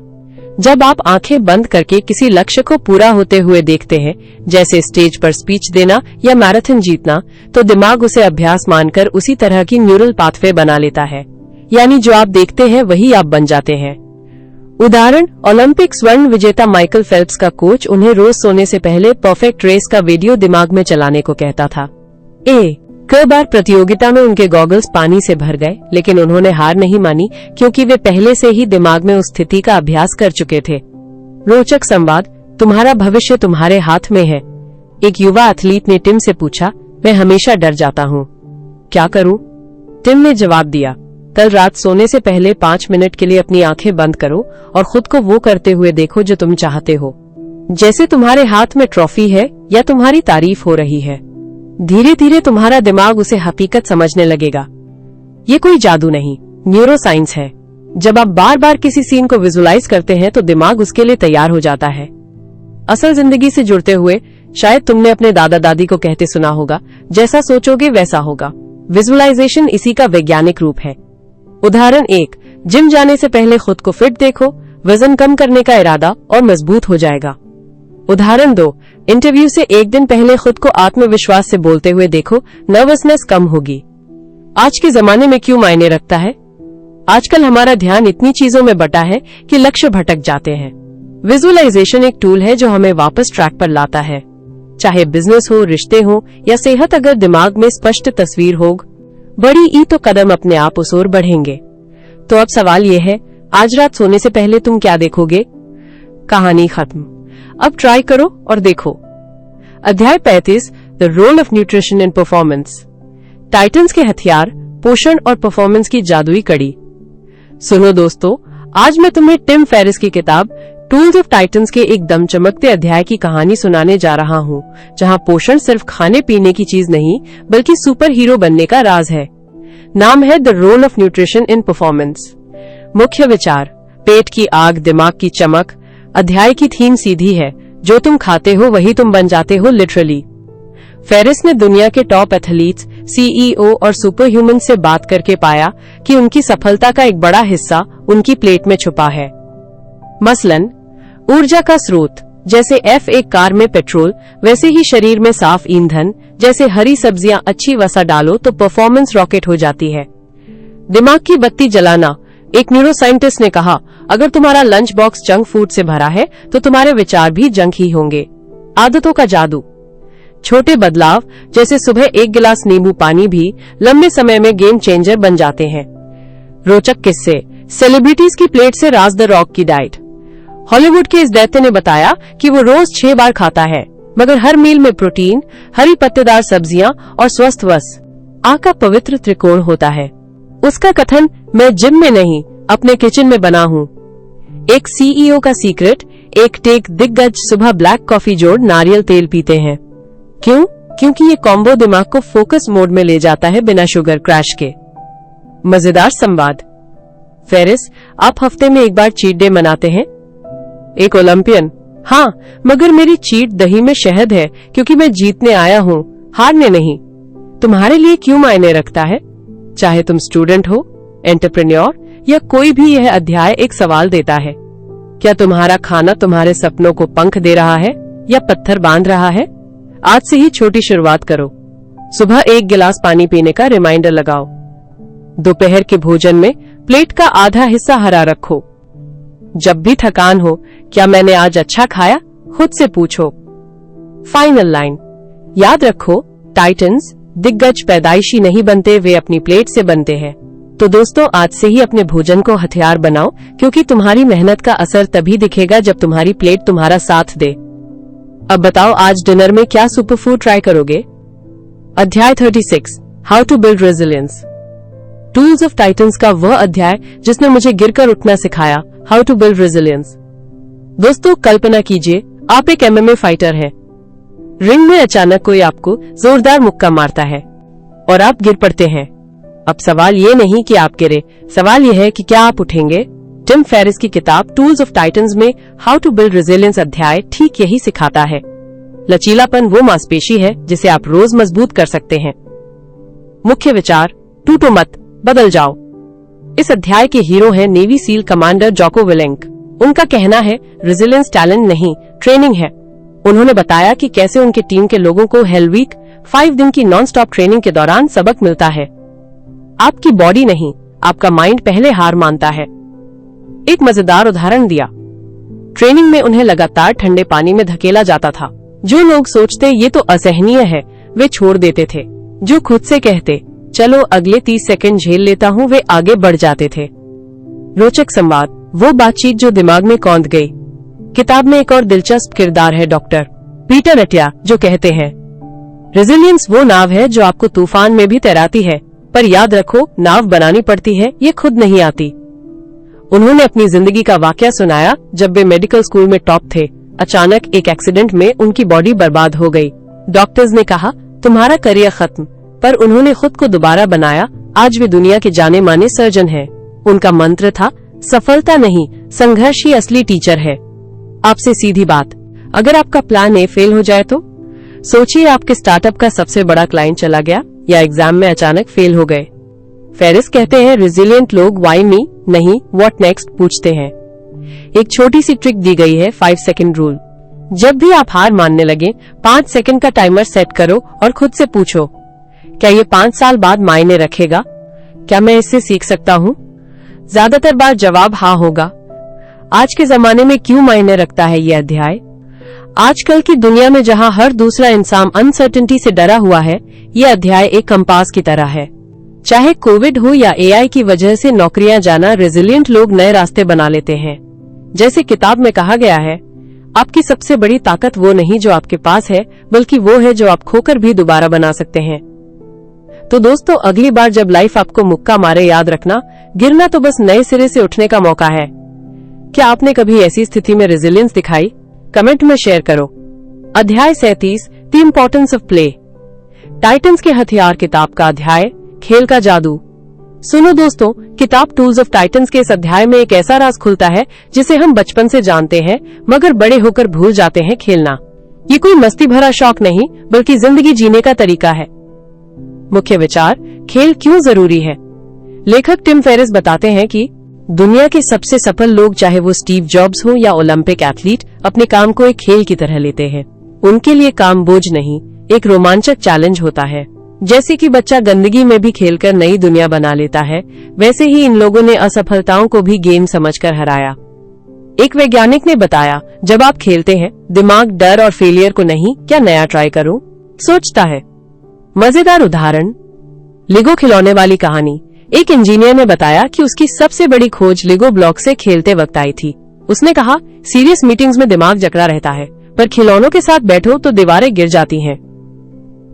[SPEAKER 1] जब आप आंखें बंद करके किसी लक्ष्य को पूरा होते हुए देखते हैं, जैसे स्टेज पर स्पीच देना या मैराथन जीतना, तो दिमाग उसे अभ्यास मानकर उसी तरह की न्यूरल पाथवे बना लेता है। यानी जो आप देखते हैं वही आप बन जाते हैं। उदाहरण, ओलंपिक स्वर्ण विजेता माइकल फेल्प्स का कोच उन्हें रोज सोने से पहले परफेक्ट रेस का वीडियो दिमाग में चलाने को कहता था। कई बार प्रतियोगिता में उनके गॉगल्स पानी से भर गए, लेकिन उन्होंने हार नहीं मानी क्योंकि वे पहले से ही दिमाग में उस स्थिति का अभ्यास कर चुके थे। रोचक संवाद, तुम्हारा भविष्य तुम्हारे हाथ में है। एक युवा एथलीट ने टिम से पूछा, मैं हमेशा डर जाता हूँ, क्या करूँ? टिम ने जवाब दिया, कल रात सोने से पहले 5 मिनट के लिए अपनी आंखें बंद करो और खुद को वो करते हुए देखो जो तुम चाहते हो, जैसे तुम्हारे हाथ में ट्रॉफी है या तुम्हारी तारीफ हो रही है। धीरे धीरे तुम्हारा दिमाग उसे हकीकत समझने लगेगा। ये कोई जादू नहीं, न्यूरो साइंस है। जब आप बार बार किसी सीन को विजुलाइज करते हैं तो दिमाग उसके लिए तैयार हो जाता है। असल जिंदगी से जुड़ते हुए शायद तुमने अपने दादा दादी को कहते सुना होगा, जैसा सोचोगे वैसा होगा। विजुअलाइजेशन इसी का वैज्ञानिक रूप है। उदाहरण 1, जिम जाने से पहले खुद को फिट देखो, वजन कम करने का इरादा और मजबूत हो जाएगा। उदाहरण 2, इंटरव्यू से एक दिन पहले खुद को आत्मविश्वास से बोलते हुए देखो, नर्वसनेस कम होगी। आज के जमाने में क्यों मायने रखता है? आजकल हमारा ध्यान इतनी चीजों में बटा है कि लक्ष्य भटक जाते हैं। विजुअलाइजेशन एक टूल है जो हमें वापस ट्रैक पर लाता है। चाहे बिजनेस हो, रिश्ते हो या सेहत, अगर दिमाग में स्पष्ट तस्वीर हो, बड़ी ई तो कदम अपने आप उस ओर बढ़ेंगे। तो अब सवाल ये है, आज रात सोने से पहले तुम क्या देखोगे? कहानी खत्म। अब ट्राई करो और देखो। अध्याय 35 the role of nutrition in performance. Titans के हथियार, पोषण और परफॉर्मेंस की जादुई कड़ी। सुनो दोस्तों, आज मैं तुम्हें टिम फेरिस की किताब टूल्स ऑफ टाइटन्स के एक दम चमकते अध्याय की कहानी सुनाने जा रहा हूँ, जहाँ पोषण सिर्फ खाने पीने की चीज नहीं बल्कि सुपर हीरो बनने का राज है। नाम है the role of nutrition in performance. मुख्य विचार, पेट की आग, दिमाग की चमक। अध्याय की थीम सीधी है, जो तुम खाते हो वही तुम बन जाते हो, लिटरली। फेरिस ने दुनिया के टॉप एथलीट्स, सीईओ और सुपर ह्यूमन से बात करके पाया कि उनकी सफलता का एक बड़ा हिस्सा उनकी प्लेट में छुपा है। मसलन, ऊर्जा का स्रोत, जैसे एक कार में पेट्रोल, वैसे ही शरीर में साफ ईंधन, जैसे हरी सब्जियां, अच्छी वसा डालो तो परफॉर्मेंस रॉकेट हो जाती है। दिमाग की बत्ती जलाना। एक न्यूरो साइंटिस्ट ने कहा, अगर तुम्हारा लंच बॉक्स जंक फूड से भरा है तो तुम्हारे विचार भी जंक ही होंगे। आदतों का जादू। छोटे बदलाव जैसे सुबह 1 गिलास नींबू पानी भी लंबे समय में गेम चेंजर बन जाते हैं। रोचक किस्से। सेलिब्रिटीज की प्लेट से राज द रॉक की डाइट। हॉलीवुड के इस दैत्य ने बताया कि वो रोज 6 बार खाता है, मगर हर मील में प्रोटीन, हरी पत्तेदार सब्जियां और स्वस्थ वस आग का पवित्र त्रिकोण होता है। उसका कथन, मैं जिम में नहीं अपने किचन में बना हूँ। एक सीईओ का सीक्रेट। एक टेक दिग्गज सुबह ब्लैक कॉफी जोड़ नारियल तेल पीते हैं। क्यों? क्योंकि ये कॉम्बो दिमाग को फोकस मोड में ले जाता है बिना शुगर क्रैश के। मजेदार संवाद। फेरिस, आप हफ्ते में 1 बार चीट डे मनाते हैं? एक ओलंपियन, हाँ, मगर मेरी चीट दही में शहद है क्योंकि मैं जीतने आया हूँ, हारने नहीं। तुम्हारे लिए क्यों मायने रखता है? चाहे तुम स्टूडेंट हो, एंटरप्रेन्योर या कोई भी, यह अध्याय एक सवाल देता है। क्या तुम्हारा खाना तुम्हारे सपनों को पंख दे रहा है या पत्थर बांध रहा है? आज से ही छोटी शुरुआत करो। सुबह 1 गिलास पानी पीने का रिमाइंडर लगाओ। दोपहर के भोजन में प्लेट का आधा हिस्सा हरा रखो। जब भी थकान हो, क्या मैंने आज अच्छा खाया, खुद से पूछो। Final line. याद रखो, टाइटन्स दिग्गज पैदाइशी नहीं बनते, वे अपनी प्लेट से बनते हैं। तो दोस्तों, आज से ही अपने भोजन को हथियार बनाओ, क्योंकि तुम्हारी मेहनत का असर तभी दिखेगा जब तुम्हारी प्लेट तुम्हारा साथ दे। अब बताओ, आज डिनर में क्या सुपर फूड ट्राई करोगे? अध्याय 36, how to build resilience. Tools of Titans का वह अध्याय जिसने मुझे गिरकर उठना सिखाया, हाउ टू बिल्ड रेजिलियंस। दोस्तों, कल्पना कीजिए आप एक एमएमए फाइटर हैं। रिंग में अचानक कोई आपको जोरदार मुक्का मारता है और आप गिर पड़ते हैं। अब सवाल ये नहीं कि आप गिरे, सवाल यह है कि क्या आप उठेंगे। टिम फेरिस की किताब टूल्स ऑफ टाइटन्स में हाउ टू बिल्ड रेजिलियंस अध्याय ठीक यही सिखाता है। लचीलापन वो मांसपेशी है जिसे आप रोज मजबूत कर सकते हैं। मुख्य विचार, टूटो मत, बदल जाओ। इस अध्याय के हीरो हैं नेवी सील कमांडर जोको विलेंक। उनका कहना है, रेजिलियंस टैलेंट नहीं, ट्रेनिंग है। उन्होंने बताया कि कैसे उनके टीम के लोगों को हेल वीक 5 दिन की नॉन स्टॉप ट्रेनिंग के दौरान सबक मिलता है। आपकी बॉडी नहीं, आपका माइंड पहले हार मानता है। एक मजेदार उदाहरण दिया। ट्रेनिंग में उन्हें लगातार ठंडे पानी में धकेला जाता था। जो लोग सोचते ये तो असहनीय है, वे छोड़ देते थे। जो खुद से कहते चलो अगले 30 सेकंड झेल लेता हूँ, वे आगे बढ़ जाते थे। रोचक संवाद, वो बातचीत जो दिमाग में कौंध गई। किताब में एक और दिलचस्प किरदार है डॉक्टर पीटर अटिया, जो कहते हैं, रेजिलियंस वो नाव है जो आपको तूफान में भी तैराती है, पर याद रखो, नाव बनानी पड़ती है, ये खुद नहीं आती। उन्होंने अपनी जिंदगी का वाकया सुनाया। जब वे मेडिकल स्कूल में टॉप थे, अचानक एक एक्सीडेंट में उनकी बॉडी बर्बाद हो गई। डॉक्टर्स ने कहा, तुम्हारा करियर खत्म, पर उन्होंने खुद को दोबारा बनाया। आज वे दुनिया के जाने माने सर्जन हैं। उनका मंत्र था, सफलता नहीं, संघर्ष ही असली टीचर है। आपसे सीधी बात, अगर आपका प्लान ए फेल हो जाए तो सोचिए, आपके स्टार्टअप का सबसे बड़ा क्लाइंट चला गया या एग्जाम में अचानक फेल हो गए। फेरिस कहते हैं, रेजिलिएंट लोग व्हाई मी नहीं व्हाट नेक्स्ट पूछते हैं। एक छोटी सी ट्रिक दी गई है, 5 सेकंड रूल। जब भी आप हार मानने लगे, 5 सेकंड का टाइमर सेट करो और खुद से पूछो, क्या ये 5 साल बाद मायने रखेगा? क्या मैं इससे सीख सकता हूँ? ज्यादातर बार जवाब हाँ होगा। आज के जमाने में क्यों मायने रखता है ये अध्याय? आजकल की दुनिया में जहाँ हर दूसरा इंसान अनसर्टेनिटी से डरा हुआ है, ये अध्याय एक कंपास की तरह है। चाहे कोविड हो या एआई की वजह से नौकरियां जाना, रेजिलिएंट लोग नए रास्ते बना लेते हैं। जैसे किताब में कहा गया है, आपकी सबसे बड़ी ताकत वो नहीं जो आपके पास है, बल्कि वो है जो आप खोकर भी दोबारा बना सकते हैं। तो दोस्तों, अगली बार जब लाइफ आपको मुक्का मारे, याद रखना, गिरना तो बस नए सिरे से उठने का मौका है। क्या आपने कभी ऐसी स्थिति में रेजिलियंस दिखाई? कमेंट में शेयर करो। अध्याय 37, the importance of play. Titans के हथियार किताब का अध्याय, खेल का जादू। सुनो दोस्तों, किताब टूल्स ऑफ टाइटन्स के इस अध्याय में एक ऐसा राज खुलता है जिसे हम बचपन से जानते हैं, मगर बड़े होकर भूल जाते हैं, खेलना। ये कोई मस्ती भरा शौक नहीं, बल्कि जिंदगी जीने का तरीका है। मुख्य विचार, खेल क्यों जरूरी है। लेखक टिम फेरिस बताते हैं कि दुनिया के सबसे सफल लोग, चाहे वो स्टीव जॉब्स हो या ओलंपिक एथलीट, अपने काम को एक खेल की तरह लेते हैं। उनके लिए काम बोझ नहीं, एक रोमांचक चैलेंज होता है। जैसे कि बच्चा गंदगी में भी खेलकर नई दुनिया बना लेता है, वैसे ही इन लोगों ने असफलताओं को भी गेम समझकर हराया। एक वैज्ञानिक ने बताया, जब आप खेलते हैं दिमाग डर और फेलियर को नहीं, क्या नया ट्राई करूं, सोचता है। मजेदार उदाहरण, लेगो खिलौने वाली कहानी। एक इंजीनियर ने बताया कि उसकी सबसे बड़ी खोज लेगो ब्लॉक से खेलते वक्त आई थी। उसने कहा, सीरियस मीटिंग्स में दिमाग जकड़ा रहता है, पर खिलौनों के साथ बैठो तो दीवारें गिर जाती हैं।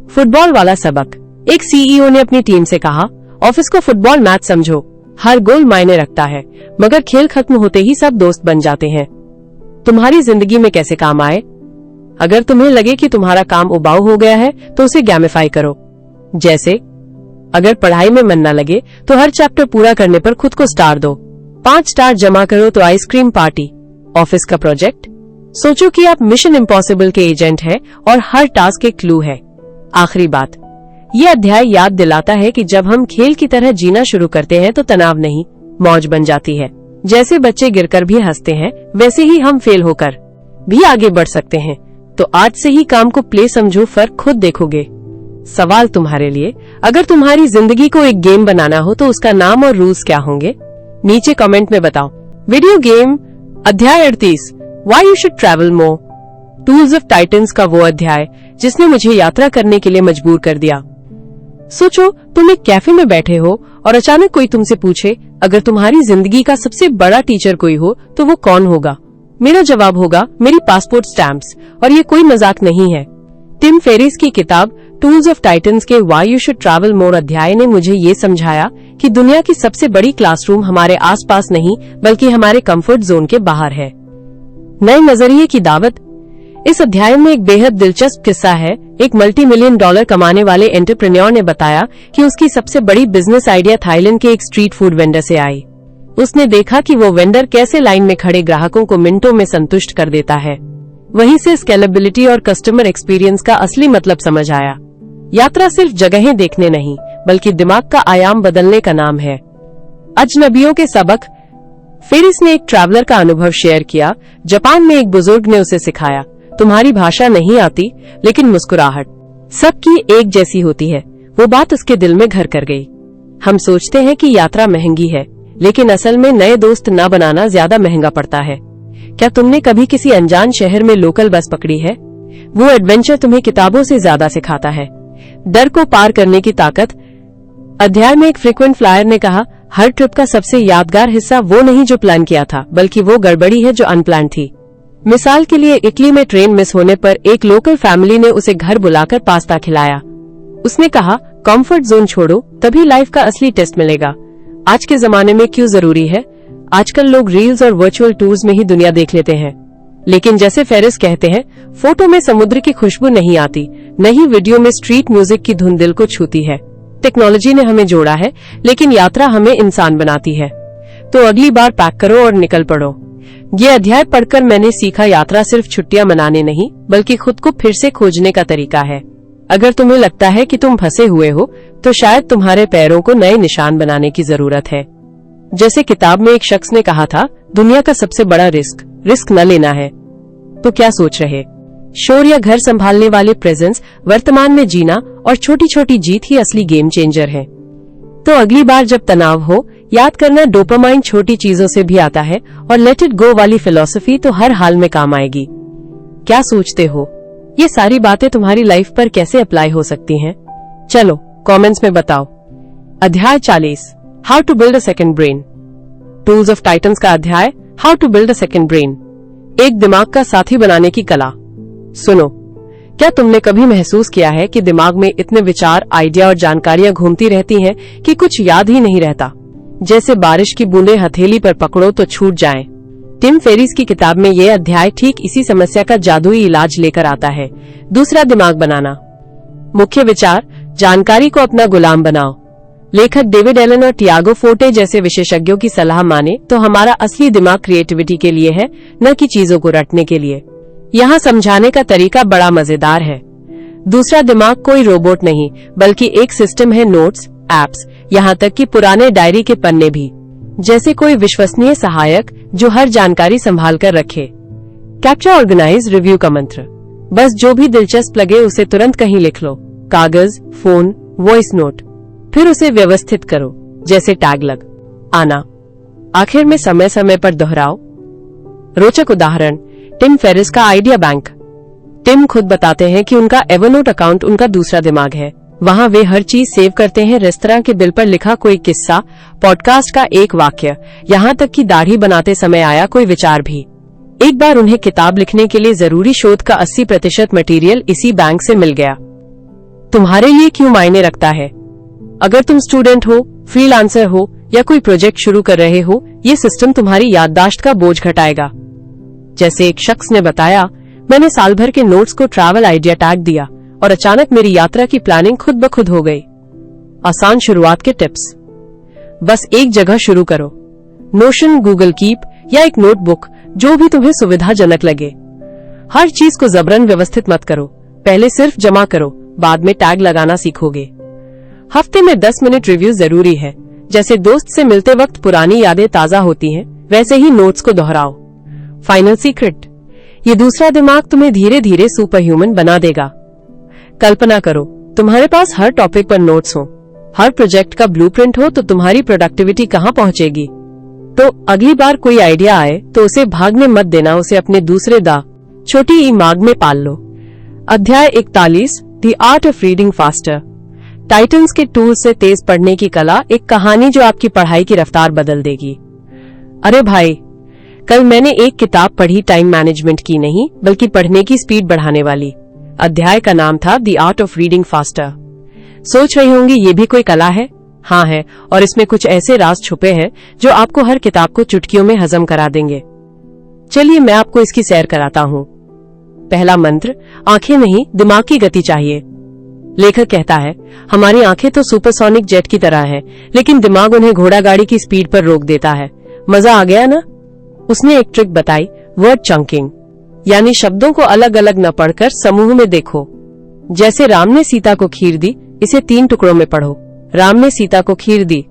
[SPEAKER 1] फुटबॉल वाला सबक। एक सीईओ ने अपनी टीम से कहा, ऑफिस को फुटबॉल मैच समझो, हर गोल मायने रखता है, मगर खेल खत्म होते ही सब दोस्त बन जाते हैं। तुम्हारी जिंदगी में कैसे काम आए? अगर तुम्हें लगे कि तुम्हारा काम उबाऊ हो गया है तो उसे गैमिफाई करो। जैसे अगर पढ़ाई में मन न लगे तो हर चैप्टर पूरा करने पर खुद को स्टार दो। 5 स्टार जमा करो तो आइसक्रीम पार्टी। ऑफिस का प्रोजेक्ट, सोचो कि आप मिशन इम्पॉसिबल के एजेंट हैं और हर टास्क एक क्लू है। आखिरी बात, ये अध्याय याद दिलाता है कि जब हम खेल की तरह जीना शुरू करते हैं तो तनाव नहीं, मौज बन जाती है। जैसे बच्चे गिरकर भी हंसते हैं, वैसे ही हम फेल होकर भी आगे बढ़ सकते हैं। तो आज से ही काम को प्ले समझो, फर्क खुद देखोगे। सवाल तुम्हारे लिए, अगर तुम्हारी जिंदगी को एक गेम बनाना हो तो उसका नाम और रूल्स क्या होंगे? नीचे कमेंट में बताओ। वीडियो गेम अध्याय 38, why you should travel more. Tools of Titans का वो अध्याय जिसने मुझे यात्रा करने के लिए मजबूर कर दिया। सोचो, तुम एक कैफे में बैठे हो और अचानक कोई तुमसे पूछे, अगर तुम्हारी जिंदगी का सबसे बड़ा टीचर कोई हो तो वो कौन होगा? मेरा जवाब होगा, मेरी पासपोर्ट स्टैम्प्स। और ये कोई मजाक नहीं है। टिम फेरिस की किताब टूल्स ऑफ टाइटन्स के व्हाई यू शुड ट्रैवल मोर अध्याय ने मुझे ये समझाया कि दुनिया की सबसे बड़ी क्लासरूम हमारे आसपास नहीं, बल्कि हमारे कंफर्ट जोन के बाहर है। नए नजरिए की दावत। इस अध्याय में एक बेहद दिलचस्प किस्सा है। एक $multi-million कमाने वाले एंटरप्रेन्योर ने बताया कि उसकी सबसे बड़ी बिजनेस आइडिया थाईलैंड के एक स्ट्रीट फूड वेंडर से आई। उसने देखा कि वो वेंडर कैसे लाइन में खड़े ग्राहकों को मिनटों में संतुष्ट कर देता है। वहीं से स्केलेबिलिटी और कस्टमर एक्सपीरियंस का असली मतलब समझ आया। यात्रा सिर्फ जगहें देखने नहीं, बल्कि दिमाग का आयाम बदलने का नाम है। अजनबियों के सबक। फेरिस ने एक ट्रैवलर का अनुभव शेयर किया। जापान में एक बुजुर्ग ने उसे सिखाया, तुम्हारी भाषा नहीं आती, लेकिन मुस्कुराहट सबकी एक जैसी होती है। वो बात उसके दिल में घर कर गई। हम सोचते हैं कि यात्रा महंगी है, लेकिन असल में नए दोस्त न बनाना ज्यादा महंगा पड़ता है। क्या तुमने कभी किसी अनजान शहर में लोकल बस पकड़ी है? वो एडवेंचर तुम्हें किताबों से ज्यादा सिखाता है। डर को पार करने की ताकत। अध्याय में एक फ्रीक्वेंट फ्लायर ने कहा, हर ट्रिप का सबसे यादगार हिस्सा वो नहीं जो प्लान किया था, बल्कि वो गड़बड़ी है जो अनप्लान थी। मिसाल के लिए, इटली में ट्रेन मिस होने पर एक लोकल फैमिली ने उसे घर बुलाकर पास्ता खिलाया। उसने कहा, कंफर्ट जोन छोड़ो, तभी लाइफ का असली टेस्ट मिलेगा। आज के जमाने में क्यों जरूरी है? आजकल लोग रील्स और वर्चुअल टूर्स में ही दुनिया देख लेते हैं, लेकिन जैसे फेरिस कहते हैं, फोटो में समुद्र की खुशबू नहीं आती, नहीं वीडियो में स्ट्रीट म्यूजिक की धुन दिल को छूती है। टेक्नोलॉजी ने हमें जोड़ा है, लेकिन यात्रा हमें इंसान बनाती है। तो अगली बार पैक करो और निकल पड़ो। ये अध्याय पढ़कर मैंने सीखा, यात्रा सिर्फ छुट्टियां मनाने नहीं, बल्कि खुद को फिर से खोजने का तरीका है। अगर तुम्हें लगता है कि तुम फंसे हुए हो, तो शायद तुम्हारे पैरों को नए निशान बनाने की जरूरत है। जैसे किताब में एक शख्स ने कहा था, दुनिया का सबसे बड़ा रिस्क न लेना है। तो क्या सोच रहे? शोर या घर संभालने वाले प्रेजेंस, वर्तमान में जीना और छोटी छोटी जीत ही असली गेम चेंजर है। तो अगली बार जब तनाव हो, याद करना, डोपामाइन छोटी चीजों से भी आता है, और लेट इट गो वाली फिलॉसफी तो हर हाल में काम आएगी। क्या सोचते हो? ये सारी बातें तुम्हारी लाइफ पर कैसे अप्लाई हो सकती हैं? चलो कमेंट्स में बताओ। अध्याय 40, how to build a second brain. Tools of Titans का अध्याय, how to build a second brain, एक दिमाग का साथी बनाने की कला। सुनो, क्या तुमने कभी महसूस किया है कि दिमाग में इतने विचार, आइडिया और जानकारियां घूमती रहती हैं कि कुछ याद ही नहीं रहता? जैसे बारिश की बूंदें हथेली पर पकड़ो तो छूट जाएं। टिम फेरिस की किताब में ये अध्याय ठीक इसी समस्या का जादुई इलाज लेकर आता है। दूसरा दिमाग बनाना। मुख्य विचार, जानकारी को अपना गुलाम बनाओ। लेखक डेविड एलन और टियागो फोर्टे जैसे विशेषज्ञों की सलाह माने तो हमारा असली दिमाग क्रिएटिविटी के लिए है, न कि चीजों को रटने के लिए। यहाँ समझाने का तरीका बड़ा मजेदार है। दूसरा दिमाग कोई रोबोट नहीं, बल्कि एक सिस्टम है, नोट्स, एप्स, यहाँ तक कि पुराने डायरी के पन्ने भी, जैसे कोई विश्वसनीय सहायक जो हर जानकारी संभाल कर रखे। कैप्चर, ऑर्गेनाइज, रिव्यू का मंत्र। बस जो भी दिलचस्प लगे उसे तुरंत कहीं लिख लो। कागज, फोन, वॉइस नोट, फिर उसे व्यवस्थित करो, जैसे टैग लग आना। आखिर में समय समय पर दोहराओ। रोचक उदाहरण, टिम फेरिस का आइडिया बैंक। टिम खुद बताते हैं कि उनका एवरनोट अकाउंट उनका दूसरा दिमाग है। वहां वे हर चीज सेव करते हैं, रेस्तरां के बिल पर लिखा कोई किस्सा, पॉडकास्ट का एक वाक्य, यहाँ तक कि दाढ़ी बनाते समय आया कोई विचार भी। एक बार उन्हें किताब लिखने के लिए जरूरी शोध का 80% मटेरियल इसी बैंक से मिल गया। तुम्हारे लिए क्यों मायने रखता है? अगर तुम स्टूडेंट हो, फ्रीलांसर हो या कोई प्रोजेक्ट शुरू कर रहे हो, ये सिस्टम तुम्हारी याददाश्त का बोझ घटाएगा। जैसे एक शख्स ने बताया, मैंने साल भर के नोट्स को ट्रैवल आइडिया टैग दिया और अचानक मेरी यात्रा की प्लानिंग खुद ब खुद हो गई। आसान शुरुआत के टिप्स। बस एक जगह शुरू करो, नोशन, गूगल कीप या एक नोटबुक, जो भी तुम्हें सुविधाजनक लगे। हर चीज को जबरन व्यवस्थित मत करो, पहले सिर्फ जमा करो, बाद में टैग लगाना सीखोगे। हफ्ते में 10 मिनट रिव्यू जरूरी है। जैसे दोस्त से मिलते वक्त पुरानी यादें ताजा होती हैं, वैसे ही नोट्स को दोहराओ। फाइनल सीक्रेट, ये दूसरा दिमाग तुम्हें धीरे धीरे सुपर ह्यूमन बना देगा। कल्पना करो, तुम्हारे पास हर टॉपिक पर नोट्स हो, हर प्रोजेक्ट का ब्लूप्रिंट हो, तो तुम्हारी प्रोडक्टिविटी कहाँ पहुँचेगी। तो अगली बार कोई आइडिया आए तो उसे भागने मत देना, उसे अपने दूसरे छोटी दिमाग में पाल लो। अध्याय 41, the art of reading faster. Titans के टूल से तेज पढ़ने की कला, एक कहानी जो आपकी पढ़ाई की रफ्तार बदल देगी। अरे भाई, कल मैंने एक किताब पढ़ी, टाइम मैनेजमेंट की नहीं बल्कि पढ़ने की स्पीड बढ़ाने वाली। अध्याय का नाम था the art of reading faster. सोच रही होंगी ये भी कोई कला है? हाँ है, और इसमें कुछ ऐसे राज छुपे हैं जो आपको हर किताब को चुटकियों में हजम करा देंगे। चलिए मैं आपको इसकी सैर कराता हूँ। पहला मंत्र, आंखें नहीं दिमाग की गति चाहिए। लेखक कहता है, हमारी आंखें तो सुपरसोनिक जेट की तरह हैं, लेकिन दिमाग उन्हें घोड़ा गाड़ी की स्पीड पर रोक देता है। मजा आ गया ना? उसने एक ट्रिक बताई, वर्ड चंकिंग, यानी शब्दों को अलग अलग न पढ़कर समूह में देखो। जैसे राम ने सीता को खीर दी, इसे 3 टुकड़ों में पढ़ो। राम ने सीता को खीर दी।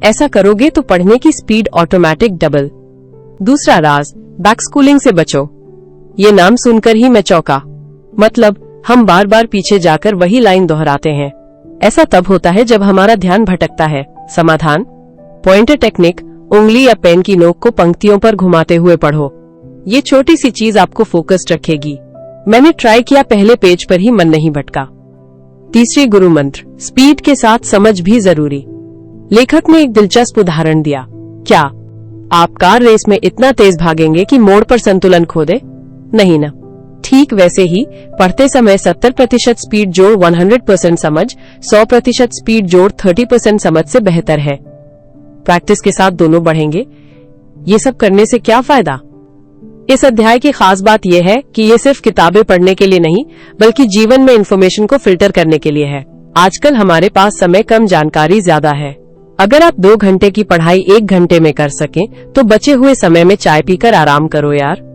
[SPEAKER 1] ऐसा करोगे तो पढ़ने की स्पीड ऑटोमेटिक डबल। दूसरा राज, बैकस्कूलिंग से बचो। ये नाम सुनकर ही मैं चौंका। मतलब हम बार बार पीछे जाकर वही लाइन दोहराते हैं। ऐसा तब होता है जब हमारा ध्यान भटकता है। समाधान, पॉइंटर टेक्निक, उंगली या पेन की नोक को पंक्तियों पर घुमाते हुए पढ़ो। ये छोटी सी चीज आपको फोकस्ड रखेगी। मैंने ट्राई किया, पहले पेज पर ही मन नहीं भटका। तीसरी गुरु मंत्र, स्पीड के साथ समझ भी जरूरी। लेखक ने एक दिलचस्प उदाहरण दिया। क्या आप कार रेस में इतना तेज भागेंगे कि मोड़ पर संतुलन खो दे? नहीं ना। ठीक वैसे ही पढ़ते समय 70% स्पीड जोड़ 100% समझ, 100% स्पीड जोड़ 30% समझ से बेहतर है। प्रैक्टिस के साथ दोनों बढ़ेंगे। ये सब करने से क्या फायदा? इस अध्याय की खास बात यह है कि ये सिर्फ किताबें पढ़ने के लिए नहीं, बल्कि जीवन में इन्फॉर्मेशन को फिल्टर करने के लिए है। आजकल हमारे पास समय कम, जानकारी ज्यादा है। अगर आप 2 घंटे की पढ़ाई 1 घंटे में कर सकें, तो बचे हुए समय में चाय पीकर आराम करो यार।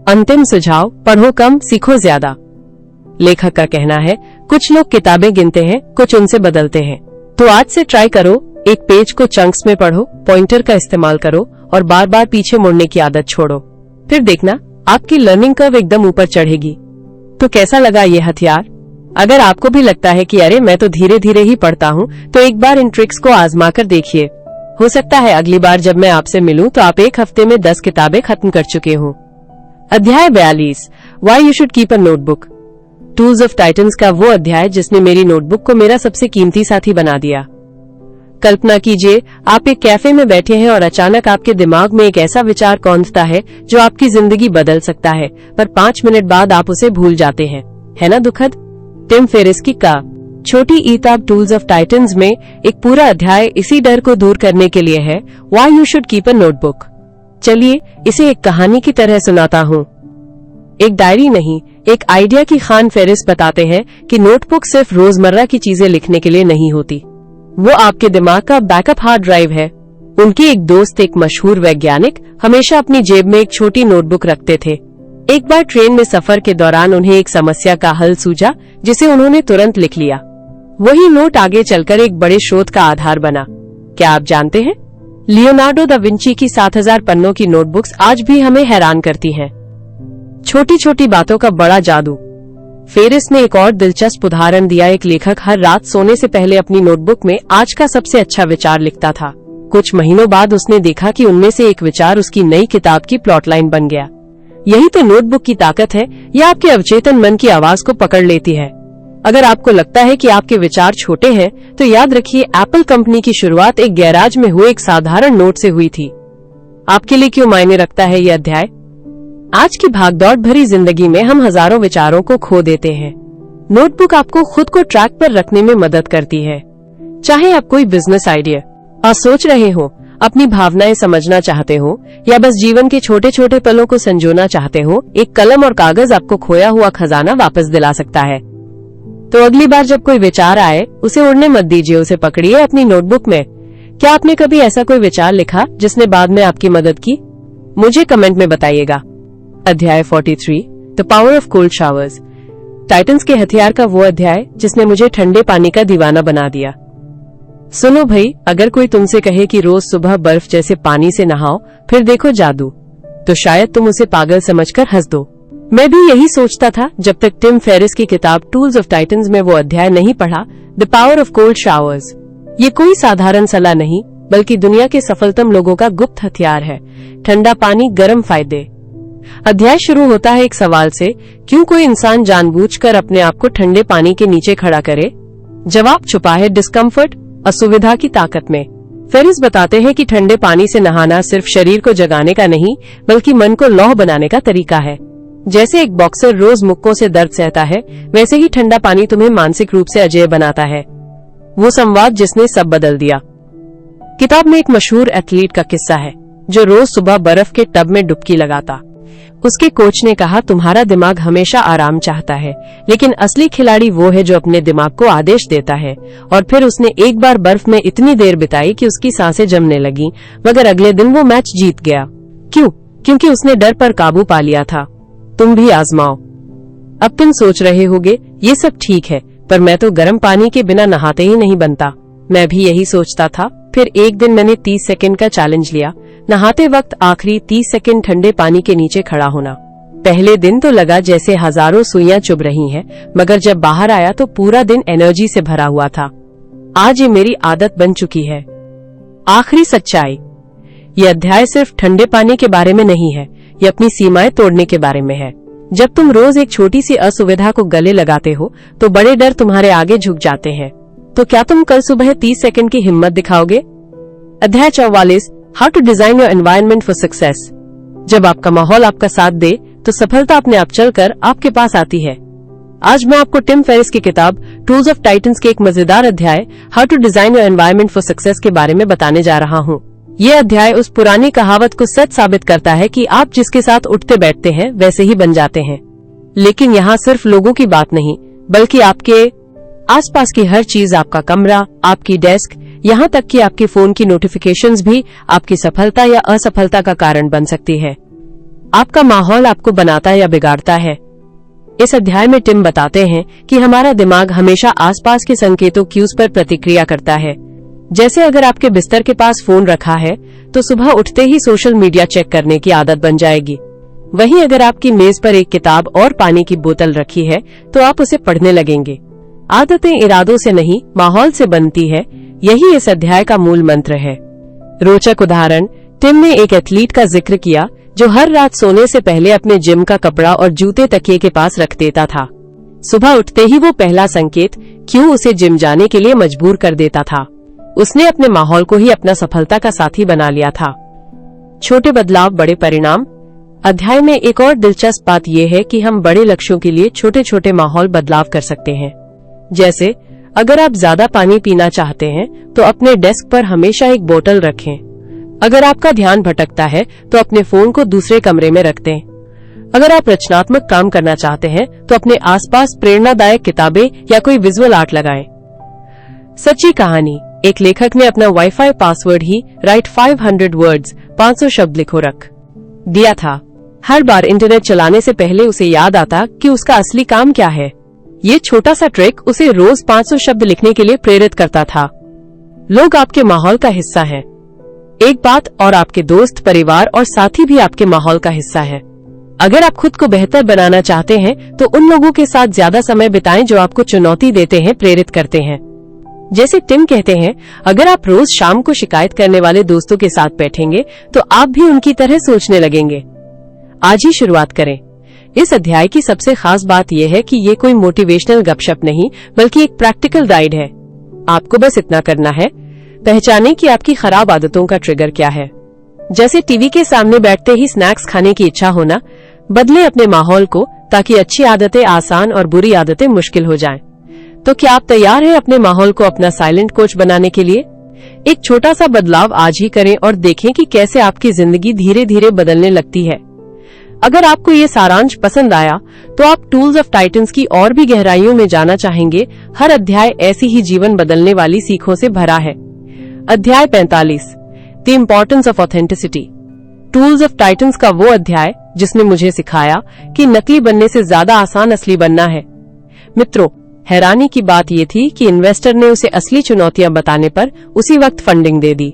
[SPEAKER 1] अंतिम सुझाव, पढ़ो कम, सीखो ज्यादा। लेखक का कहना है, कुछ लोग किताबें गिनते हैं, कुछ उनसे बदलते हैं। तो आज से ट्राई करो, एक पेज को चंक्स में पढ़ो, पॉइंटर का इस्तेमाल करो और बार बार पीछे मुड़ने की आदत छोड़ो। फिर देखना आपकी लर्निंग कर्व एकदम ऊपर चढ़ेगी। तो कैसा लगा ये हथियार? अगर आपको भी लगता है कि अरे मैं तो धीरे धीरे ही पढ़ता हूँ, तो एक बार इन ट्रिक्स को आजमा कर देखिए। हो सकता है अगली बार जब मैं आपसे मिलूं तो आप 1 हफ्ते में 10 किताबें खत्म कर चुके हों। अध्याय 42, why you should keep a notebook. Tools of Titans का वो अध्याय जिसने मेरी नोटबुक को मेरा सबसे कीमती साथी बना दिया। कल्पना कीजिए, आप एक कैफे में बैठे हैं और अचानक आपके दिमाग में एक ऐसा विचार कौंधता है जो आपकी जिंदगी बदल सकता है, पर 5 मिनट बाद आप उसे भूल जाते हैं। है ना दुखद? टिम फेरिस की छोटी किताब टूल्स ऑफ टाइटन्स में एक पूरा अध्याय इसी डर को दूर करने के लिए है, why you should keep a notebook. चलिए इसे एक कहानी की तरह सुनाता हूँ। एक डायरी नहीं, एक आइडिया की खान फेरिस बताते हैं कि नोटबुक सिर्फ रोजमर्रा की चीजें लिखने के लिए नहीं होती, वो आपके दिमाग का बैकअप हार्ड ड्राइव है। उनके एक दोस्त, एक मशहूर वैज्ञानिक, हमेशा अपनी जेब में एक छोटी नोटबुक रखते थे। एक बार ट्रेन में सफर के दौरान उन्हें एक समस्या का हल सूझा, जिसे उन्होंने तुरंत लिख लिया। वही नोट आगे चलकर एक बड़े शोध का आधार बना। क्या आप जानते हैं, लियोनार्डो दा विंची की 7000 पन्नों की नोटबुक्स आज भी हमें हैरान करती हैं। छोटी छोटी बातों का बड़ा जादू। फेरिस ने एक और दिलचस्प उदाहरण दिया। एक लेखक हर रात सोने से पहले अपनी नोटबुक में आज का सबसे अच्छा विचार लिखता था। कुछ महीनों बाद उसने देखा कि उनमें से एक विचार उसकी नई किताब की प्लॉट लाइन बन गया। यही तो नोटबुक की ताकत है, यह आपके अवचेतन मन की आवाज को पकड़ लेती है। अगर आपको लगता है कि आपके विचार छोटे हैं, तो याद रखिए एप्पल कंपनी की शुरुआत एक गैराज में हुए एक साधारण नोट से हुई थी। आपके लिए क्यों मायने रखता है यह अध्याय? आज की भागदौड़ भरी जिंदगी में हम हजारों विचारों को खो देते हैं। नोटबुक आपको खुद को ट्रैक पर रखने में मदद करती है। चाहे आप कोई बिजनेस आइडिया सोच रहे हो, अपनी भावनाएं समझना चाहते हो या बस जीवन के छोटे छोटे पलों को संजोना चाहते हो, एक कलम और कागज आपको खोया हुआ खजाना वापस दिला सकता है। तो अगली बार जब कोई विचार आए, उसे उड़ने मत दीजिए, उसे पकड़िए अपनी नोटबुक में। क्या आपने कभी ऐसा कोई विचार लिखा जिसने बाद में आपकी मदद की? मुझे कमेंट में बताइएगा। अध्याय 43 the power of cold showers. Titans के हथियार का वो अध्याय जिसने मुझे ठंडे पानी का दीवाना बना दिया। सुनो भाई, अगर कोई तुमसे कहे कि रोज सुबह बर्फ जैसे पानी से नहाओ फिर देखो जादू, तो शायद तुम उसे पागल समझकर हंस दो। मैं भी यही सोचता था जब तक टिम फेरिस की किताब टूल्स ऑफ टाइटन्स में वो अध्याय नहीं पढ़ा, the power of cold showers. ये कोई साधारण सलाह नहीं, बल्कि दुनिया के सफलतम लोगों का गुप्त हथियार है। ठंडा पानी, गर्म फायदे। अध्याय शुरू होता है एक सवाल से, क्यों कोई इंसान जानबूझकर अपने आप को ठंडे पानी के नीचे खड़ा करे? जवाब छुपा है डिस्कम्फर्ट, असुविधा की ताकत में। फेरिस बताते हैं कि ठंडे पानी से नहाना सिर्फ शरीर को जगाने का नहीं, बल्कि मन को लौह बनाने का तरीका है। जैसे एक बॉक्सर रोज मुक्कों से दर्द सहता है, वैसे ही ठंडा पानी तुम्हें मानसिक रूप से अजेय बनाता है। वो संवाद जिसने सब बदल दिया। किताब में एक मशहूर एथलीट का किस्सा है जो रोज सुबह बर्फ के टब में डुबकी लगाता। उसके कोच ने कहा, तुम्हारा दिमाग हमेशा आराम चाहता है, लेकिन असली खिलाड़ी वो है जो अपने दिमाग को आदेश देता है। और फिर उसने एक बार बर्फ में इतनी देर बिताई कि उसकी सांसें जमने लगी, मगर अगले दिन वो मैच जीत गया। क्यों? क्योंकि उसने डर पर काबू पा लिया था। तुम भी आजमाओ। अब तुम सोच रहे होगे, ये सब ठीक है, पर मैं तो गर्म पानी के बिना नहाते ही नहीं बनता। मैं भी यही सोचता था। फिर एक दिन मैंने 30 सेकंड का चैलेंज लिया। नहाते वक्त आखिरी 30 सेकंड ठंडे पानी के नीचे खड़ा होना। पहले दिन तो लगा जैसे हजारों सुइयां चुभ रही हैं, मगर जब बाहर आया तो पूरा दिन एनर्जी से भरा हुआ था। आज ये मेरी आदत बन चुकी है। आखिरी सच्चाई। ये अध्याय सिर्फ ठंडे पानी के बारे में नहीं है, ये अपनी सीमाएं तोड़ने के बारे में है। जब तुम रोज एक छोटी सी असुविधा को गले लगाते हो, तो बड़े डर तुम्हारे आगे झुक जाते हैं। तो क्या तुम कल सुबह 30 सेकंड की हिम्मत दिखाओगे? अध्याय 44 how to design your environment for success. जब आपका माहौल आपका साथ दे, तो सफलता अपने आप चलकर आपके पास आती है। आज मैं आपको टिम फेरिस की किताब टूल्स ऑफ टाइटन्स के एक मजेदार अध्याय how to design your environment for success के बारे में बताने जा रहा हूँ। ये अध्याय उस पुरानी कहावत को सच साबित करता है कि आप जिसके साथ उठते बैठते हैं वैसे ही बन जाते हैं। लेकिन यहाँ सिर्फ लोगों की बात नहीं, बल्कि आपके आसपास की हर चीज, आपका कमरा, आपकी डेस्क, यहाँ तक कि आपके फोन की नोटिफिकेशंस भी आपकी सफलता या असफलता का कारण बन सकती है। आपका माहौल आपको बनाता या बिगाड़ता है। इस अध्याय में टिम बताते हैं कि हमारा दिमाग हमेशा आसपास के संकेतों क्यूज पर प्रतिक्रिया करता है। जैसे अगर आपके बिस्तर के पास फोन रखा है, तो सुबह उठते ही सोशल मीडिया चेक करने की आदत बन जाएगी। वहीं अगर आपकी मेज पर एक किताब और पानी की बोतल रखी है, तो आप उसे पढ़ने लगेंगे। आदतें इरादों से नहीं, माहौल से बनती है। यही इस अध्याय का मूल मंत्र है। रोचक उदाहरण, टिम ने एक एथलीट का जिक्र किया जो हर रात सोने से पहले अपने जिम का कपड़ा और जूते तकिए के पास रख देता था। सुबह उठते ही वो पहला संकेत क्यों उसे जिम जाने के लिए मजबूर कर देता था। उसने अपने माहौल को ही अपना सफलता का साथी बना लिया था। छोटे बदलाव, बड़े परिणाम। अध्याय में एक और दिलचस्प बात यह है कि हम बड़े लक्ष्यों के लिए छोटे छोटे माहौल बदलाव कर सकते हैं। जैसे अगर आप ज्यादा पानी पीना चाहते हैं, तो अपने डेस्क पर हमेशा एक बोतल रखें। अगर आपका ध्यान भटकता है, तो अपने फोन को दूसरे कमरे में रख दें। अगर आप रचनात्मक काम करना चाहते हैं, तो अपने आसपास प्रेरणादायक किताबें या कोई विजुअल आर्ट लगाएं। सच्ची कहानी, एक लेखक ने अपना वाईफाई पासवर्ड ही राइट 500 वर्ड्स 500 शब्द लिखो रख दिया था। हर बार इंटरनेट चलाने से पहले उसे याद आता कि उसका असली काम क्या है। ये छोटा सा ट्रिक उसे रोज 500 शब्द लिखने के लिए प्रेरित करता था। लोग आपके माहौल का हिस्सा हैं। एक बात और, आपके दोस्त, परिवार और साथी भी आपके माहौल का हिस्सा है। अगर आप खुद को बेहतर बनाना चाहते हैं तो उन लोगों के साथ ज्यादा समय बिताएं जो आपको चुनौती देते हैं, प्रेरित करते हैं। जैसे टिम कहते हैं, अगर आप रोज शाम को शिकायत करने वाले दोस्तों के साथ बैठेंगे तो आप भी उनकी तरह सोचने लगेंगे। आज ही शुरुआत करें। इस अध्याय की सबसे खास बात यह है कि ये कोई मोटिवेशनल गपशप नहीं, बल्कि एक प्रैक्टिकल गाइड है। आपको बस इतना करना है, पहचानें कि आपकी खराब आदतों का ट्रिगर क्या है। जैसे टीवी के सामने बैठते ही स्नैक्स खाने की इच्छा होना, बदलें अपने माहौल को ताकि अच्छी आदतें आसान और बुरी आदतें मुश्किल हो जाएं। तो क्या आप तैयार हैं अपने माहौल को अपना साइलेंट कोच बनाने के लिए? एक छोटा सा बदलाव आज ही करें और देखें कि कैसे आपकी जिंदगी धीरे धीरे बदलने लगती है। अगर आपको ये सारांश पसंद आया तो आप टूल्स ऑफ टाइटन्स की और भी गहराइयों में जाना चाहेंगे। हर अध्याय ऐसी ही जीवन बदलने वाली सीखों से भरा है। अध्याय 45, the importance of authenticity. Tools of Titans का वो अध्याय जिसने मुझे सिखाया कि नकली बनने से ज्यादा आसान असली बनना है। मित्रों, हैरानी की बात ये थी कि इन्वेस्टर ने उसे असली चुनौतियां बताने पर उसी वक्त फंडिंग दे दी,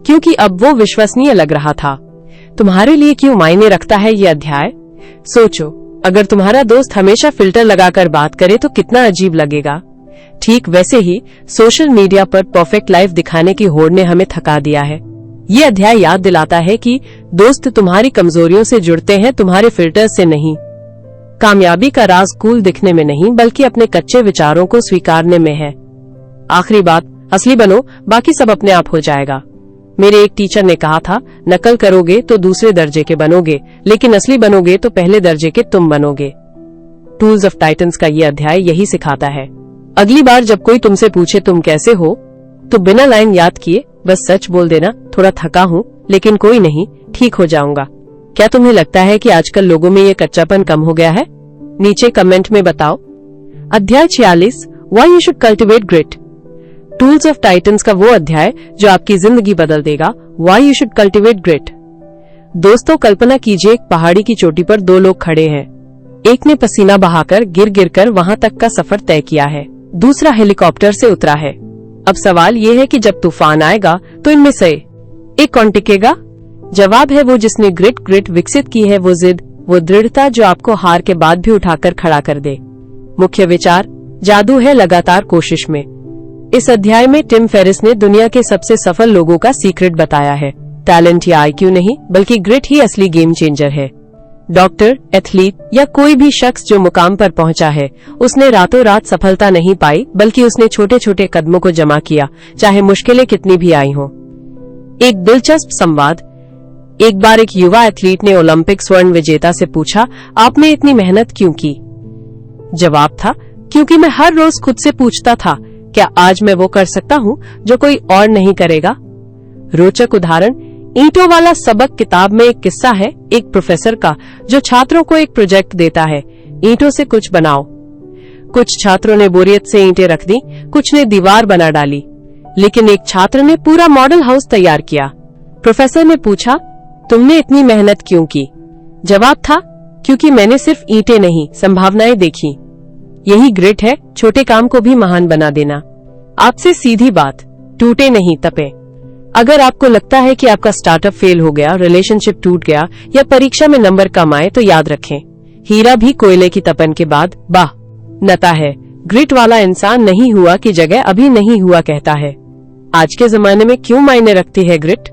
[SPEAKER 1] क्योंकि अब वो विश्वसनीय लग रहा था। तुम्हारे लिए क्यों मायने रखता है ये अध्याय? सोचो, अगर तुम्हारा दोस्त हमेशा फिल्टर लगाकर बात करे तो कितना अजीब लगेगा। ठीक वैसे ही सोशल मीडिया पर परफेक्ट लाइफ दिखाने की होड़ ने हमें थका दिया है। ये अध्याय याद दिलाता है कि दोस्त तुम्हारी कमजोरियों से जुड़ते हैं, तुम्हारे फिल्टर्स से नहीं। कामयाबी का राज कूल दिखने में नहीं, बल्कि अपने कच्चे विचारों को स्वीकारने में है। आखिरी बात, असली बनो, बाकी सब अपने आप हो जाएगा। मेरे एक टीचर ने कहा था, नकल करोगे तो दूसरे दर्जे के बनोगे, लेकिन असली बनोगे तो पहले दर्जे के तुम बनोगे। टूल्स ऑफ टाइटन्स का ये अध्याय यही सिखाता है। अगली बार जब कोई तुमसे पूछे तुम कैसे हो, तो बिना लाइन याद किए बस सच बोल देना, थोड़ा थका हूँ लेकिन कोई नहीं, ठीक हो जाऊंगा। क्या तुम्हें लगता है कि आजकल लोगों में ये कच्चापन कम हो गया है? नीचे कमेंट में बताओ। अध्याय 46, why you should cultivate grit. Tools of Titans का वो अध्याय जो आपकी जिंदगी बदल देगा। Why you should cultivate grit. दोस्तों, कल्पना कीजिए एक पहाड़ी की चोटी पर दो लोग खड़े हैं। एक ने पसीना बहाकर गिर गिर कर वहां तक का सफर तय किया है, दूसरा हेलीकॉप्टर से उतरा है। अब सवाल ये है कि जब तूफान आएगा तो इनमें से एक कौन टिकेगा? जवाब है वो जिसने ग्रिट विकसित की है, वो जिद, वो दृढ़ता जो आपको हार के बाद भी उठाकर खड़ा कर दे। मुख्य विचार, जादू है लगातार कोशिश में। इस अध्याय में टिम फेरिस ने दुनिया के सबसे सफल लोगों का सीक्रेट बताया है। टैलेंट या आईक्यू नहीं, बल्कि ग्रिट ही असली गेम चेंजर है। डॉक्टर, एथलीट या कोई भी शख्स जो मुकाम पर पहुंचा है, उसने रातों रात सफलता नहीं पाई, बल्कि उसने छोटे छोटे कदमों को जमा किया, चाहे मुश्किलें कितनी भी आई हों। एक दिलचस्प संवाद। एक बार एक युवा एथलीट ने ओलंपिक स्वर्ण विजेता से पूछा, आपने इतनी मेहनत क्यों की? जवाब था, क्योंकि मैं हर रोज खुद से पूछता था, क्या आज मैं वो कर सकता हूँ जो कोई और नहीं करेगा? रोचक उदाहरण, ईंटों वाला सबक किताब में एक किस्सा है एक प्रोफेसर का जो छात्रों को एक प्रोजेक्ट देता है, ईंटों से कुछ बनाओ। कुछ छात्रों ने बोरियत से ईंटें रख दी, कुछ ने दीवार बना डाली, लेकिन एक छात्र ने पूरा मॉडल हाउस तैयार किया। प्रोफेसर ने पूछा, तुमने इतनी मेहनत क्यों की? जवाब था, क्योंकि मैंने सिर्फ ईंटें नहीं, संभावनाएं देखी। यही ग्रिट है, छोटे काम को भी महान बना देना। आपसे सीधी बात, टूटे नहीं तपे। अगर आपको लगता है कि आपका स्टार्टअप फेल हो गया, रिलेशनशिप टूट गया या परीक्षा में नंबर कम आए, तो याद रखें, हीरा भी कोयले की तपन के बाद बाह नता है। ग्रिट वाला इंसान नहीं हुआ की जगह अभी नहीं हुआ कहता है। आज के जमाने में क्यों मायने रखती है ग्रिट?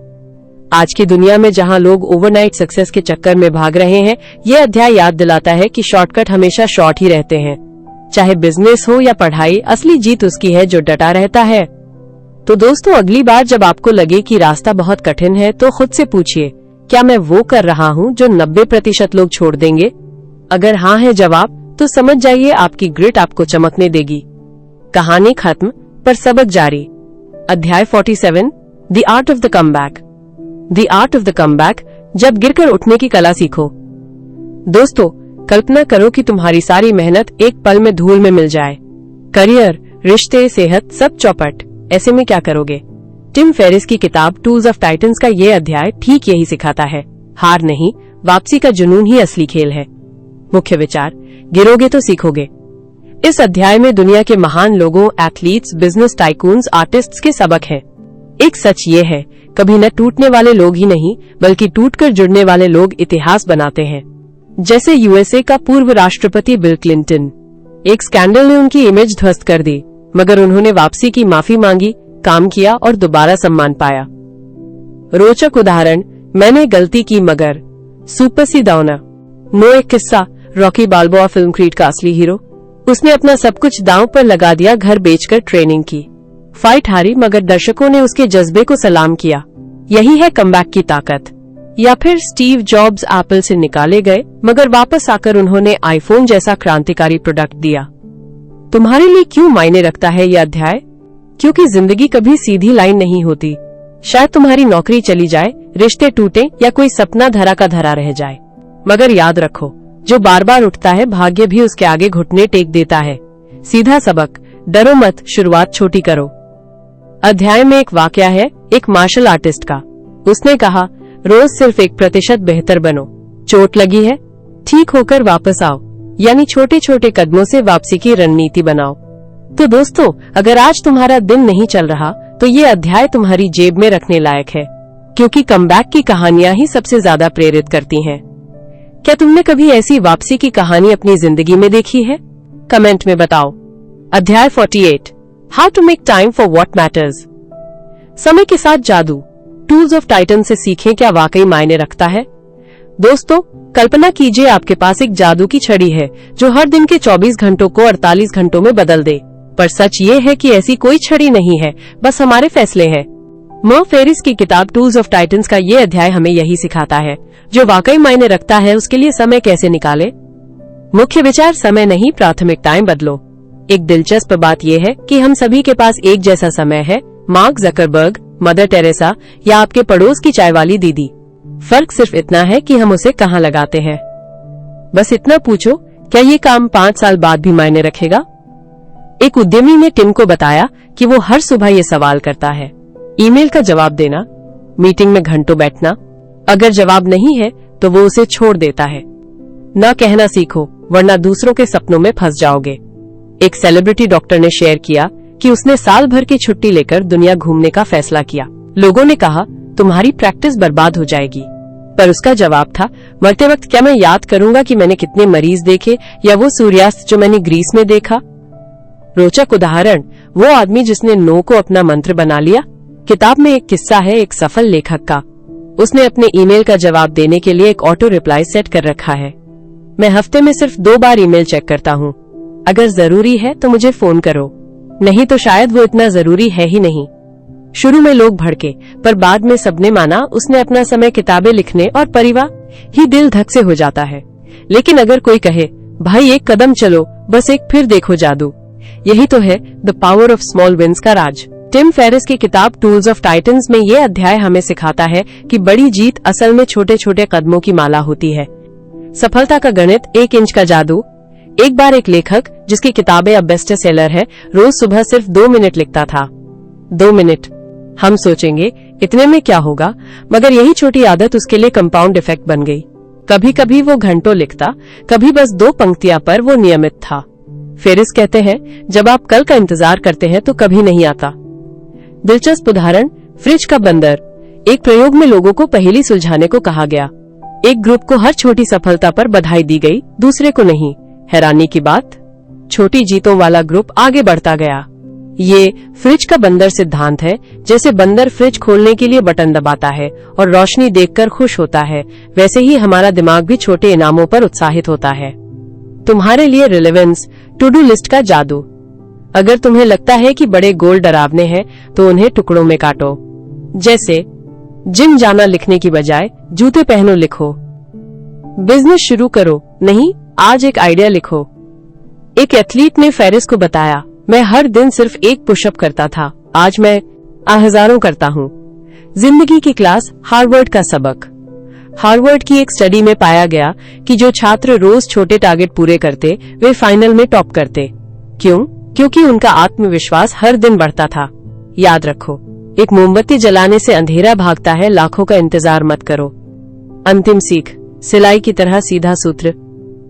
[SPEAKER 1] आज की दुनिया में जहां लोग ओवरनाइट सक्सेस के चक्कर में भाग रहे हैं, ये अध्याय याद दिलाता है कि शॉर्टकट हमेशा शॉर्ट ही रहते हैं। चाहे बिजनेस हो या पढ़ाई, असली जीत उसकी है जो डटा रहता है। तो दोस्तों, अगली बार जब आपको लगे कि रास्ता बहुत कठिन है, तो खुद से पूछिए, क्या मैं वो कर रहा हूँ जो 90% लोग छोड़ देंगे? अगर हाँ है जवाब, तो समझ जाइए आपकी ग्रिट आपको चमकने देगी। कहानी खत्म, पर सबक जारी। अध्याय 47, the art of the comeback. The art of the comeback, जब गिरकर उठने की कला सीखो। दोस्तों, कल्पना करो कि तुम्हारी सारी मेहनत एक पल में धूल में मिल जाए। करियर, रिश्ते, सेहत, सब चौपट। ऐसे में क्या करोगे? टिम फेरिस की किताब टूल्स ऑफ टाइटन्स का ये अध्याय ठीक यही सिखाता है। हार नहीं, वापसी का जुनून ही असली खेल है। मुख्य विचार, गिरोगे तो सीखोगे। इस अध्याय में दुनिया के महान लोगों, एथलीट्स, बिजनेस टाइकून्स, आर्टिस्ट्स के सबक हैं। एक सच ये है, कभी न टूटने वाले लोग ही नहीं, बल्कि टूटकर जुड़ने वाले लोग इतिहास बनाते हैं। जैसे यूएसए का पूर्व राष्ट्रपति बिल क्लिंटन। एक स्कैंडल ने उनकी इमेज ध्वस्त कर दी, मगर उन्होंने वापसी की माफी मांगी, काम किया और दोबारा सम्मान पाया। रोचक उदाहरण, मैंने गलती की मगर सुपर सिडोना। नो एक किस्सा, रॉकी बाल्बोआ फिल्म क्रीड का असली हीरो। उसने अपना सब कुछ दांव पर लगा दिया, घर बेचकर ट्रेनिंग की, फाइट हारी, मगर दर्शकों ने उसके जज्बे को सलाम किया। यही है कमबैक की ताकत। या फिर स्टीव जॉब्स एप्पल से निकाले गए, मगर वापस आकर उन्होंने आईफोन जैसा क्रांतिकारी प्रोडक्ट दिया। तुम्हारे लिए क्यों मायने रखता है यह अध्याय? क्योंकि जिंदगी कभी सीधी लाइन नहीं होती। शायद तुम्हारी नौकरी चली जाए, रिश्ते टूटे या कोई सपना धरा का धरा रह जाए, मगर याद रखो, जो बार बार उठता है भाग्य भी उसके आगे घुटने टेक देता है। सीधा सबक, डरो मत, शुरुआत छोटी करो। अध्याय में एक वाकया है एक मार्शल आर्टिस्ट का। उसने कहा, रोज सिर्फ 1% बेहतर बनो। चोट लगी है, ठीक होकर वापस आओ, यानी छोटे छोटे कदमों से वापसी की रणनीति बनाओ। तो दोस्तों, अगर आज तुम्हारा दिन नहीं चल रहा तो ये अध्याय तुम्हारी जेब में रखने लायक है, क्योंकि कमबैक की कहानियां ही सबसे ज्यादा प्रेरित करती हैं। क्या तुमने कभी ऐसी वापसी की कहानी अपनी जिंदगी में देखी है? कमेंट में बताओ। अध्याय 48, how to make time for what matters. समय के साथ जादू, टूल्स ऑफ टाइटन से सीखें क्या वाकई मायने रखता है। दोस्तों, कल्पना कीजिए आपके पास एक जादू की छड़ी है जो हर दिन के 24 घंटों को 48 घंटों में बदल दे। पर सच ये है कि ऐसी कोई छड़ी नहीं है, बस हमारे फैसले हैं। म फेरिस की किताब टूल्स ऑफ टाइटन्स का ये अध्याय हमें यही सिखाता है। जो वाकई मायने रखता है उसके लिए समय कैसे निकाले। मुख्य विचार, समय नहीं, प्राथमिकताएं बदलो। एक दिलचस्प बात यह है कि हम सभी के पास एक जैसा समय है। मार्क जकरबर्ग, मदर टेरेसा या आपके पड़ोस की चाय वाली दीदी। फर्क सिर्फ इतना है कि हम उसे कहाँ लगाते हैं। बस इतना पूछो, क्या ये काम 5 साल बाद भी मायने रखेगा? एक उद्यमी ने टिम को बताया कि वो हर सुबह ये सवाल करता है, ईमेल का जवाब देना, मीटिंग में घंटों बैठना। अगर जवाब नहीं है तो वो उसे छोड़ देता है। न कहना सीखो, वरना दूसरों के सपनों में फंस जाओगे। एक सेलिब्रिटी डॉक्टर ने शेयर किया कि उसने साल भर की छुट्टी लेकर दुनिया घूमने का फैसला किया। लोगों ने कहा, तुम्हारी प्रैक्टिस बर्बाद हो जाएगी। पर उसका जवाब था, मरते वक्त क्या मैं याद करूंगा कि मैंने कितने मरीज देखे या वो सूर्यास्त जो मैंने ग्रीस में देखा। रोचक उदाहरण, वो आदमी जिसने नो को अपना मंत्र बना लिया। किताब में एक किस्सा है एक सफल लेखक का। उसने अपने ईमेल का जवाब देने के लिए एक ऑटो रिप्लाई सेट कर रखा है। मैं हफ्ते में सिर्फ 2 बार ईमेल चेक करता हूँ। अगर जरूरी है तो मुझे फोन करो, नहीं तो शायद वो इतना जरूरी है ही नहीं। शुरू में लोग भड़के, पर बाद में सबने माना उसने अपना समय किताबें लिखने और परिवार ही दिल धक से हो जाता है। लेकिन अगर कोई कहे, भाई एक कदम चलो, बस एक फिर देखो जादू। यही तो है the power of small wins का राज। टिम फेरिस की किताब टूल्स ऑफ टाइटन्स में ये अध्याय हमें सिखाता है कि बड़ी जीत असल में छोटे छोटे कदमों की माला होती है। सफलता का गणित, 1 इंच का जादू। एक बार एक लेखक, जिसकी किताबें अब बेस्ट सेलर है, रोज सुबह सिर्फ 2 मिनट लिखता था। 2 मिनट। हम सोचेंगे इतने में क्या होगा, मगर यही छोटी आदत उसके लिए कंपाउंड इफेक्ट बन गई। कभी कभी वो घंटों लिखता, कभी बस 2 पंक्तियां, पर वो नियमित था। फेरिस कहते हैं, जब आप कल का इंतजार करते हैं तो कभी नहीं आता। दिलचस्प उदाहरण, फ्रिज का बंदर। एक प्रयोग में लोगों को पहेली सुलझाने को कहा गया। एक ग्रुप को हर छोटी सफलता पर बधाई दी गई, दूसरे को नहीं। हैरानी की बात, छोटी जीतों वाला ग्रुप आगे बढ़ता गया। ये फ्रिज का बंदर सिद्धांत है। जैसे बंदर फ्रिज खोलने के लिए बटन दबाता है और रोशनी देखकर खुश होता है, वैसे ही हमारा दिमाग भी छोटे इनामों पर उत्साहित होता है। तुम्हारे लिए रिलेवेंस, टू डू लिस्ट का जादू। अगर तुम्हें लगता है कि बड़े गोल डरावने हैं, तो उन्हें टुकड़ों में काटो। जैसे जिम जाना लिखने की बजाय जूते पहनो लिखो। बिजनेस शुरू करो, नहीं आज एक आइडिया लिखो। एक एथलीट ने फेरिस को बताया, मैं हर दिन सिर्फ 1 पुशअप करता था, आज मैं हजारों करता हूँ। जिंदगी की क्लास, हार्वर्ड का सबक। हार्वर्ड की एक स्टडी में पाया गया कि जो छात्र रोज छोटे टारगेट पूरे करते, वे फाइनल में टॉप करते। क्यों? क्योंकि उनका आत्मविश्वास हर दिन बढ़ता था। याद रखो, एक मोमबत्ती जलाने से अंधेरा भागता है, लाखों का इंतजार मत करो। अंतिम सीख, सिलाई की तरह सीधा सूत्र।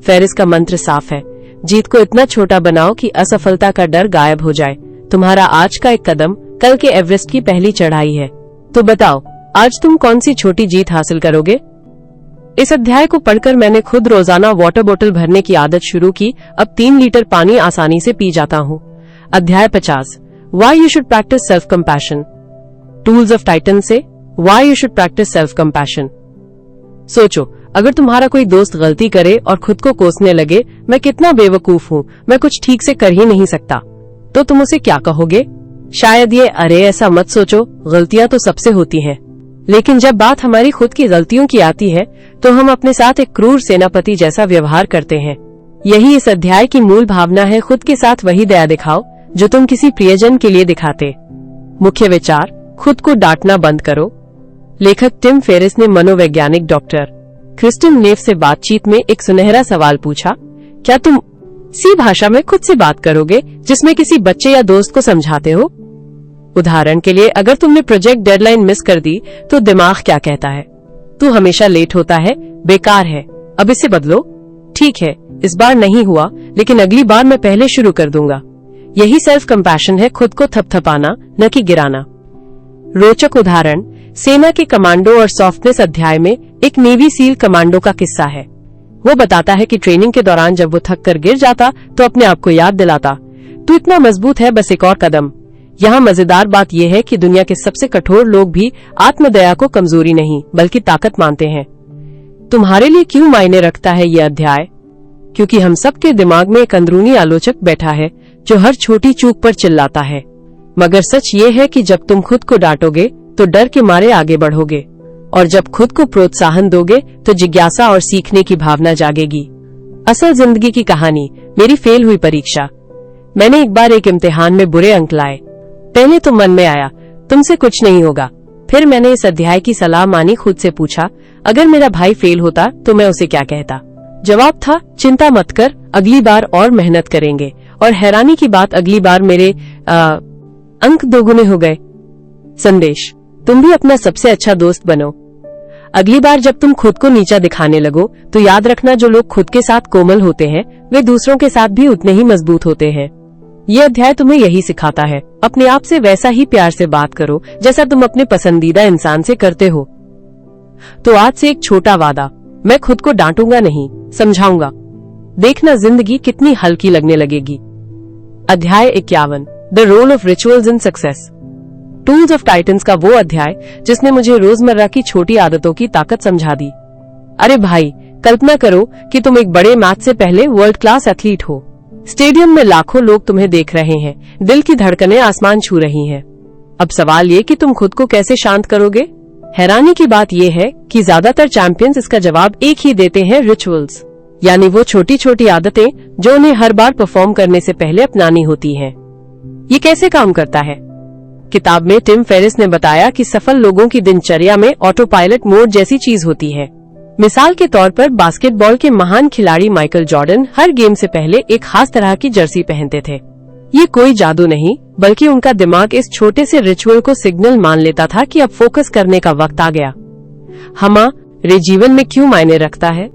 [SPEAKER 1] फेरिस का मंत्र साफ है, जीत को इतना छोटा बनाओ कि असफलता का डर गायब हो जाए। तुम्हारा आज का एक कदम कल के एवरेस्ट की पहली चढ़ाई है। तो बताओ, आज तुम कौन सी छोटी जीत हासिल करोगे? इस अध्याय को पढ़कर मैंने खुद रोजाना वाटर बोतल भरने की आदत शुरू की। अब 3 लीटर पानी आसानी से पी जाता हूँ। अध्याय 50, why you should practise self compassion. Tools of Titans से why you should practise self compassion. सोचो, अगर तुम्हारा कोई दोस्त गलती करे और खुद को कोसने लगे, मैं कितना बेवकूफ हूँ, मैं कुछ ठीक से कर ही नहीं सकता, तो तुम उसे क्या कहोगे? शायद ये, अरे ऐसा मत सोचो, गलतियां तो सबसे होती हैं। लेकिन जब बात हमारी खुद की गलतियों की आती है तो हम अपने साथ एक क्रूर सेनापति जैसा व्यवहार करते हैं। यही इस अध्याय की मूल भावना है। खुद के साथ वही दया दिखाओ जो तुम किसी प्रियजन के लिए दिखाते। मुख्य विचार, खुद को डांटना बंद करो। लेखक टिम फेरिस ने मनोवैज्ञानिक डॉक्टर क्रिस्टिन नेफ से बातचीत में एक सुनहरा सवाल पूछा, क्या तुम सी भाषा में खुद से बात करोगे जिसमें किसी बच्चे या दोस्त को समझाते हो? उदाहरण के लिए, अगर तुमने प्रोजेक्ट डेडलाइन मिस कर दी तो दिमाग क्या कहता है? तू हमेशा लेट होता है, बेकार है, अब इसे बदलो। ठीक है, इस बार नहीं हुआ, लेकिन अगली बार मैं पहले शुरू कर दूंगा। यही सेल्फ कंपैशन है, खुद को थपथपाना, न कि गिराना। रोचक उदाहरण, सेना के कमांडो और सॉफ्टनेस अध्याय में एक नेवी सील कमांडो का किस्सा है। वो बताता है कि ट्रेनिंग के दौरान जब वो थक कर गिर जाता तो अपने आप को याद दिलाता, तू इतना मजबूत है, बस एक और कदम। यहाँ मजेदार बात यह है कि दुनिया के सबसे कठोर लोग भी आत्मदया को कमजोरी नहीं बल्कि ताकत मानते हैं। तुम्हारे लिए क्यों मायने रखता है ये अध्याय? क्योंकि हम सबके दिमाग में एक अंदरूनी आलोचक बैठा है जो हर छोटी चूक पर चिल्लाता है। मगर सच ये है कि जब तुम खुद को डांटोगे तो डर के मारे आगे बढ़ोगे, और जब खुद को प्रोत्साहन दोगे तो जिज्ञासा और सीखने की भावना जागेगी। असल जिंदगी की कहानी, मेरी फेल हुई परीक्षा। मैंने एक बार एक इम्तिहान में बुरे अंक लाए। पहले तो मन में आया, तुमसे कुछ नहीं होगा। फिर मैंने इस अध्याय की सलाह मानी, खुद से पूछा, अगर मेरा भाई फेल होता तो मैं उसे क्या कहता? जवाब था, चिंता मत कर, अगली बार और मेहनत करेंगे। और हैरानी की बात, अगली बार मेरे अंक दोगुने हो गए। संदेश, तुम भी अपना सबसे अच्छा दोस्त बनो। अगली बार जब तुम खुद को नीचा दिखाने लगो तो याद रखना, जो लोग खुद के साथ कोमल होते हैं वे दूसरों के साथ भी उतने ही मजबूत होते हैं। ये अध्याय तुम्हें यही सिखाता है, अपने आप से वैसा ही प्यार से बात करो जैसा तुम अपने पसंदीदा इंसान से करते हो। तो आज से एक छोटा वादा, मैं खुद को डांटूंगा नहीं, समझाऊंगा। देखना जिंदगी कितनी हल्की लगने लगेगी। अध्याय 51, the role of rituals in success. Tools of Titans का वो अध्याय जिसने मुझे रोजमर्रा की छोटी आदतों की ताकत समझा दी। अरे भाई, कल्पना करो कि तुम एक बड़े मैच से पहले वर्ल्ड क्लास एथलीट हो। स्टेडियम में लाखों लोग तुम्हें देख रहे हैं, दिल की धड़कनें आसमान छू रही हैं। अब सवाल ये कि तुम खुद को कैसे शांत करोगे? हैरानी की बात यह है कि ज्यादातर चैंपियंस इसका जवाब एक ही देते हैं, रिचुअल्स, यानी वो छोटी छोटी आदतें जो उन्हें हर बार परफॉर्म करने से पहले अपनानी होती हैं। ये कैसे काम करता है? किताब में टिम फेरिस ने बताया कि सफल लोगों की दिनचर्या में ऑटो पायलट मोड जैसी चीज होती है। मिसाल के तौर पर बास्केटबॉल के महान खिलाड़ी माइकल जॉर्डन हर गेम से पहले एक खास तरह की जर्सी पहनते थे। ये कोई जादू नहीं, बल्कि उनका दिमाग इस छोटे से रिचुअल को सिग्नल मान लेता था कि अब फोकस करने का वक्त आ गया। हमारे जीवन में क्यों मायने रखता है?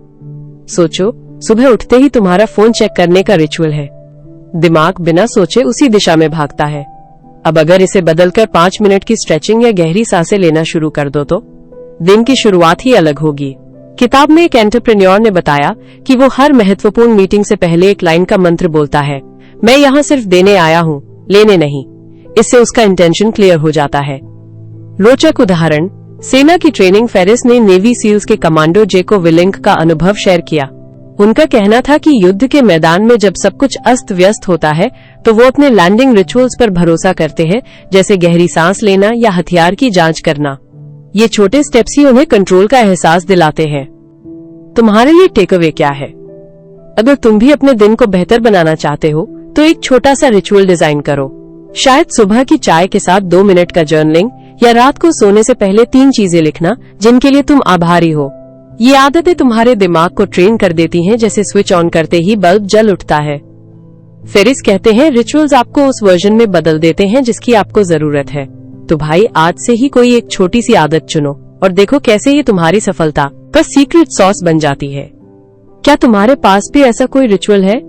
[SPEAKER 1] सोचो, सुबह उठते ही तुम्हारा फोन चेक करने का रिचुअल है। दिमाग बिना सोचे उसी दिशा में भागता है। अब अगर इसे बदलकर 5 मिनट की स्ट्रेचिंग या गहरी सांसें लेना शुरू कर दो तो दिन की शुरुआत ही अलग होगी। किताब में एक एंटरप्रेन्योर ने बताया कि वो हर महत्वपूर्ण मीटिंग से पहले एक लाइन का मंत्र बोलता है, मैं यहाँ सिर्फ देने आया हूँ, लेने नहीं। इससे उसका इंटेंशन क्लियर हो जाता है। रोचक उदाहरण, सेना की ट्रेनिंग, फेरिस ने नेवी सील्स के कमांडो जेको विलिंग का अनुभव शेयर किया। उनका कहना था कि युद्ध के मैदान में जब सब कुछ अस्त व्यस्त होता है तो वो अपने लैंडिंग रिचुअल्स पर भरोसा करते हैं, जैसे गहरी सांस लेना या हथियार की जांच करना। ये छोटे स्टेप्स ही उन्हें कंट्रोल का एहसास दिलाते हैं। तुम्हारे लिए टेक अवे क्या है? अगर तुम भी अपने दिन को बेहतर बनाना चाहते हो तो एक छोटा सा रिचुअल डिजाइन करो। शायद सुबह की चाय के साथ 2 मिनट का जर्नलिंग, या रात को सोने से पहले 3 चीजें लिखना जिनके लिए तुम आभारी हो। ये आदतें तुम्हारे दिमाग को ट्रेन कर देती हैं, जैसे स्विच ऑन करते ही बल्ब जल उठता है। फेरिस कहते हैं, रिचुअल्स आपको उस वर्जन में बदल देते हैं जिसकी आपको जरूरत है। तो भाई, आज से ही कोई एक छोटी सी आदत चुनो और देखो कैसे ये तुम्हारी सफलता का सीक्रेट सॉस बन जाती है। क्या तुम्हारे पास भी ऐसा कोई रिचुअल है?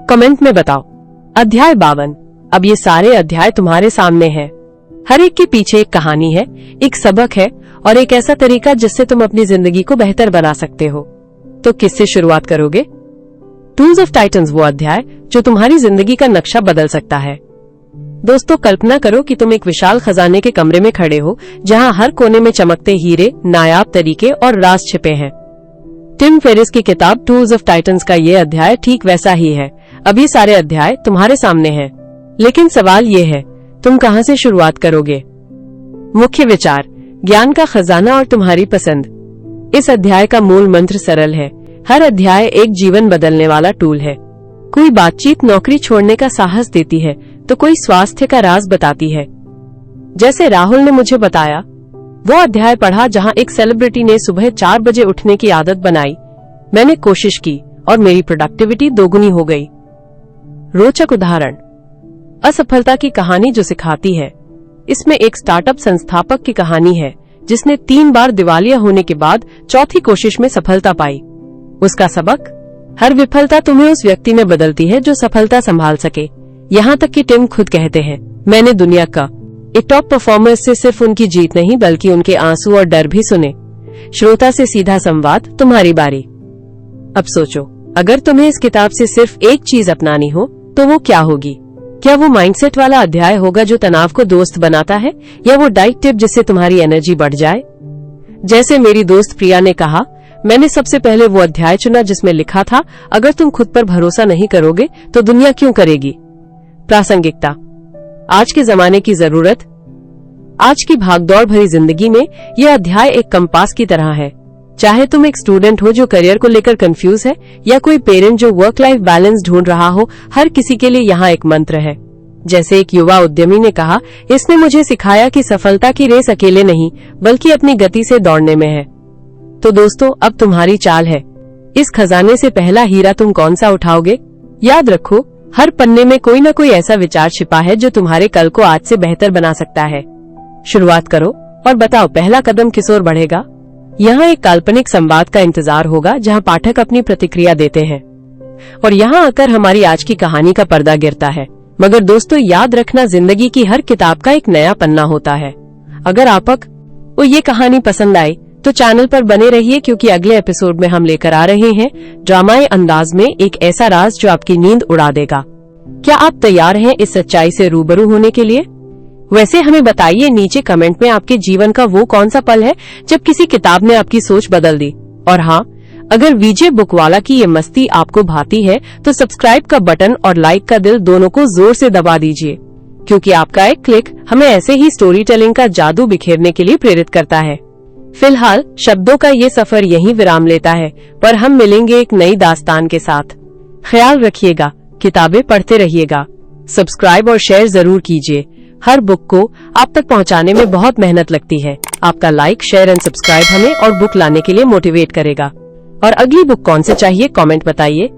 [SPEAKER 1] कमेंट में बताओ। अध्याय 52। अब ये सारे अध्याय तुम्हारे सामने हैं। हर एक के पीछे एक कहानी है, एक सबक है, और एक ऐसा तरीका जिससे तुम अपनी जिंदगी को बेहतर बना सकते हो। तो किससे शुरुआत करोगे? टूल्स ऑफ टाइटन्स, वो अध्याय जो तुम्हारी जिंदगी का नक्शा बदल सकता है। दोस्तों, कल्पना करो कि तुम एक विशाल खजाने के कमरे में खड़े हो जहां हर कोने में चमकते हीरे, नायाब तरीके और राज छिपे हैं। टिम फेरिस की किताब टूल्स ऑफ टाइटन्स का ये अध्याय ठीक वैसा ही है। अब ये सारे अध्याय तुम्हारे सामने हैं, लेकिन सवाल ये है, तुम कहां से शुरुआत करोगे? मुख्य विचार, ज्ञान का खजाना और तुम्हारी पसंद। इस अध्याय का मूल मंत्र सरल है, हर अध्याय एक जीवन बदलने वाला टूल है। कोई बातचीत नौकरी छोड़ने का साहस देती है तो कोई स्वास्थ्य का राज बताती है। जैसे राहुल ने मुझे बताया, वो अध्याय पढ़ा जहां एक सेलिब्रिटी ने सुबह 4 बजे उठने की आदत बनाई। मैंने कोशिश की और मेरी प्रोडक्टिविटी दोगुनी हो गई। रोचक उदाहरण, असफलता की कहानी जो सिखाती है। इसमें एक स्टार्टअप संस्थापक की कहानी है जिसने 3 बार दिवालिया होने के बाद चौथी कोशिश में सफलता पाई। उसका सबक, हर विफलता तुम्हें उस व्यक्ति में बदलती है जो सफलता संभाल सके। यहाँ तक कि टिम खुद कहते हैं, मैंने दुनिया का एक टॉप परफॉर्मर से सिर्फ उनकी जीत नहीं बल्कि उनके आंसू और डर भी सुने। श्रोता से सीधा संवाद, तुम्हारी बारी। अब सोचो, अगर तुम्हें इस किताब से सिर्फ एक चीज अपनानी हो तो वो क्या होगी? क्या वो माइंडसेट वाला अध्याय होगा जो तनाव को दोस्त बनाता है, या वो डाइट टिप जिससे तुम्हारी एनर्जी बढ़ जाए? जैसे मेरी दोस्त प्रिया ने कहा, मैंने सबसे पहले वो अध्याय चुना जिसमें लिखा था, अगर तुम खुद पर भरोसा नहीं करोगे तो दुनिया क्यों करेगी? प्रासंगिकता, आज के जमाने की जरूरत। आज की भागदौड़ भरी जिंदगी में यह अध्याय एक कंपास की तरह है। चाहे तुम एक स्टूडेंट हो जो करियर को लेकर कंफ्यूज है, या कोई पेरेंट जो वर्क लाइफ बैलेंस ढूंढ रहा हो, हर किसी के लिए यहाँ एक मंत्र है। जैसे एक युवा उद्यमी ने कहा, इसने मुझे सिखाया कि सफलता की रेस अकेले नहीं बल्कि अपनी गति से दौड़ने में है। तो दोस्तों, अब तुम्हारी चाल है। इस खजाने से पहला हीरा तुम कौन सा उठाओगे? याद रखो, हर पन्ने में कोई न कोई ऐसा विचार छिपा है जो तुम्हारे कल को आज से बेहतर बना सकता है। शुरुआत करो और बताओ, पहला कदम किस ओर बढ़ेगा? यहाँ एक काल्पनिक संवाद का इंतजार होगा जहाँ पाठक अपनी प्रतिक्रिया देते हैं, और यहाँ आकर हमारी आज की कहानी का पर्दा गिरता है। मगर दोस्तों, याद रखना, जिंदगी की हर किताब का एक नया पन्ना होता है। अगर आपको ये कहानी पसंद आई तो चैनल पर बने रहिए, क्योंकि अगले एपिसोड में हम लेकर आ रहे हैं ड्रामाई अंदाज में एक ऐसा राज जो आपकी नींद उड़ा देगा। क्या आप तैयार हैं इस सच्चाई से रूबरू होने के लिए? वैसे हमें बताइए नीचे कमेंट में, आपके जीवन का वो कौन सा पल है जब किसी किताब ने आपकी सोच बदल दी। और हाँ, अगर विजय बुकवाला की ये मस्ती आपको भाती है तो सब्सक्राइब का बटन और लाइक का दिल दोनों को जोर से दबा दीजिए, क्योंकि आपका एक क्लिक हमें ऐसे ही स्टोरी टेलिंग का जादू बिखेरने के लिए प्रेरित करता है। फिलहाल शब्दों का ये सफर यहीं विराम लेता है, पर हम मिलेंगे एक नई दास्तान के साथ। ख्याल रखिएगा, किताबें पढ़ते रहिएगा, सब्सक्राइब और शेयर जरूर कीजिए। हर बुक को आप तक पहुंचाने में बहुत मेहनत लगती है। आपका लाइक, शेयर एंड सब्सक्राइब हमें और बुक लाने के लिए मोटिवेट करेगा। और अगली बुक कौन से चाहिए, कमेंट बताइए।